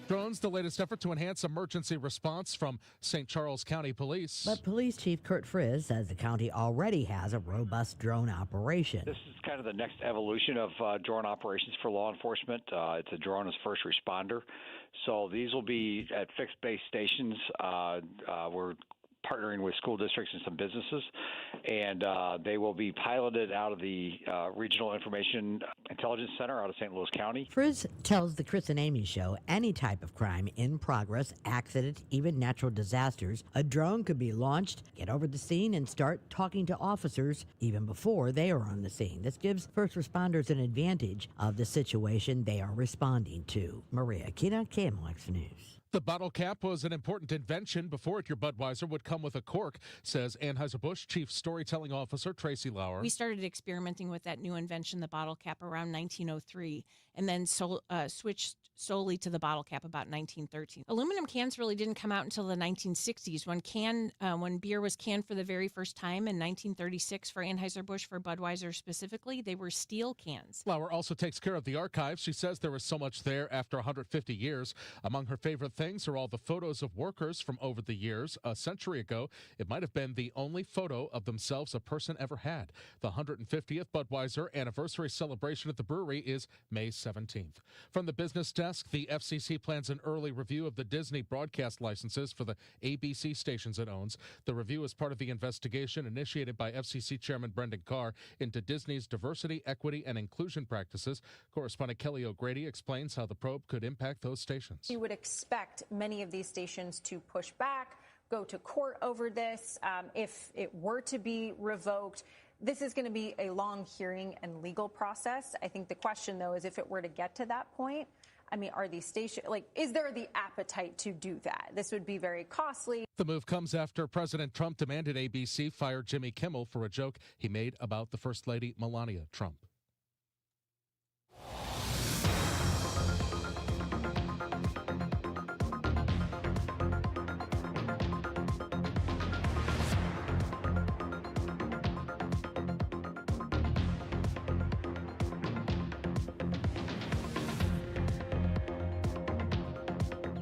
Drones, the latest effort to enhance emergency response from St. Charles County Police. But Police Chief Kurt Frizz says the county already has a robust drone operation. This is kind of the next evolution of drone operations for law enforcement. It's a drone as first responder. So these will be at fixed base stations. We're partnering with school districts and some businesses, and they will be piloted out of the Regional Information Intelligence Center out of St. Louis County. Frizz tells the Chris and Amy Show any type of crime in progress, accident, even natural disasters, a drone could be launched, get over the scene, and start talking to officers even before they are on the scene. This gives first responders an advantage of the situation they are responding to. Maria Akina, KMOX News. The bottle cap was an important invention. Before it, your Budweiser would come with a cork, says Anheuser-Busch Chief Storytelling Officer Tracy Lauer. We started experimenting with that new invention, the bottle cap, around 1903. and then switched solely to the bottle cap about 1913. Aluminum cans really didn't come out until the 1960s when beer was canned for the very first time in 1936 for Anheuser-Busch, for Budweiser specifically. They were steel cans. Lauer also takes care of the archives. She says there was so much there after 150 years. Among her favorite things are all the photos of workers from over the years. A century ago, it might have been the only photo of themselves a person ever had. The 150th Budweiser anniversary celebration at the brewery is May 17th. From the business desk, the FCC plans an early review of the Disney broadcast licenses for the ABC stations it owns. The review is part of the investigation initiated by FCC Chairman Brendan Carr into Disney's diversity, equity, and inclusion practices. Correspondent Kelly O'Grady explains how the probe could impact those stations. You would expect many of these stations to push back, go to court over this. If it were to be revoked, this is going to be a long hearing and legal process. I think the question, though, is if it were to get to that point, I mean, are these stations, is there the appetite to do that? This would be very costly. The move comes after President Trump demanded ABC fire Jimmy Kimmel for a joke he made about the First Lady Melania Trump.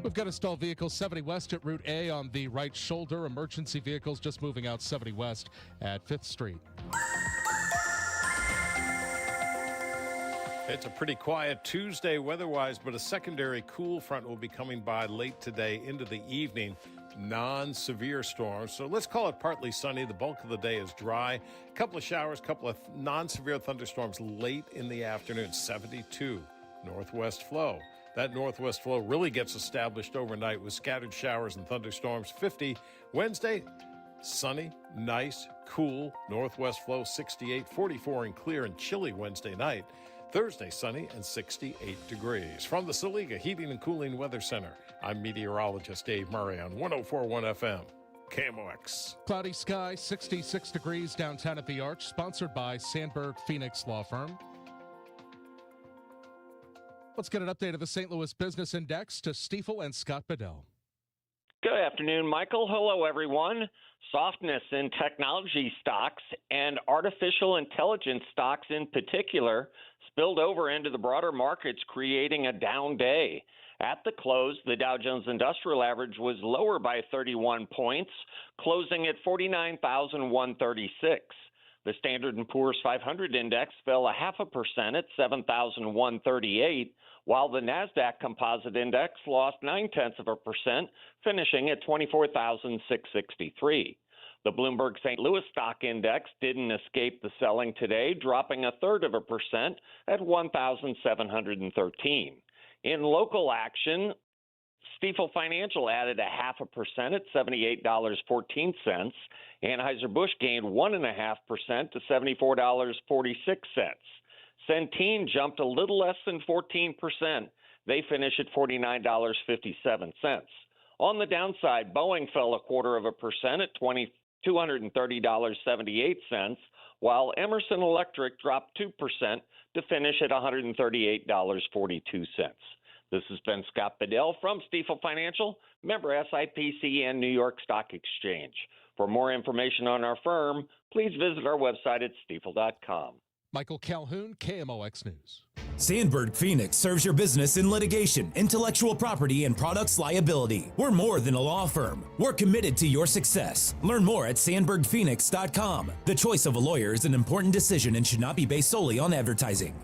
We've got a stalled vehicle 70 West at Route A on the right shoulder. Emergency vehicles just moving out 70 West at 5th Street. It's a pretty quiet Tuesday weather-wise, but a secondary cool front will be coming by late today into the evening. Non-severe storms, so let's call it partly sunny. The bulk of the day is dry. A couple of showers, couple of non-severe thunderstorms late in the afternoon. 72 northwest flow. That northwest flow really gets established overnight with scattered showers and thunderstorms. 50 Wednesday, sunny, nice, cool, northwest flow 68, 44 and clear and chilly Wednesday night. Thursday, sunny and 68 degrees. From the Saliga Heating and Cooling Weather Center, I'm meteorologist Dave Murray on 104.1 FM, KMOX. Cloudy sky, 66 degrees downtown at the Arch, sponsored by Sandberg Phoenix Law Firm. Let's get an update of the St. Louis Business Index to Stiefel and Scott Bedell. Good afternoon, Michael. Hello, everyone. Softness in technology stocks and artificial intelligence stocks in particular spilled over into the broader markets, creating a down day. At the close, the Dow Jones Industrial Average was lower by 31 points, closing at 49,136. The Standard & Poor's 500 index fell 0.5% at 7,138, while the NASDAQ Composite Index lost 0.9%, finishing at 24,663. The Bloomberg St. Louis Stock Index didn't escape the selling today, dropping 0.3% at 1,713. In local action, Stiefel Financial added 0.5% at $78.14. Anheuser-Busch gained 1.5% to $74.46. Centene jumped a little less than 14%. They finish at $49.57. On the downside, Boeing fell 0.25% at $230.78, while Emerson Electric dropped 2% to finish at $138.42. This has been Scott Bedell from Stiefel Financial, member SIPC and New York Stock Exchange. For more information on our firm, please visit our website at stiefel.com. Michael Calhoun, KMOX News. Sandberg Phoenix serves your business in litigation, intellectual property, and products liability. We're more than a law firm. We're committed to your success. Learn more at sandbergphoenix.com. The choice of a lawyer is an important decision and should not be based solely on advertising.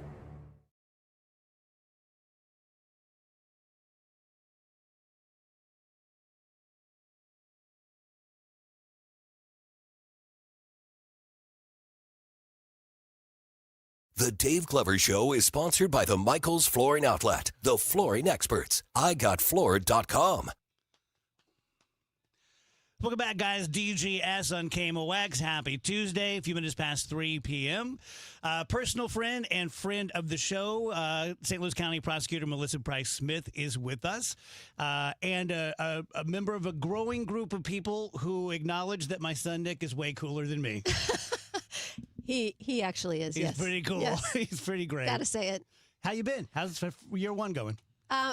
The Dave Glover Show is sponsored by the Michaels Flooring Outlet, the flooring experts. IGotFloored.com. Welcome back, guys. DGS on KMOX. Happy Tuesday. A few minutes past 3 p.m. Personal friend and friend of the show, St. Louis County Prosecutor Melissa Price Smith is with us, and a member of a growing group of people who acknowledge that my son Nick is way cooler than me. He actually is. He's yes. pretty cool. Yes. He's pretty great. Gotta say it. How you been? How's year one going?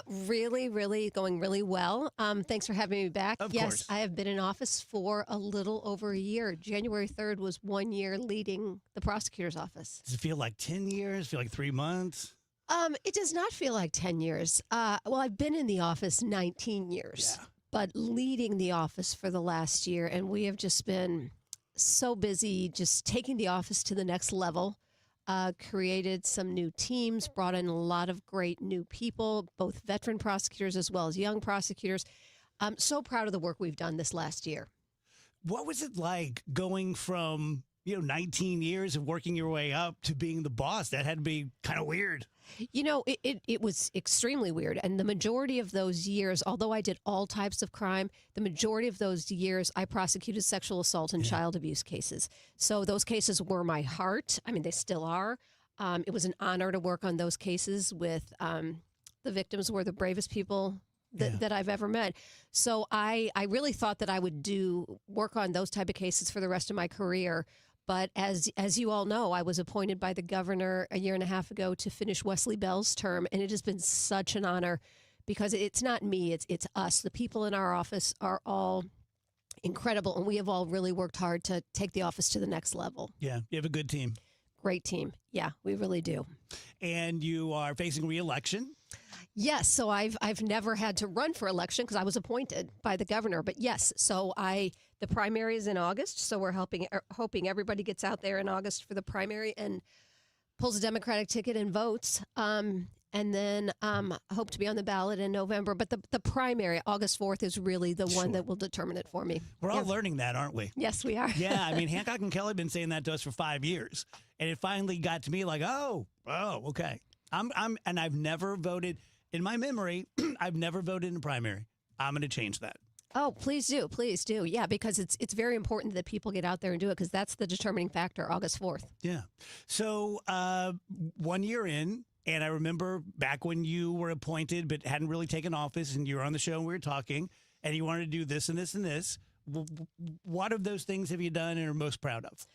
Really going really well. Thanks for having me back. Of yes, course. I have been in office for a little over a year. January 3rd was 1 year leading the prosecutor's office. Does it feel like 10 years? Feel like 3 months? It does not feel like 10 years. Well, I've been in the office 19 years, but leading the office for the last year, and we have just been so busy just taking the office to the next level. Created some new teams, brought in a lot of great new people, both veteran prosecutors as well as young prosecutors. I'm so proud of the work we've done this last year. What was it like going from 19 years of working your way up to being the boss? That had to be kind of weird. It was extremely weird. And the majority of those years, although I did all types of crime, the majority of those years I prosecuted sexual assault and child abuse cases. So those cases were my heart. I mean, they still are. It was an honor to work on those cases with the victims were the bravest people that I've ever met. So I really thought that I would work on those type of cases for the rest of my career. But as you all know, I was appointed by the governor a year and a half ago to finish Wesley Bell's term, and it has been such an honor because it's not me, it's us. The people in our office are all incredible, and we have all really worked hard to take the office to the next level. Yeah, you have a good team. Great team. Yeah, we really do. And you are facing re-election? Yes, so I've never had to run for election because I was appointed by the governor. But yes, so the primary is in August, so we're hoping everybody gets out there in August for the primary and pulls a Democratic ticket and votes. And then I hope to be on the ballot in November. But the primary, August 4th, is really the one that will determine it for me. We're all learning that, aren't we? Yes, we are. Yeah, I mean, Hancock and Kelly have been saying that to us for 5 years. And it finally got to me like, oh, okay. And I've never voted. In my memory, I've never voted in a primary. I'm going to change that. Oh, please do. Please do. Yeah, because it's very important that people get out there and do it because that's the determining factor, August 4th. Yeah. So 1 year in, and I remember back when you were appointed but hadn't really taken office and you were on the show and we were talking and you wanted to do this and this and this. What of those things have you done and are most proud of?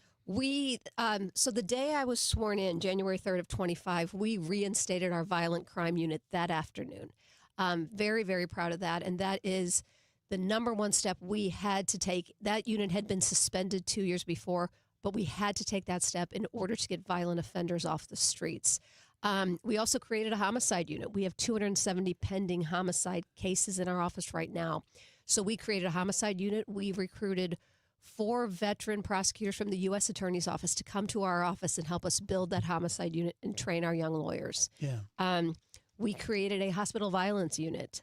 So the day I was sworn in, January 3rd of 25, we reinstated our violent crime unit that afternoon. Very, very proud of that. And that is the number one step we had to take. That unit had been suspended 2 years before, but we had to take that step in order to get violent offenders off the streets. We also created a homicide unit. We have 270 pending homicide cases in our office right now. So we created a homicide unit. We recruited 4 veteran prosecutors from the U.S. Attorney's Office to come to our office and help us build that homicide unit and train our young lawyers. Yeah. We created a hospital violence unit.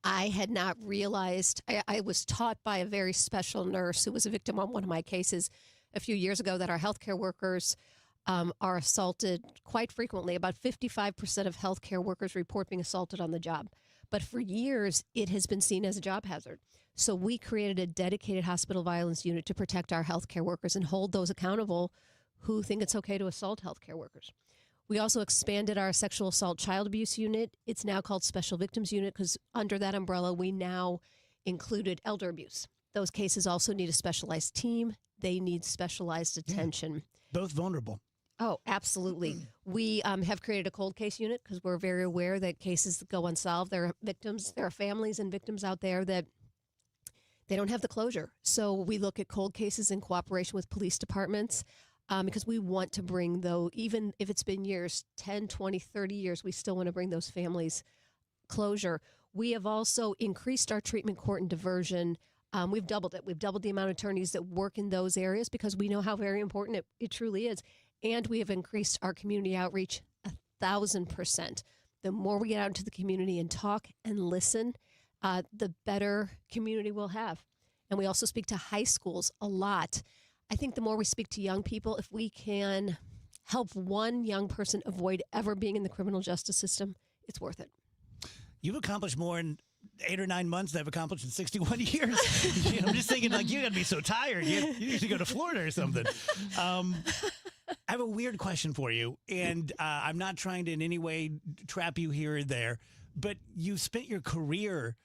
I had not realized, I was taught by a very special nurse who was a victim on one of my cases a few years ago that our healthcare workers are assaulted quite frequently. About 55% of healthcare workers report being assaulted on the job. But for years, it has been seen as a job hazard. So we created a dedicated hospital violence unit to protect our healthcare workers and hold those accountable who think it's okay to assault healthcare workers. We also expanded our sexual assault child abuse unit. It's now called Special Victims Unit because under that umbrella, we now included elder abuse. Those cases also need a specialized team. They need specialized attention. Both vulnerable. Oh, absolutely. We have created a cold case unit because we're very aware that cases that go unsolved, there are families and victims out there that they don't have the closure. So we look at cold cases in cooperation with police departments because we want to bring, though, even if it's been years, 10, 20, 30 years, we still want to bring those families closure. We have also increased our treatment court and diversion. We've doubled it. We've doubled the amount of attorneys that work in those areas because we know how very important it truly is. And we have increased our community outreach 1,000%. The more we get out into the community and talk and listen, the better community we'll have. And we also speak to high schools a lot. I think the more we speak to young people, if we can help one young person avoid ever being in the criminal justice system, it's worth it. You've accomplished more in 8 or 9 months than I've accomplished in 61 years. I'm just thinking, like, you got to be so tired. You need to go to Florida or something. I have a weird question for you, and I'm not trying to in any way trap you here or there, but you spent your career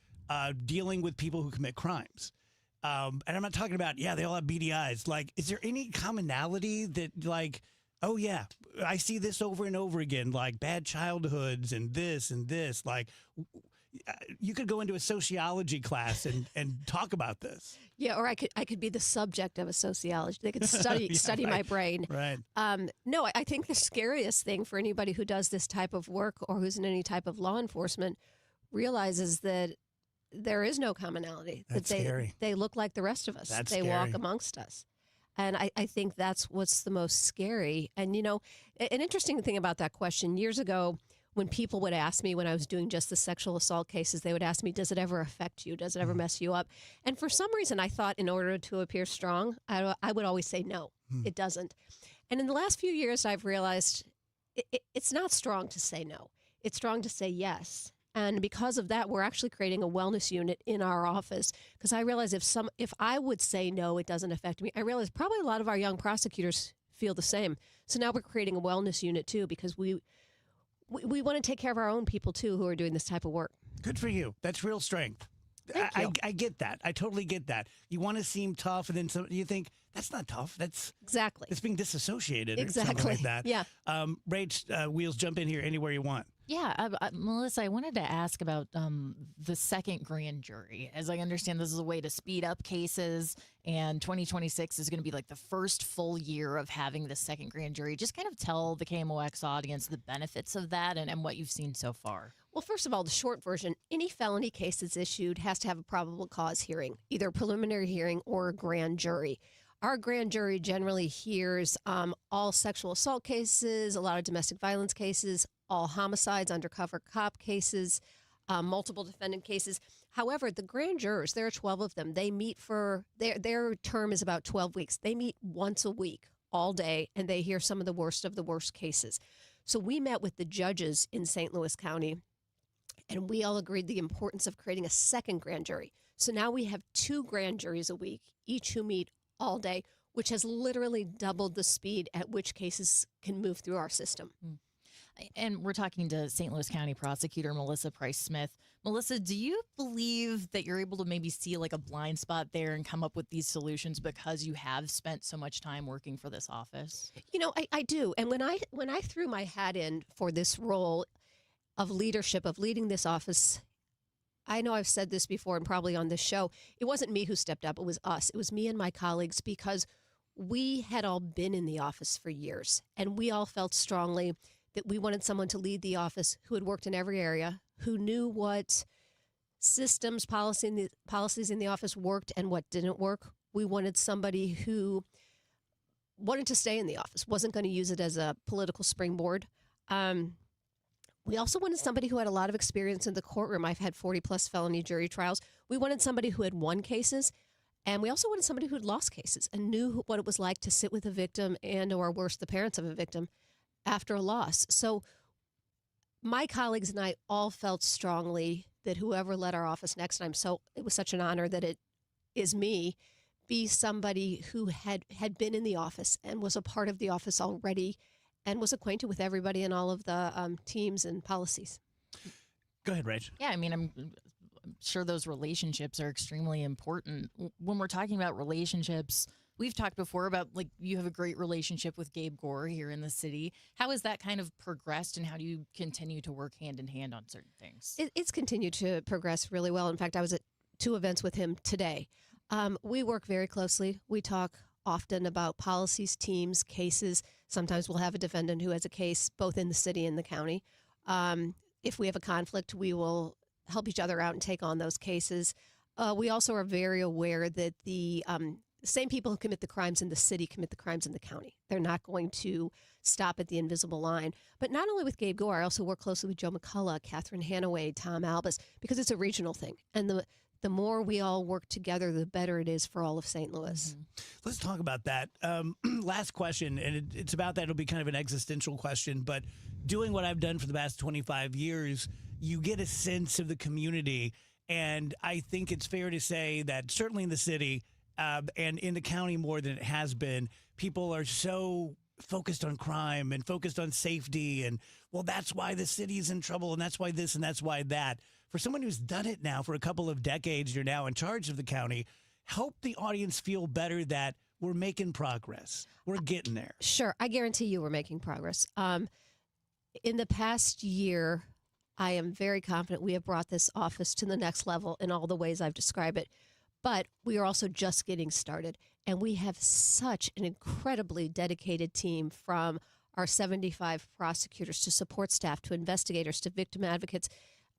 dealing with people who commit crimes. And I'm not talking about, they all have beady eyes. Like, is there any commonality that, like, Oh, yeah. I see this over and over again, like bad childhoods and this and this. Like, you could go into a sociology class and talk about this. Yeah, or I could be the subject of a sociology. They could study Yeah, study my right, brain. right. No, I think the scariest thing for anybody who does this type of work or who's in any type of law enforcement realizes that there is no commonality. That's that they scary. they look like the rest of us. That's they walk scary. amongst us. And I think that's what's the most scary. And, you know, an interesting thing about that question, years ago, when people would ask me when I was doing just the sexual assault cases, they would ask me, does it ever affect you? Does it ever mess you up? And for some reason, I thought in order to appear strong, I would always say no, it doesn't. And in the last few years, I've realized it's not strong to say no. It's strong to say yes. And because of that, we're actually creating a wellness unit in our office because I realize if I would say no, it doesn't affect me. I realize probably a lot of our young prosecutors feel the same. So now we're creating a wellness unit too because we want to take care of our own people too who are doing this type of work. Good for you. That's real strength. Thank you. I get that. I totally get that. You want to seem tough, and then you think that's not tough. That's exactly. It's being disassociated. Exactly. Or something like that. Yeah. Rach, Wheels, jump in here anywhere you want. Yeah, Melissa, I wanted to ask about the second grand jury. As I understand, this is a way to speed up cases, and 2026 is going to be like the first full year of having the second grand jury. Just kind of tell the KMOX audience the benefits of that and what you've seen so far. Well, first of all, the short version, any felony case that's issued has to have a probable cause hearing, either a preliminary hearing or a grand jury. Our grand jury generally hears all sexual assault cases, a lot of domestic violence cases, all homicides, undercover cop cases, multiple defendant cases. However, the grand jurors, there are 12 of them. They meet for, their term is about 12 weeks. They meet once a week, all day, and they hear some of the worst cases. So we met with the judges in St. Louis County, and we all agreed the importance of creating a second grand jury. So now we have 2 grand juries a week, each who meet all day, which has literally doubled the speed at which cases can move through our system. And we're talking to St. Louis County Prosecutor Melissa Price-Smith. Melissa, do you believe that you're able to maybe see like a blind spot there and come up with these solutions because you have spent so much time working for this office? You know, I do. And when I threw my hat in for this role of leadership, of leading this office, I know I've said this before and probably on this show, it wasn't me who stepped up. It was us. It was me and my colleagues because we had all been in the office for years and we all felt strongly that we wanted someone to lead the office who had worked in every area, who knew what systems, policies in the office worked and what didn't work. We wanted somebody who wanted to stay in the office, wasn't going to use it as a political springboard. We also wanted somebody who had a lot of experience in the courtroom. I've had 40-plus felony jury trials. We wanted somebody who had won cases, and we also wanted somebody who had lost cases and knew what it was like to sit with a victim and, or worse, the parents of a victim after a loss. So my colleagues and I all felt strongly that whoever led our office next, and it was such an honor that it is me, be somebody who had been in the office and was a part of the office already and was acquainted with everybody and all of the teams and policies. Go ahead, Rach. Yeah, I mean, I'm sure those relationships are extremely important. When we're talking about relationships, we've talked before about, like, you have a great relationship with Gabe Gore here in the city. How has that kind of progressed, and how do you continue to work hand in hand on certain things? It's continued to progress really well. In fact, I was at 2 events with him today. We work very closely. We talk often about policies, teams, cases. Sometimes we'll have a defendant who has a case both in the city and the county. If we have a conflict, we will help each other out and take on those cases. We also are very aware that the same people who commit the crimes in the city commit the crimes in the county. They're not going to stop at the invisible line. But not only with Gabe Gore, I also work closely with Joe McCullough, Catherine Hanaway, Tom Albus, because it's a regional thing. And the more we all work together, the better it is for all of St. Louis. Mm-hmm. Let's talk about that. Last question, and it's about that. It'll be kind of an existential question, but doing what I've done for the past 25 years, you get a sense of the community. And I think it's fair to say that certainly in the city and in the county more than it has been, people are so focused on crime and focused on safety. And, well, that's why the city is in trouble, and that's why this and that's why that. For someone who's done it now for a couple of decades, you're now in charge of the county, help the audience feel better that we're making progress. We're getting there. Sure. I guarantee you we're making progress. In the past year, I am very confident we have brought this office to the next level in all the ways I've described it. But we are also just getting started. And we have such an incredibly dedicated team, from our 75 prosecutors to support staff to investigators to victim advocates.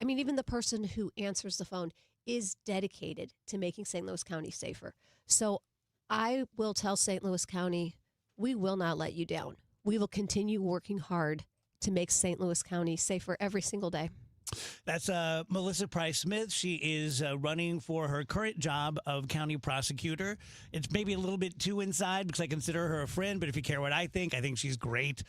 I mean, even the person who answers the phone is dedicated to making St. Louis County safer. So I will tell St. Louis County, we will not let you down. We will continue working hard to make St. Louis County safer every single day. That's Melissa Price Smith. She is running for her current job of county prosecutor. It's maybe a little bit too inside because I consider her a friend, but if you care what I think she's great.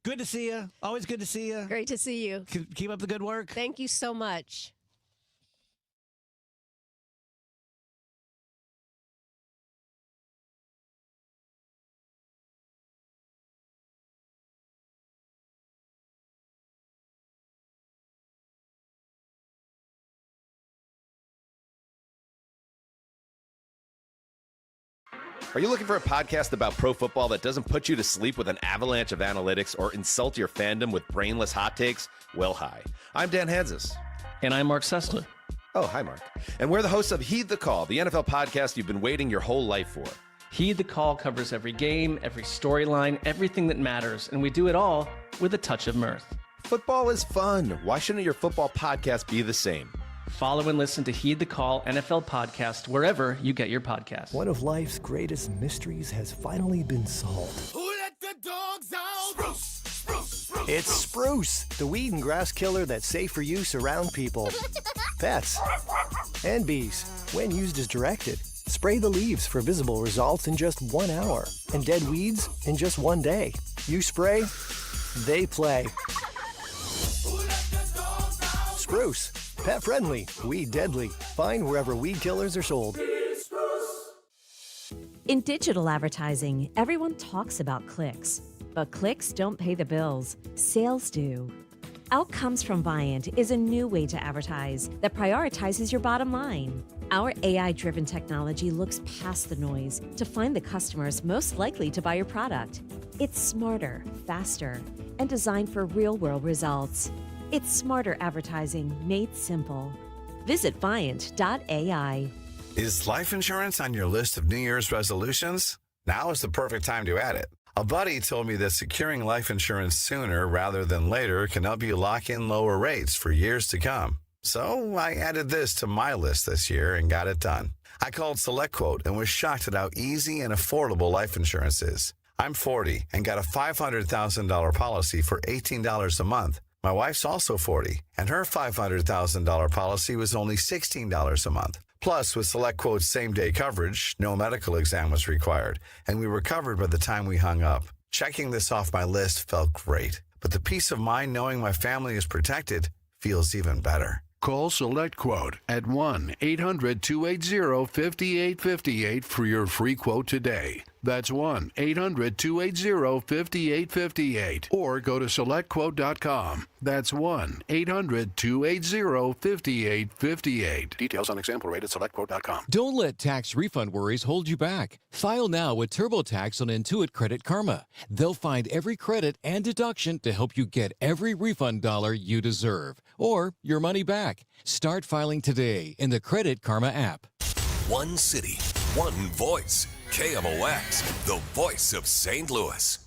Good to see you. Always good to see you. Great to see you. Keep up the good work. Thank you so much. Are you looking for a podcast about pro football that doesn't put you to sleep with an avalanche of analytics or insult your fandom with brainless hot takes? Well, hi. I'm Dan Hansis. And I'm Mark Sessler. Oh, hi, Mark. And we're the hosts of Heed the Call, the NFL podcast you've been waiting your whole life for. Heed the Call covers every game, every storyline, everything that matters, and we do it all with a touch of mirth. Football is fun. Why shouldn't your football podcast be the same? Follow and listen to Heed the Call NFL podcast wherever you get your podcasts. One of life's greatest mysteries has finally been solved. Who let the dogs out? Spruce, spruce, spruce. It's Spruce, the weed and grass killer that's safe for use around people, pets, and bees. When used as directed, spray the leaves for visible results in just 1 hour, and dead weeds in just 1 day. You spray, they play. Spruce. Pet friendly, weed deadly. Find wherever weed killers are sold. In digital advertising, everyone talks about clicks, but clicks don't pay the bills. Sales do. Outcomes from Viant is a new way to advertise that prioritizes your bottom line. Our AI-driven technology looks past the noise to find the customers most likely to buy your product. It's smarter, faster, and designed for real-world results. It's smarter advertising made simple. Visit Viant.ai. Is life insurance on your list of New Year's resolutions? Now is the perfect time to add it. A buddy told me that securing life insurance sooner rather than later can help you lock in lower rates for years to come. So I added this to my list this year and got it done. I called SelectQuote and was shocked at how easy and affordable life insurance is. I'm 40 and got a $500,000 policy for $18 a month. My wife's also 40, and her $500,000 policy was only $16 a month. Plus, with SelectQuote's same-day coverage, no medical exam was required, and we were covered by the time we hung up. Checking this off my list felt great, but the peace of mind knowing my family is protected feels even better. Call SelectQuote at 1-800-280-5858 for your free quote today. That's 1-800-280-5858. Or go to SelectQuote.com. That's 1-800-280-5858. Details on example rate at SelectQuote.com. Don't let tax refund worries hold you back. File now with TurboTax on Intuit Credit Karma. They'll find every credit and deduction to help you get every refund dollar you deserve, or your money back. Start filing today in the Credit Karma app. One city, one voice. KMOX, the voice of St. Louis.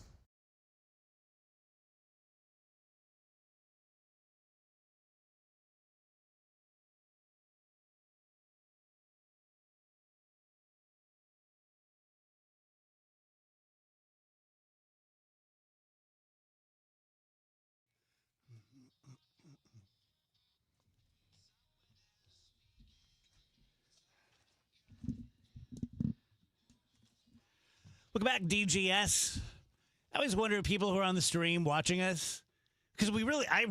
Welcome back, DGS. I always wonder if people who are on the stream watching us, because we really, I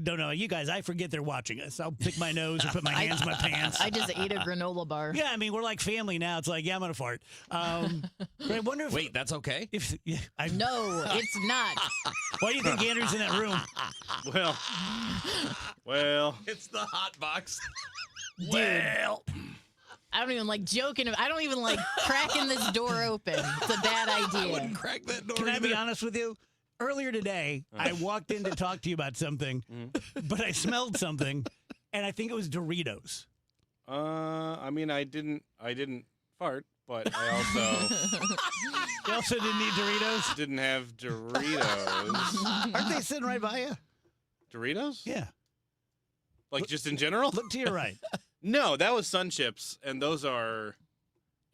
don't know, you guys, I forget they're watching us. I'll pick my nose or put my hands in my pants. I just ate a granola bar. Yeah, I mean, we're like family now. It's like, yeah, I'm going to fart. But I wonder if... Wait, that's okay? No, it's not. Why do you think Andrew's in that room? Well. It's the hot box. Well... I don't even like joking. I don't even like cracking this door open. It's a bad idea. Crack that door. Can I be honest with you? Earlier today, I walked in to talk to you about something, but I smelled something, and I think it was Doritos. I mean, I didn't fart, but I also You also didn't eat Doritos? didn't have Doritos. Aren't they sitting right by you? Doritos? Yeah. Like just in general? Look to your right. No, that was Sun Chips, and those are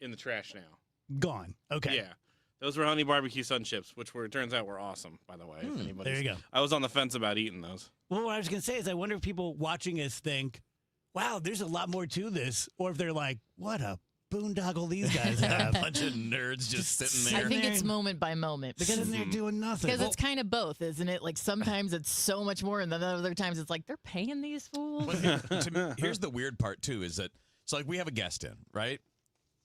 in the trash now. Gone. Okay. Yeah. Those were honey barbecue Sun Chips, which it turns out were awesome, by the way. If anybody's- there you go. I was on the fence about eating those. Well, what I was going to say is I wonder if people watching us think, wow, there's a lot more to this, or if they're like, what a boondoggle these guys have. A bunch of nerds just sitting there. I think it's moment by moment because Sitting there doing nothing. Because it's kind of both, isn't it? Like sometimes it's so much more, and then other times it's like they're paying these fools. To me, here's the weird part too: is that it's like we have a guest in, right?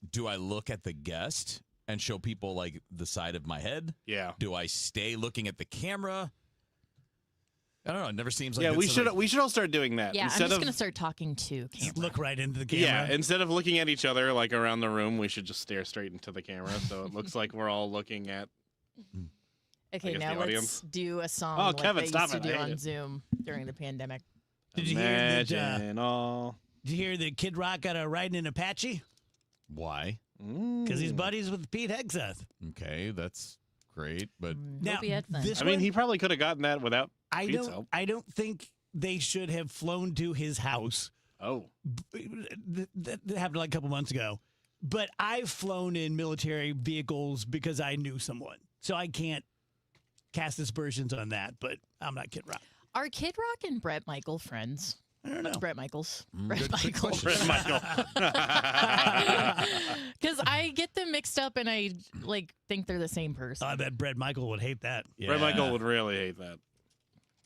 Do I look at the guest and show people like the side of my head? Yeah. Do I stay looking at the camera? I don't know. It never seems like Yeah, it's we should all start doing that. Yeah, Instead I'm just of, gonna start talking to camera. Look right into the camera. Yeah, instead of looking at each other like around the room, we should just stare straight into the camera, so it looks like we're all looking at. Okay, guess now the let's audience. do a song Oh, like Kevin, they stop used to it. do I hate on it. Zoom during the pandemic. Did you hear that? Imagine all. Did you hear that Kid Rock got a ride in an Apache? Why? Because he's buddies with Pete Hegseth. Okay, that's great, but Now, this I mean, one, he probably could have gotten that without Pete's help. I don't think they should have flown to his house. Oh. That happened like a couple months ago. But I've flown in military vehicles because I knew someone. So I can't cast aspersions on that, but I'm not Kid Rock. Are Kid Rock and Bret Michael friends? I don't know. Bret Michaels. good Bret Michael. Bret Michael. Because I get them mixed up and I like think they're the same person. I bet Bret Michael would hate that. Bret Michael would really hate that.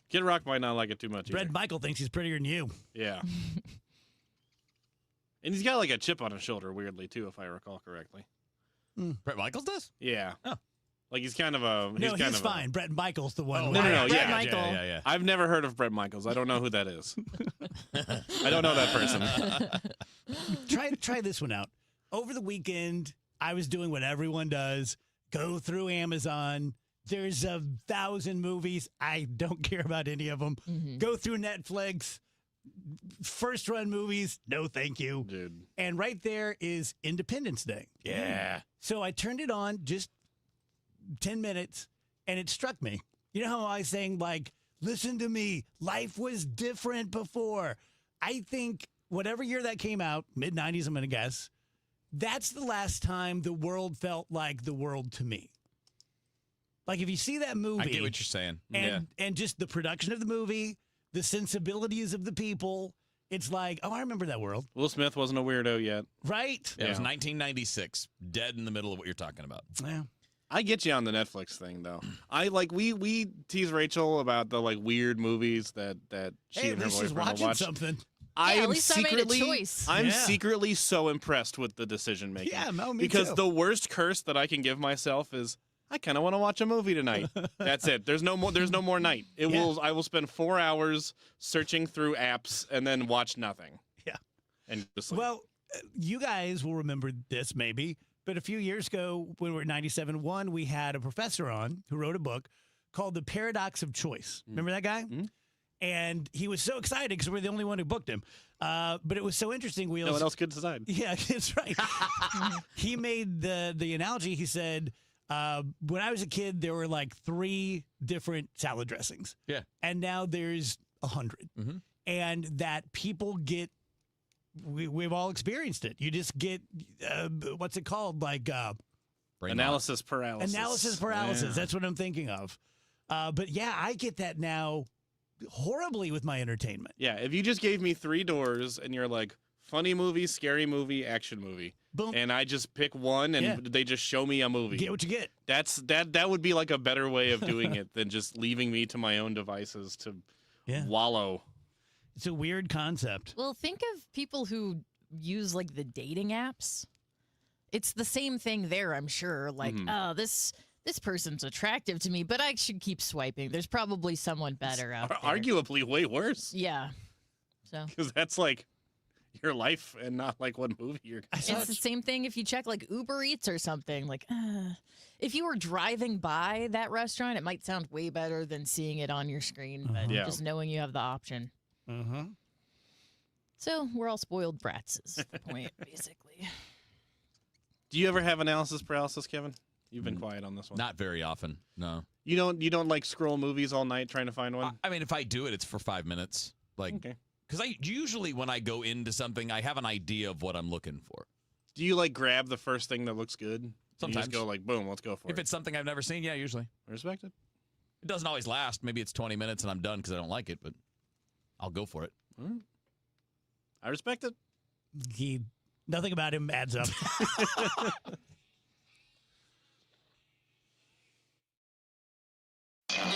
Kid Rock might not like it too much. Bret Michael thinks he's prettier than you. Yeah. And he's got like a chip on his shoulder, weirdly, too, if I recall correctly. Bret Michaels does? Yeah. Oh. Like he's kind of a. He's fine. Bret Michael's the one. No, with- yeah. Michael. Yeah. I've never heard of Bret Michaels. I don't know who that is. I don't know that person. Try this one out. Over the weekend, I was doing what everyone does. Go through Amazon. There's 1,000 movies. I don't care about any of them. Go through Netflix. First run movies. No, thank you. Dude. And right there is Independence Day. Yeah. So I turned it on just 10 minutes and it struck me. You know how I was saying, like, listen to me. Life was different before. I think whatever year that came out, mid-90s, I'm going to guess, that's the last time the world felt like the world to me. Like, if you see that movie. I get what you're saying. And just the production of the movie, the sensibilities of the people, it's like, oh, I remember that world. Will Smith wasn't a weirdo yet. Right? Yeah, it was 1996. Dead in the middle of what you're talking about. Yeah. I get you on the Netflix thing though. I like we tease Rachel about the like weird movies that she Hey, and at her least she's boyfriend watching watch. something. I Yeah, at am least I made a secretly choice. I'm Yeah. secretly so impressed with the decision making. Yeah, no, me because too. the worst curse that I can give myself is I kind of want to watch a movie tonight. That's it. There's no more night. I will spend 4 hours searching through apps and then watch nothing. Yeah. And just like, Well, you guys will remember this maybe, but a few years ago when we were at 97.1, we had a professor on who wrote a book called The Paradox of Choice. Remember that guy? And he was so excited because we're the only one who booked him. But it was so interesting. no one else could decide. Yeah, that's right. He made the analogy. He said, when I was a kid, there were like 3 different salad dressings. Yeah. And now there's 100. And that people get, we've all experienced it. You just get, what's it called? Like Analysis paralysis. analysis paralysis. Yeah. That's what I'm thinking of. But yeah, I get that now horribly with my entertainment. Yeah, if you just gave me 3 doors and you're like, funny movie, scary movie, action movie. Boom. And I just pick one and Yeah. they just show me a movie. Get what you get. That would be like a better way of doing it than just leaving me to my own devices to wallow. It's a weird concept. Well, think of people who use like the dating apps. It's the same thing there, I'm sure. Like, oh, this person's attractive to me, but I should keep swiping. There's probably someone better out there. Arguably way worse. Yeah. So Because that's like, your life and not like what movie you're going to It's the same thing if you check like Uber Eats or something. Like, if you were driving by that restaurant, it might sound way better than seeing it on your screen, but Yeah. just knowing you have the option. Mm-hmm. So we're all spoiled brats is the point, basically. Do you ever have analysis paralysis, Kevin? You've been quiet on this one. Not very often, no. You don't like scroll movies all night trying to find one? I mean, if I do it, it's for 5 minutes. Like, because I usually when I go into something, I have an idea of what I'm looking for. Do you like grab the first thing that looks good? And Sometimes you just go like, boom, let's go for it. If it's something I've never seen, yeah, usually. I respect it. It doesn't always last. Maybe it's 20 minutes and I'm done because I don't like it, but I'll go for it. I respect it. Nothing about him adds up.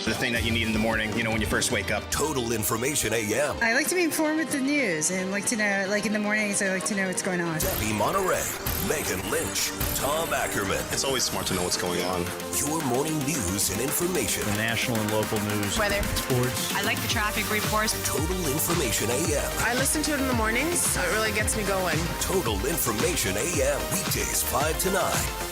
The thing that you need in the morning, when you first wake up. Total Information AM. I like to be informed with the news and like to know, like in the mornings, I like to know what's going on. Debbie Monterey, Megan Lynch, Tom Ackerman. It's always smart to know what's going on. Your morning news and information. The national and local news. Weather. Sports. I like the traffic reports. Total Information AM. I listen to it in the mornings, so it really gets me going. Total Information AM. Weekdays 5 to 9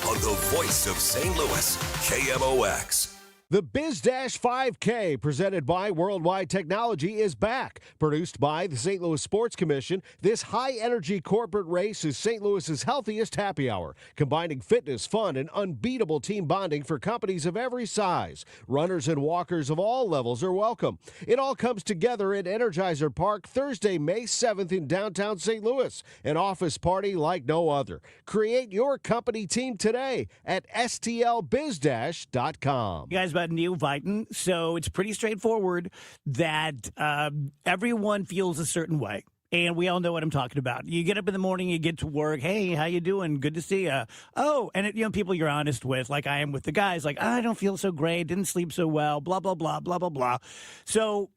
on the voice of St. Louis, KMOX. The BizDash 5K, presented by Worldwide Technology, is back. Produced by the St. Louis Sports Commission, this high-energy corporate race is St. Louis's healthiest happy hour, combining fitness, fun, and unbeatable team bonding for companies of every size. Runners and walkers of all levels are welcome. It all comes together at Energizer Park Thursday, May 7th in downtown St. Louis, an office party like no other. Create your company team today at stlbizdash.com. You guys, about neovitin. So it's pretty straightforward that everyone feels a certain way. And we all know what I'm talking about. You get up in the morning, you get to work. Hey, how you doing? Good to see you. Oh, and people you're honest with, like I am with the guys, like, I don't feel so great, didn't sleep so well, blah, blah, blah, blah, blah, blah. So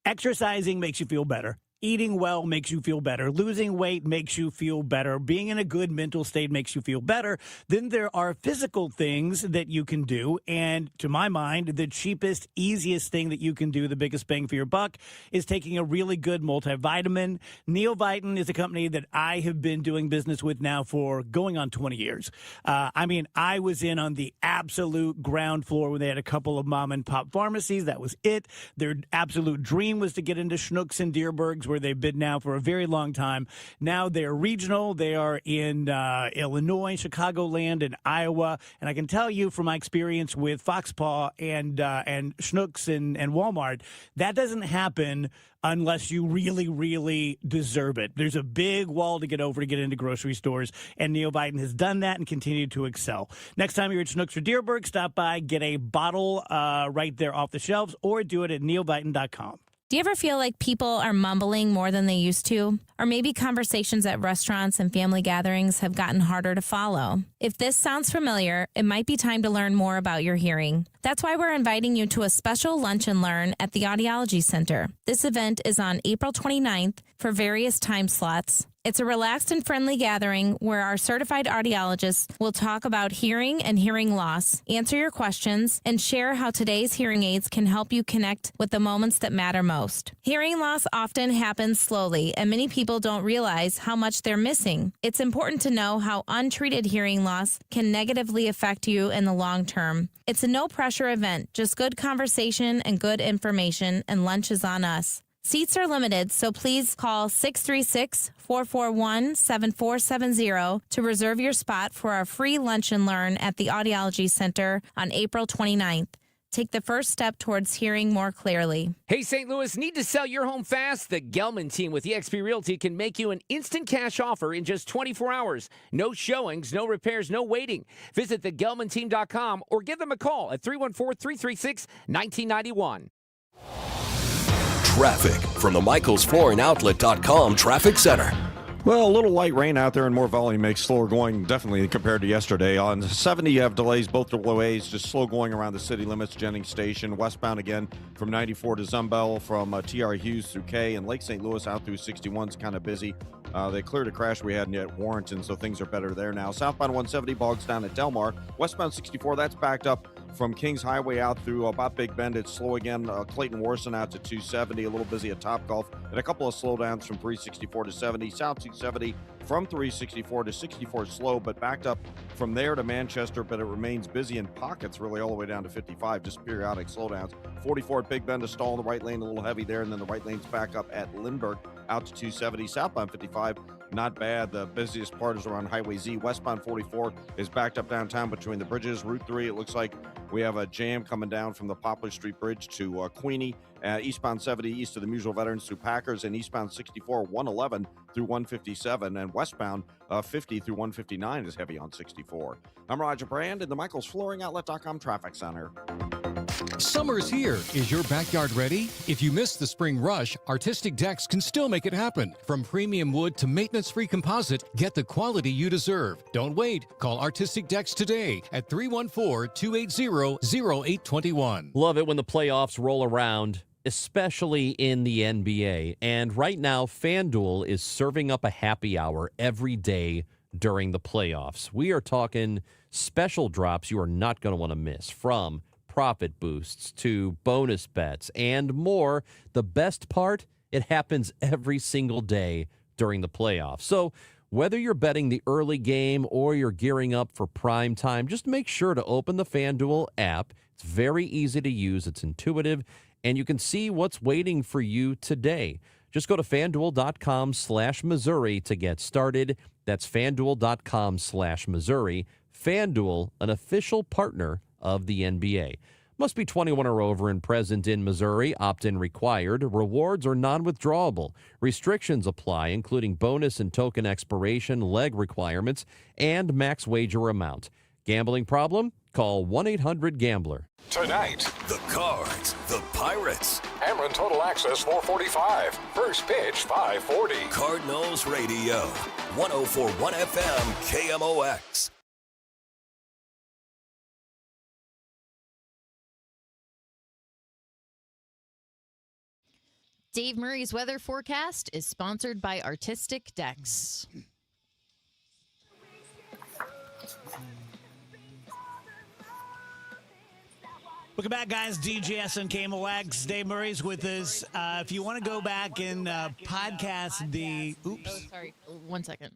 exercising makes you feel better. Eating well makes you feel better. Losing weight makes you feel better. Being in a good mental state makes you feel better. Then there are physical things that you can do. And to my mind, the cheapest, easiest thing that you can do, the biggest bang for your buck, is taking a really good multivitamin. Neovitin is a company that I have been doing business with now for going on 20 years. I was in on the absolute ground floor when they had a couple of mom and pop pharmacies. That was it. Their absolute dream was to get into Schnucks and Deerbergs, where they've been now for a very long time. Now they're regional. They are in Illinois, Chicagoland, and Iowa. And I can tell you from my experience with Foxpaw and Schnucks and Walmart, that doesn't happen unless you really, really deserve it. There's a big wall to get over to get into grocery stores, and Neovitin has done that and continued to excel. Next time you're at Schnucks or Deerberg, stop by, get a bottle right there off the shelves, or do it at neovitin.com. Do you ever feel like people are mumbling more than they used to? Or maybe conversations at restaurants and family gatherings have gotten harder to follow? If this sounds familiar, it might be time to learn more about your hearing. That's why we're inviting you to a special lunch and learn at the Audiology Center. This event is on April 29th for various time slots. It's a relaxed and friendly gathering where our certified audiologists will talk about hearing and hearing loss, answer your questions, and share how today's hearing aids can help you connect with the moments that matter most. Hearing loss often happens slowly, and many people don't realize how much they're missing. It's important to know how untreated hearing loss can negatively affect you in the long term. It's a no-pressure event, just good conversation and good information, and lunch is on us. Seats are limited, so please call 636-441-7470 to reserve your spot for our free lunch and learn at the Audiology Center on April 29th. Take the first step towards hearing more clearly. Hey, St. Louis, need to sell your home fast? The Gelman team with eXp Realty can make you an instant cash offer in just 24 hours. No showings, no repairs, no waiting. Visit thegelmanteam.com or give them a call at 314-336-1991. Traffic from the MichaelsFlooringOutlet.com Traffic Center. Well, a little light rain out there and more volume makes slower going definitely compared to yesterday. On 70, you have delays both ways, just slow going around the city limits, Jennings Station, westbound again from 94 to Zumbell, from TR Hughes through K, and Lake St. Louis out through 61 is kind of busy. They cleared a crash we had at Warrenton, so things are better there now. Southbound 170 bogs down at Delmar. Westbound 64, that's backed up from Kings Highway out through about Big Bend, it's slow again. Clayton Warson out to 270, a little busy at Topgolf, and a couple of slowdowns from 364 to 70. South 270 from 364 to 64 slow, but backed up from there to Manchester, but it remains busy in pockets really all the way down to 55, just periodic slowdowns. 44 at Big Bend, a stall in the right lane, a little heavy there, and then the right lane's back up at Lindbergh out to 270. Southbound 55, not bad. The busiest part is around Highway Z. Westbound 44 is backed up downtown between the bridges. Route 3, it looks like we have a jam coming down from the Poplar Street Bridge to Queenie. Eastbound 70 east of the Mutual Veterans through Packers, and eastbound 64, 111 through 157, and westbound 50 through 159 is heavy on 64. I'm Roger Brand in the Michaels Flooring Outlet.com Traffic Center. Summer's here. Is your backyard ready? If you missed the spring rush, Artistic Decks can still make it happen. From premium wood to maintenance-free composite, get the quality you deserve. Don't wait. Call Artistic Decks today at 314-280-0821. Love it when the playoffs roll around, especially in the NBA. And right now, FanDuel is serving up a happy hour every day during the playoffs. We are talking special drops you are not going to want to miss, from profit boosts to bonus bets and more. The best part, it happens every single day during the playoffs. So whether you're betting the early game or you're gearing up for prime time, just make sure to open the FanDuel app. It's very easy to use. It's intuitive, and you can see what's waiting for you today. Just go to FanDuel.com/Missouri to get started. That's FanDuel.com/Missouri. FanDuel, an official partner of the NBA. Must be 21 or over and present in Missouri. Opt-in required. Rewards are non-withdrawable. Restrictions apply, including bonus and token expiration, leg requirements, and max wager amount. Gambling problem? Call 1-800-GAMBLER. Tonight, the Cards, the Pirates. Ameren Total Access 445. First pitch 540. Cardinals Radio, 104.1 FM, KMOX. Dave Murray's weather forecast is sponsored by Artistic Decks. Welcome back, guys. DGS and KMOX. Dave Murray's with us. If you want to go back and podcast the... Oops. Oh, sorry. 1 second.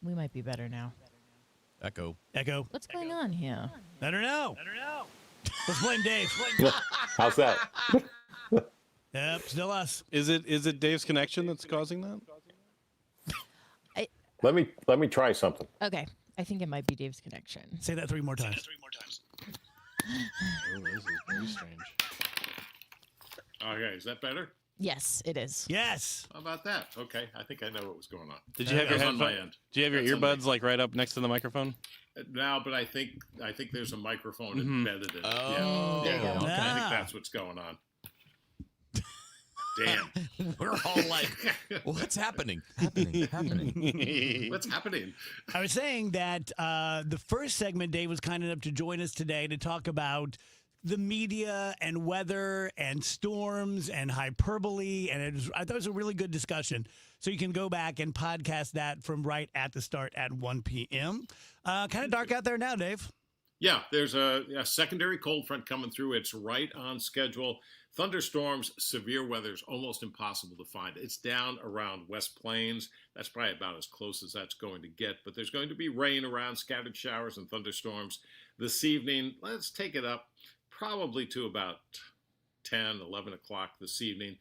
We might be better now. Echo. What's going on here? I don't know. Let's blame Dave. How's that? Yep, still us. Is it Dave's connection that's causing that? Let me try something. Okay. I think it might be Dave's connection. Say that three more times. Oh, this is very strange. Okay, is that better? Yes, it is. Yes. How about that? Okay, I think I know what was going on. Did you have your on my headphone? end? Do you have your earbuds like right up next to the microphone? No, but I think there's a microphone Mhm. embedded in it. Oh, yeah. there you go. I Okay. think that's what's going on. Damn. We're all like, what's happening? What's happening? I was saying that the first segment, Dave was kind enough to join us today to talk about the media and weather and storms and hyperbole, and I thought it was a really good discussion. So you can go back and podcast that from right at the start at 1 p.m. Kind of dark out there now, Dave. Yeah, there's a secondary cold front coming through. It's right on schedule. Thunderstorms, severe weather is almost impossible to find. It's down around West Plains. That's probably about as close as that's going to get. But there's going to be rain around, scattered showers and thunderstorms this evening. Let's take it up probably to about 10, 11 o'clock this evening.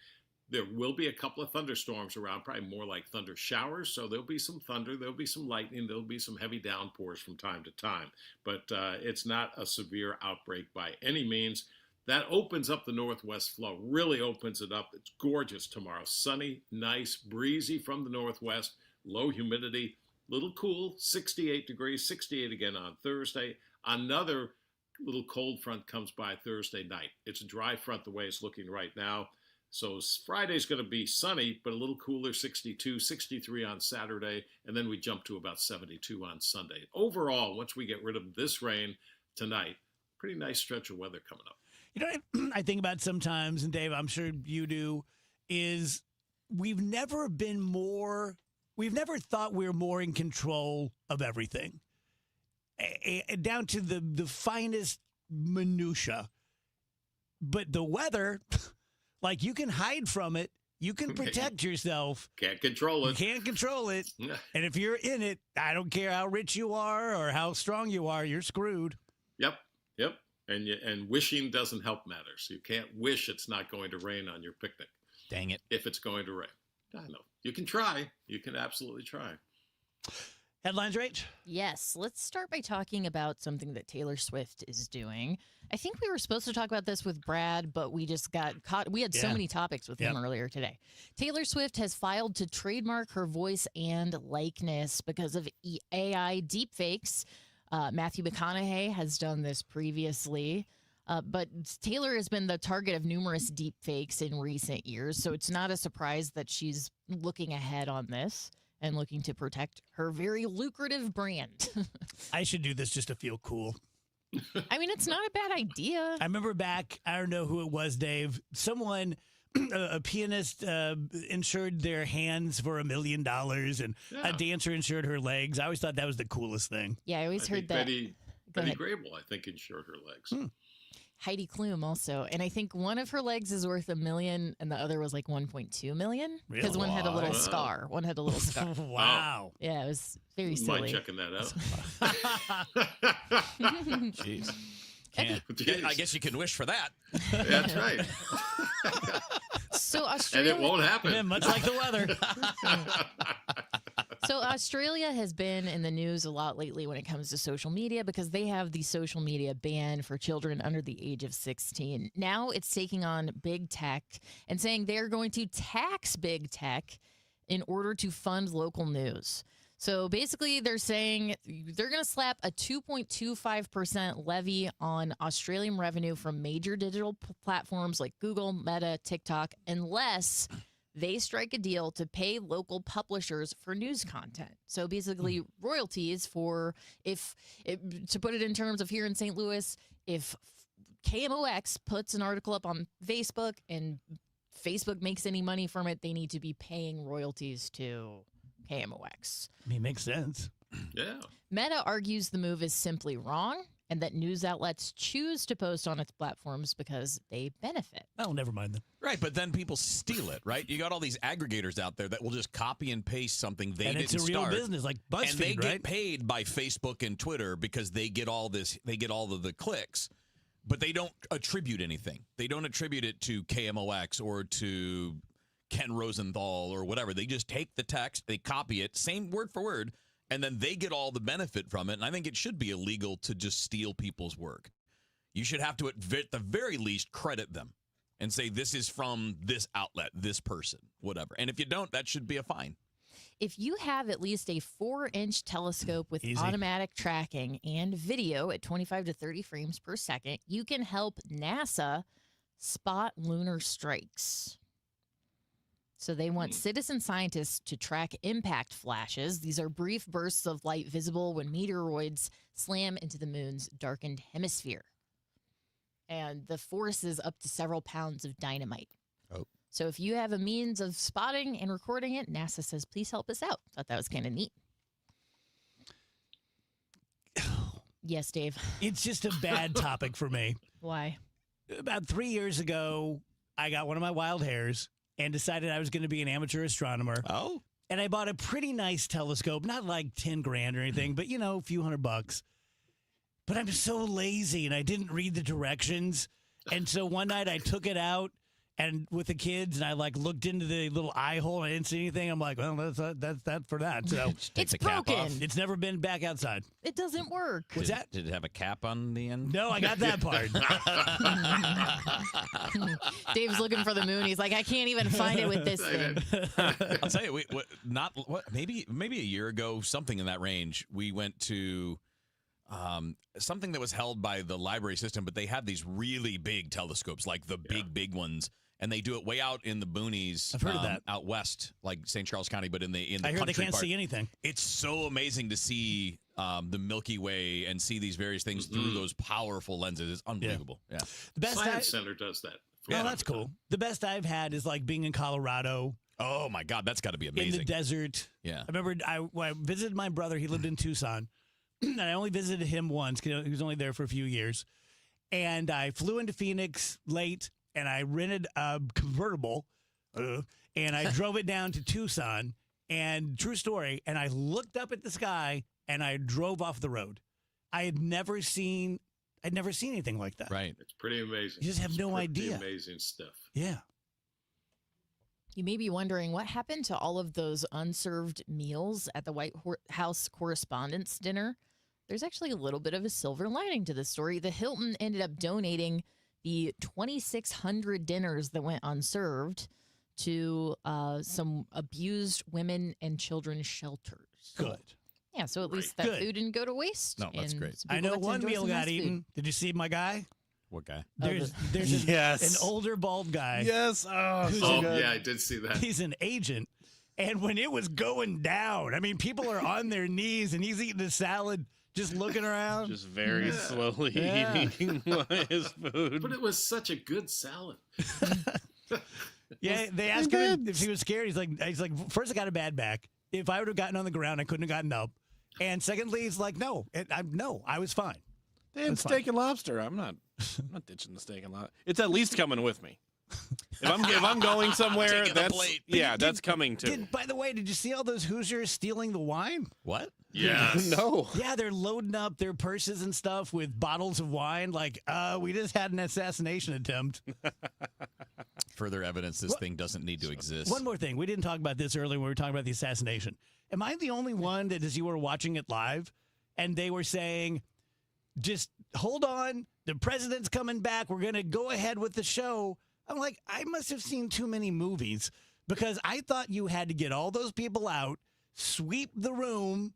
There will be a couple of thunderstorms around, probably more like thunder showers. So there'll be some thunder, there'll be some lightning, there'll be some heavy downpours from time to time. But it's not a severe outbreak by any means. That opens up the northwest flow, really opens it up. It's gorgeous tomorrow. Sunny, nice, breezy from the northwest, low humidity, little cool, 68 degrees, 68 again on Thursday. Another little cold front comes by Thursday night. It's a dry front the way it's looking right now. So Friday's going to be sunny, but a little cooler, 62, 63 on Saturday, and then we jump to about 72 on Sunday. Overall, once we get rid of this rain tonight, pretty nice stretch of weather coming up. You know what I think about sometimes, and Dave, I'm sure you do, is we've never thought we're more in control of everything. down to the finest minutia. But the weather, like you can hide from it. You can protect yourself. Can't control it. You can't control it. And if you're in it, I don't care how rich you are or how strong you are, you're screwed. Yep. And wishing doesn't help matters. You can't wish it's not going to rain on your picnic. Dang it. If it's going to rain. I know. You can try. You can absolutely try. Headlines, Rach? Yes. Let's start by talking about something that Taylor Swift is doing. I think we were supposed to talk about this with Brad, but we just got caught. We had so many topics with him earlier today. Taylor Swift has filed to trademark her voice and likeness because of AI deepfakes. Matthew McConaughey has done this previously. But Taylor has been the target of numerous deepfakes in recent years, so it's not a surprise that she's looking ahead on this and looking to protect her very lucrative brand. I should do this just to feel cool. I mean, it's not a bad idea. I remember back, I don't know who it was, Dave, someone, a pianist insured their hands for $1 million and a dancer insured her legs. I always thought that was the coolest thing. Yeah, I always heard that. Betty Grable, I think, insured her legs. Heidi Klum also. And I think one of her legs is worth $1 million and the other was like 1.2 million. Because one had a little scar. One had a little scar. Wow. Yeah, it was very Mind silly. checking that out. Jeez. I guess you can wish for that. That's right. So Australia, And it won't happen. Yeah, much like the weather. So Australia has been in the news a lot lately when it comes to social media because they have the social media ban for children under the age of 16. Now it's taking on big tech and saying they're going to tax big tech in order to fund local news. So basically they're saying they're going to slap a 2.25% levy on Australian revenue from major digital platforms like Google, Meta, TikTok, unless they strike a deal to pay local publishers for news content. So basically royalties for to put it in terms of here in St. Louis, if KMOX puts an article up on Facebook and Facebook makes any money from it, they need to be paying royalties to KMOX. I mean, makes sense. Yeah. Meta argues the move is simply wrong and that news outlets choose to post on its platforms because they benefit. Oh, never mind then. Right, but then people steal it, right? You got all these aggregators out there that will just copy and paste something they didn't start. And it's a real business, like BuzzFeed, and they right? get paid by Facebook and Twitter because they get all this. They get all of the clicks, but they don't attribute anything. They don't attribute it to KMOX or to Ken Rosenthal or whatever. They just take the text, they copy it, same word for word, and then they get all the benefit from it. And I think it should be illegal to just steal people's work. You should have to, at the very least, credit them and say, this is from this outlet, this person, whatever. And if you don't, that should be a fine. If you have at least a 4-inch telescope with automatic tracking and video at 25 to 30 frames per second, you can help NASA spot lunar strikes. So they want citizen scientists to track impact flashes. These are brief bursts of light visible when meteoroids slam into the moon's darkened hemisphere. And the force is up to several pounds of dynamite. Oh. So if you have a means of spotting and recording it, NASA says, please help us out. Thought that was kind of neat. Yes, Dave. It's just a bad topic for me. Why? About 3 years ago, I got one of my wild hairs and decided I was going to be an amateur astronomer. Oh. And I bought a pretty nice telescope, not like 10 grand or anything, but, you know, a few $100. But I'm so lazy and I didn't read the directions. And so one night I took it out and with the kids and I like looked into the little eye hole and I didn't see anything. I'm like, well, that's that for that. So it's broken. It's never been back outside. It doesn't work. What's that? Did it have a cap on the end? No, I got that part. Dave's looking for the moon. He's like, I can't even find it with this thing. I'll tell you, maybe a year ago, something in that range, we went to something that was held by the library system, but they have these really big telescopes, like the big ones, and they do it way out in the boonies. I've heard of that. Out west, like St. Charles County, but in the I heard country they can't part. see anything. It's so amazing to see the Milky Way and see these various things through those powerful lenses. It's unbelievable. Yeah. The best Science Center does that. Oh, that's cool. The best I've had is like being in Colorado. Oh my God, that's got to be amazing. In the desert. Yeah. I remember when I visited my brother. He lived in Tucson. and I only visited him once because he was only there for a few years. And I flew into Phoenix late, and I rented a convertible, and I drove it down to Tucson. And true story, and I looked up at the sky, and I drove off the road. I'd never seen anything like that. Right. It's pretty amazing. You just have no idea. Amazing stuff. Yeah. You may be wondering what happened to all of those unserved meals at the White House Correspondents' Dinner. There's actually a little bit of a silver lining to this story. The Hilton ended up donating the 2,600 dinners that went unserved to some abused women and children shelters. Good. Yeah, so at least that Good. food didn't go to waste. No, that's and great. some I people know got to one enjoy meal some got nice eaten. food. Did you see my guy? What guy? There's Yes. an older bald guy. Yes. who's Oh, a- yeah, I did see that. He's an agent. And when it was going down, I mean, people are on their knees and he's eating a salad, just looking around. Just very slowly Yeah. eating his food. But it was such a good salad. Yeah, they asked him if he was scared. He's like, first I got a bad back. If I would have gotten on the ground, I couldn't have gotten up. And secondly, he's like, no, I was fine. They had steak and lobster. I'm not ditching the steak and lobster. It's at least coming with me. If I'm going somewhere, Taking the that's plate. that's coming too. By the way, did you see all those Hoosiers stealing the wine? What? Yes. No. Yeah, they're loading up their purses and stuff with bottles of wine. Like, we just had an assassination attempt. Further evidence this thing doesn't need to exist. One more thing. We didn't talk about this earlier when we were talking about the assassination. Am I the only one that, as you were watching it live, and they were saying, just hold on, the president's coming back, we're going to go ahead with the show. I'm like, I must have seen too many movies because I thought you had to get all those people out, sweep the room,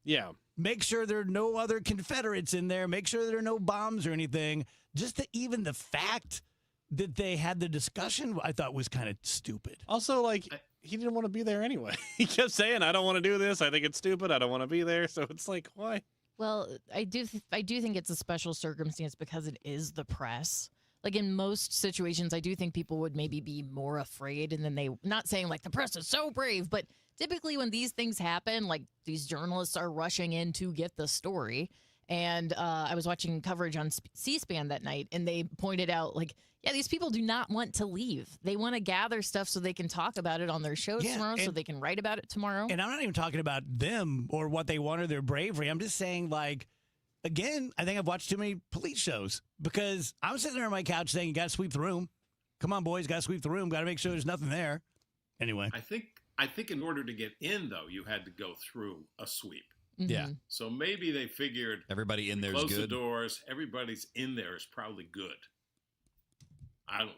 make sure there are no other Confederates in there, make sure there are no bombs or anything. Just even the fact that they had the discussion, I thought was kind of stupid. Also, like, he didn't want to be there anyway. He kept saying, I don't want to do this. I think it's stupid. I don't want to be there. So it's like, why? Well, I do think it's a special circumstance because it is the press. Like in most situations, I do think people would maybe be more afraid, and then not saying like the press is so brave, but typically when these things happen, like these journalists are rushing in to get the story. And I was watching coverage on C-SPAN that night, and they pointed out, like, yeah, these people do not want to leave. They want to gather stuff so they can talk about it on their shows tomorrow, so they can write about it tomorrow. And I'm not even talking about them or what they want or their bravery. I'm just saying, like, again, I think I've watched too many police shows because I'm sitting there on my couch saying, you got to sweep the room. Come on, boys, got to sweep the room. Got to make sure there's nothing there. Anyway. I think in order to get in, though, you had to go through a sweep. Yeah. So maybe they figured everybody in there is close good. the doors. Everybody's in there is probably good. I don't know.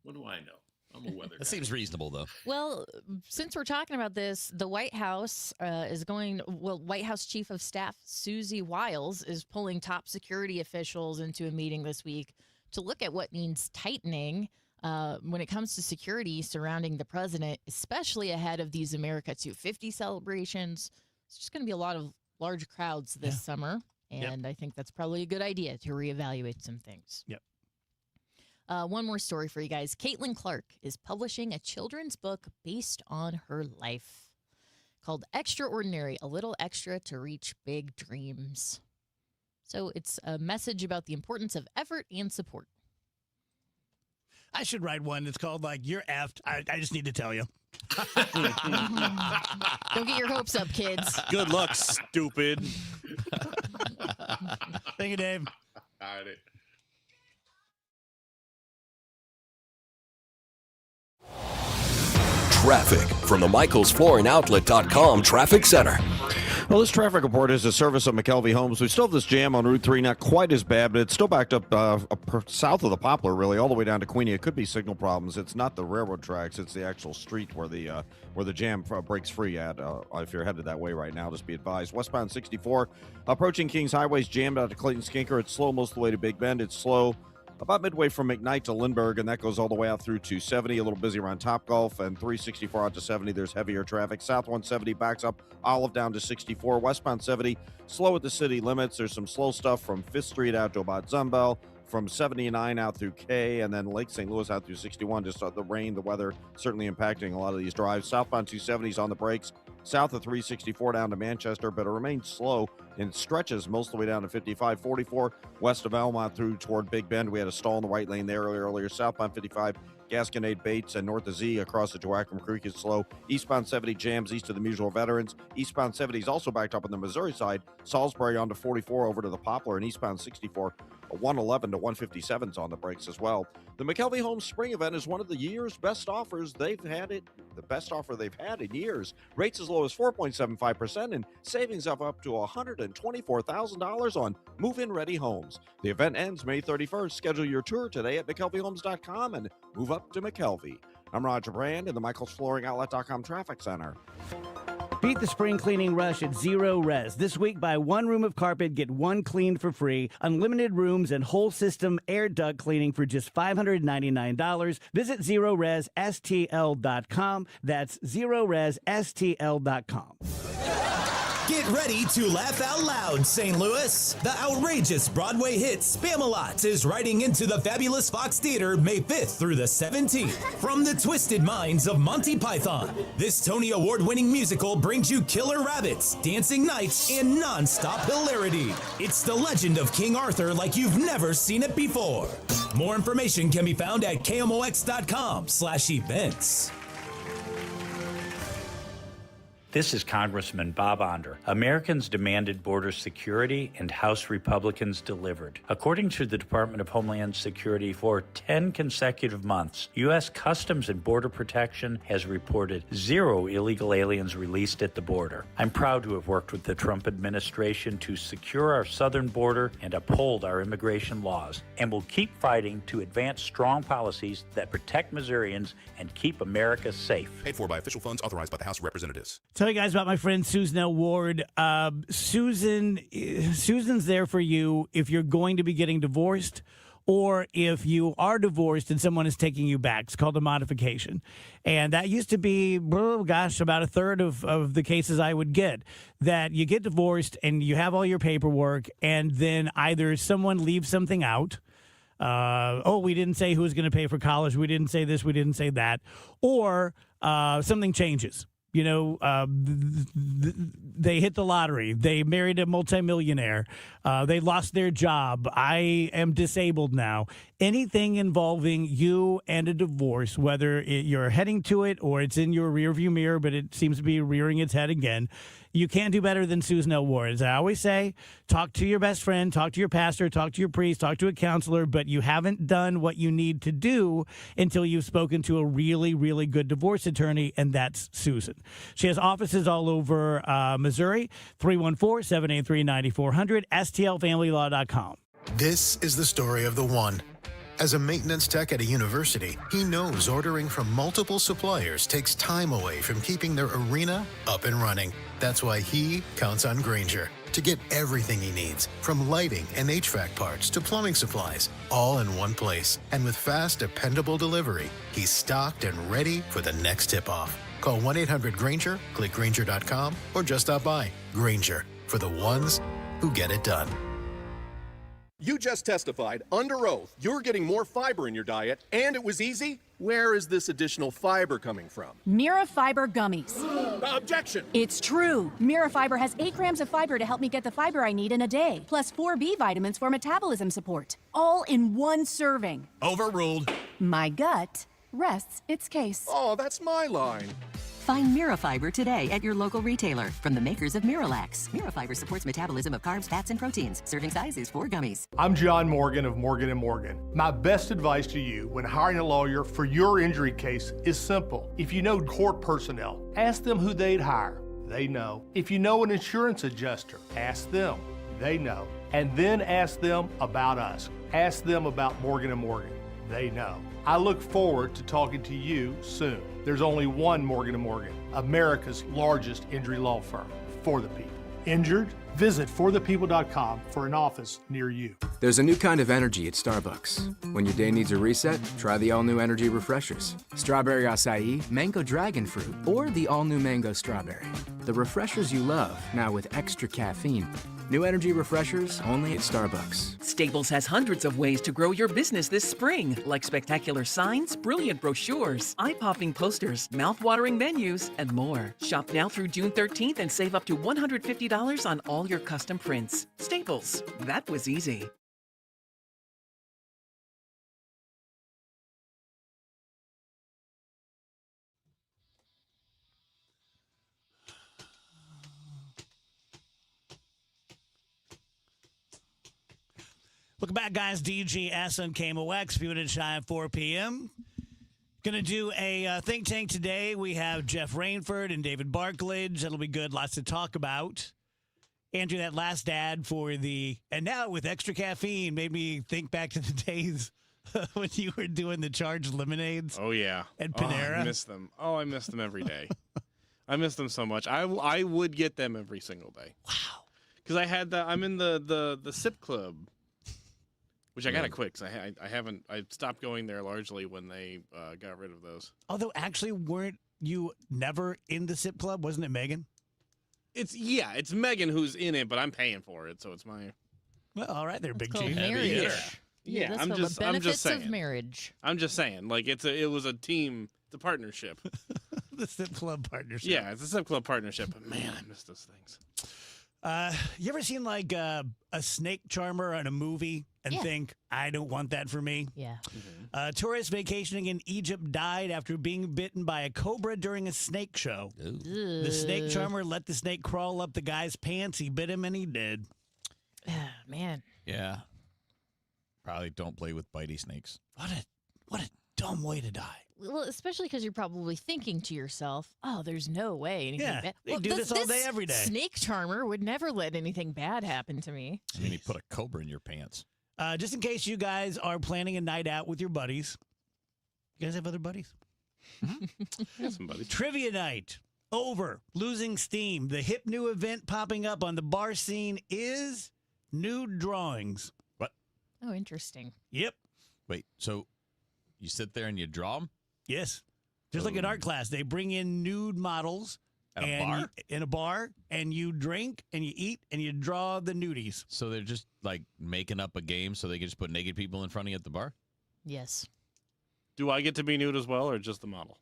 What do I know? I'm a weather guy. That seems reasonable, though. Well, since we're talking about this, the White House White House Chief of Staff Susie Wiles is pulling top security officials into a meeting this week to look at what needs tightening when it comes to security surrounding the president, especially ahead of these America 250 celebrations. It's just going to be a lot of large crowds this summer, and I think that's probably a good idea to reevaluate some things. Yep. One more story for you guys. Caitlin Clark is publishing a children's book based on her life called Extraordinary, a little extra to reach big dreams. So it's a message about the importance of effort and support. I should write one that's called, like, You're Effed. I just need to tell you. Don't get your hopes up, kids. Good luck, stupid. Thank you, Dave. All right. Traffic from the MichaelsFlooringOutlet.com Traffic Center. Well, this traffic report is a service of McKelvey Homes. We still have this jam on Route 3, not quite as bad, but it's still backed up south of the Poplar, really, all the way down to Queenie. It could be signal problems. It's not the railroad tracks. It's the actual street where the jam breaks free at. If you're headed that way right now, just be advised. Westbound 64, approaching Kings Highway, is jammed out to Clayton Skinker. It's slow most of the way to Big Bend. It's slow about midway from McKnight to Lindbergh, and that goes all the way out through to 70, a little busy around Topgolf, and 364 out to 70, there's heavier traffic. South 170 backs up Olive down to 64. Westbound 70, slow at the city limits. There's some slow stuff from 5th Street out to about Zumbel, from 79 out through K, and then Lake St. Louis out through 61. Just the rain, the weather certainly impacting a lot of these drives. Southbound 270 is on the brakes. south of 364 down to Manchester, but it remains slow in stretches most of the way down to 55. 44 west of Elmont through toward Big Bend. We had a stall in the right lane there earlier. Southbound 55, Gasconade Bates and north of Z across the Joachim Creek is slow. Eastbound 70 jams east of the Musial Veterans. Eastbound 70 is also backed up on the Missouri side. Salisbury onto 44 over to the Poplar, and eastbound 64, 111 to 157 is on the brakes as well. The McKelvey Home Spring Event is one of the year's best offers. They've had it, the best offer they've had in years. Rates as low as 4.75% and savings of up to $124,000 on move-in ready homes. The event ends May 31st. Schedule your tour today at McKelveyHomes.com and move up to McKelvey. I'm Roger Brand in the Michaels Flooring Outlet.com Traffic Center. Beat the spring cleaning rush at Zero Res. This week, buy one room of carpet, get one cleaned for free. Unlimited rooms and whole system air duct cleaning for just $599. Visit ZeroResSTL.com. That's ZeroResSTL.com. Get ready to laugh out loud, St. Louis. The outrageous Broadway hit Spam-A-Lot is riding into the fabulous Fox Theater May 5th through the 17th. From the twisted minds of Monty Python, this Tony Award-winning musical brings you killer rabbits, dancing knights, and non-stop hilarity. It's the legend of King Arthur like you've never seen it before. More information can be found at KMOX.com/events. This is Congressman Bob Onder. Americans demanded border security, and House Republicans delivered. According to the Department of Homeland Security, for 10 consecutive months, U.S. Customs and Border Protection has reported 0 illegal aliens released at the border. I'm proud to have worked with the Trump administration to secure our southern border and uphold our immigration laws, and will keep fighting to advance strong policies that protect Missourians and keep America safe. Paid for by official funds authorized by the House of Representatives. Tell you guys about my friend Susan L. Ward. Susan's there for you if you're going to be getting divorced, or if you are divorced and someone is taking you back. It's called a modification. And that used to be, about a third of the cases I would get, that you get divorced and you have all your paperwork, and then either someone leaves something out. We didn't say who was going to pay for college. We didn't say this. We didn't say that. Or something changes. You know, they hit the lottery. They married a multimillionaire. They lost their job. I am disabled now. Anything involving you and a divorce, whether you're heading to it or it's in your rearview mirror, but it seems to be rearing its head again, you can't do better than Susan L. Ward. As I always say, talk to your best friend, talk to your pastor, talk to your priest, talk to a counselor, but you haven't done what you need to do until you've spoken to a really, really good divorce attorney, and that's Susan. She has offices all over Missouri, 314-783-9400, stlfamilylaw.com. This is the story of the one. As a maintenance tech at a university, he knows ordering from multiple suppliers takes time away from keeping their arena up and running. That's why he counts on Grainger to get everything he needs, from lighting and HVAC parts to plumbing supplies, all in one place. And with fast, dependable delivery, he's stocked and ready for the next tip-off. Call 1-800-GRAINGER, click Grainger.com, or just stop by. Grainger, for the ones who get it done. You just testified under oath you're getting more fiber in your diet, and it was easy? Where is this additional fiber coming from? Mira Fiber Gummies. Objection! It's true. Mira Fiber has 8 grams of fiber to help me get the fiber I need in a day, plus 4 B vitamins for metabolism support, all in one serving. Overruled. My gut rests its case. Oh, that's my line. Find Mirafiber today at your local retailer from the makers of Miralax. Mirafiber supports metabolism of carbs, fats, and proteins. Serving size is 4 gummies. I'm John Morgan of Morgan & Morgan. My best advice to you when hiring a lawyer for your injury case is simple. If you know court personnel, ask them who they'd hire. They know. If you know an insurance adjuster, ask them. They know. And then ask them about us. Ask them about Morgan & Morgan. They know. I look forward to talking to you soon. There's only one Morgan & Morgan, America's largest injury law firm, for the people. Injured? Visit forthepeople.com for an office near you. There's a new kind of energy at Starbucks. When your day needs a reset, try the all-new energy refreshers. Strawberry acai, mango dragon fruit, or the all-new mango strawberry. The refreshers you love, now with extra caffeine. New energy refreshers only at Starbucks. Staples has hundreds of ways to grow your business this spring, like spectacular signs, brilliant brochures, eye-popping posters, mouth-watering menus, and more. Shop now through June 13th and save up to $150 on all your custom prints. Staples. That was easy. Welcome back, guys. DGS on KMOX, few minutes shy of 4 p.m. Going to do a think tank today. We have Jeff Rainford and David Barklage. That'll be good. Lots to talk about. Andrew, that last ad for and now with extra caffeine made me think back to the days when you were doing the charged lemonades. Oh, yeah. And Panera. Oh, I miss them. I miss them every day. I miss them so much. I would get them every single day. Wow. Because I'm in the sip club. Which I gotta quit because I stopped going there largely when they got rid of those. Although, actually, weren't you never in the SIP Club? Wasn't it Megan? It's Megan who's in it, but I'm paying for it, so it's my. Well, all right, there, big called G. marriage. Yeah, that's I'm the just benefits saying. of marriage. I'm just saying, like it was a team, it's a partnership. The SIP Club partnership. Yeah, it's a SIP Club partnership. But man, I miss those things. You ever seen like a snake charmer on a movie and think, I don't want that for me? Yeah. Tourist vacationing in Egypt died after being bitten by a cobra during a snake show. The snake charmer let the snake crawl up the guy's pants. He bit him and he did. Man. Yeah. Probably don't play with bitey snakes. What a dumb way to die. Well, especially because you're probably thinking to yourself, "Oh, there's no way anything Yeah, bad." they do this all day, every day. Snake charmer would never let anything bad happen to me. I mean, he put a cobra in your pants. Just in case you guys are planning a night out with your buddies. You guys have other buddies? Yeah, some buddies. Trivia night. Over. Losing steam. The hip new event popping up on the bar scene is nude drawings. What? Oh, interesting. Yep. Wait, so you sit there and you draw them? Yes. Just like an art class. They bring in nude models. At a bar? In a bar, and you drink, and you eat, and you draw the nudies. So they're just like making up a game so they can just put naked people in front of you at the bar? Yes. Do I get to be nude as well, or just the model?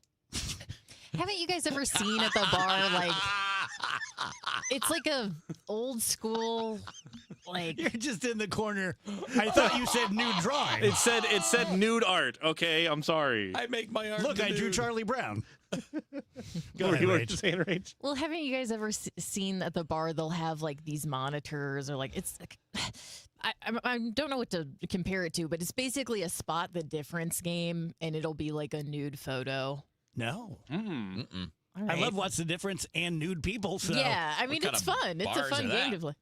Haven't you guys ever seen at the bar, like, it's like a old school, like. You're just in the corner. I thought you said nude drawing. It said nude art. Okay, I'm sorry. I make my art. Look, I drew Charlie Brown. Go ahead, Rach. Well, haven't you guys ever seen at the bar, they'll have like these monitors or like, it's like, I don't know what to compare it to, but it's basically a spot the difference game and it'll be like a nude photo. No. All I right. love What's the Difference and nude people. So. Yeah, I mean, it's fun. It's a bars fun are game that? to play.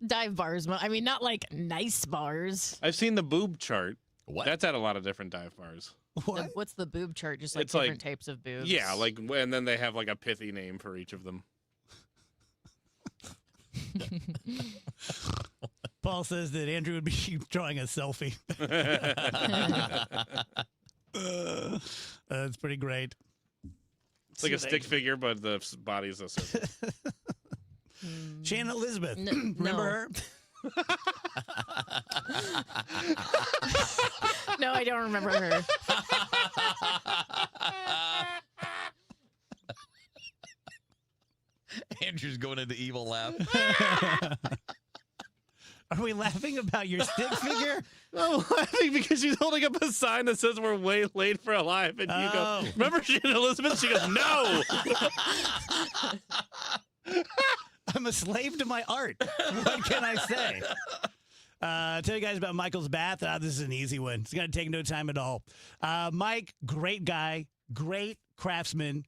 Dive bars. I mean, not like nice bars. I've seen the boob chart. What? That's at a lot of different dive bars. What's the boob chart? Just like It's like- different types of boobs. Yeah, like, and then they have like a pithy name for each of them. Paul says that Andrew would be drawing a selfie. That's pretty great. It's like a stick figure, but the body's a circle. Shannon Elizabeth. No. Remember her? No, I don't remember her. Andrew's going into evil laugh. Are we laughing about your stick figure? I'm laughing because she's holding up a sign that says we're way late for Alive, and you go, remember Shannon Elizabeth? She goes, no! I'm a slave to my art. What can I say? Tell you guys about Michael's Bath. This is an easy one. It's going to take no time at all. Mike, great guy, great craftsman,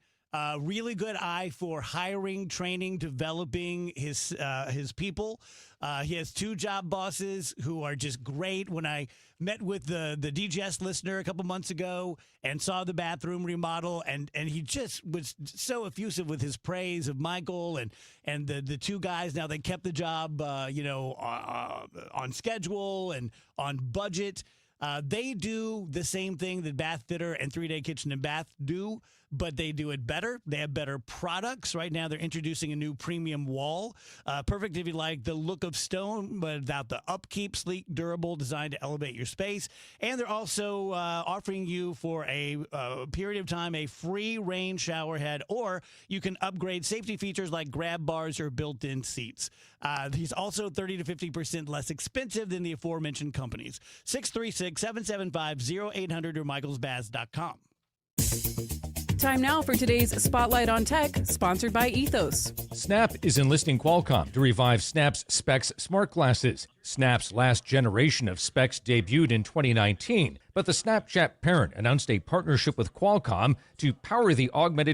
really good eye for hiring, training, developing his people. He has 2 job bosses who are just great. When I met with the DGS listener a couple months ago and saw the bathroom remodel, and he just was so effusive with his praise of Michael and the 2 guys. Now they kept the job, on schedule and on budget. They do the same thing that Bath Fitter and 3 Day Kitchen and Bath do, but they do it better. They have better products. Right now, they're introducing a new premium wall. Perfect if you like the look of stone, but without the upkeep, sleek, durable, designed to elevate your space. And they're also offering you for a period of time a free rain shower head, or you can upgrade safety features like grab bars or built-in seats. He's also 30 to 50% less expensive than the aforementioned companies. 636-775-0800 or michaelsbaz.com. Time now for today's Spotlight on Tech, sponsored by Ethos. Snap is enlisting Qualcomm to revive Snap's Specs smart glasses. Snap's last generation of Specs debuted in 2019, but the Snapchat parent announced a partnership with Qualcomm to power the augmented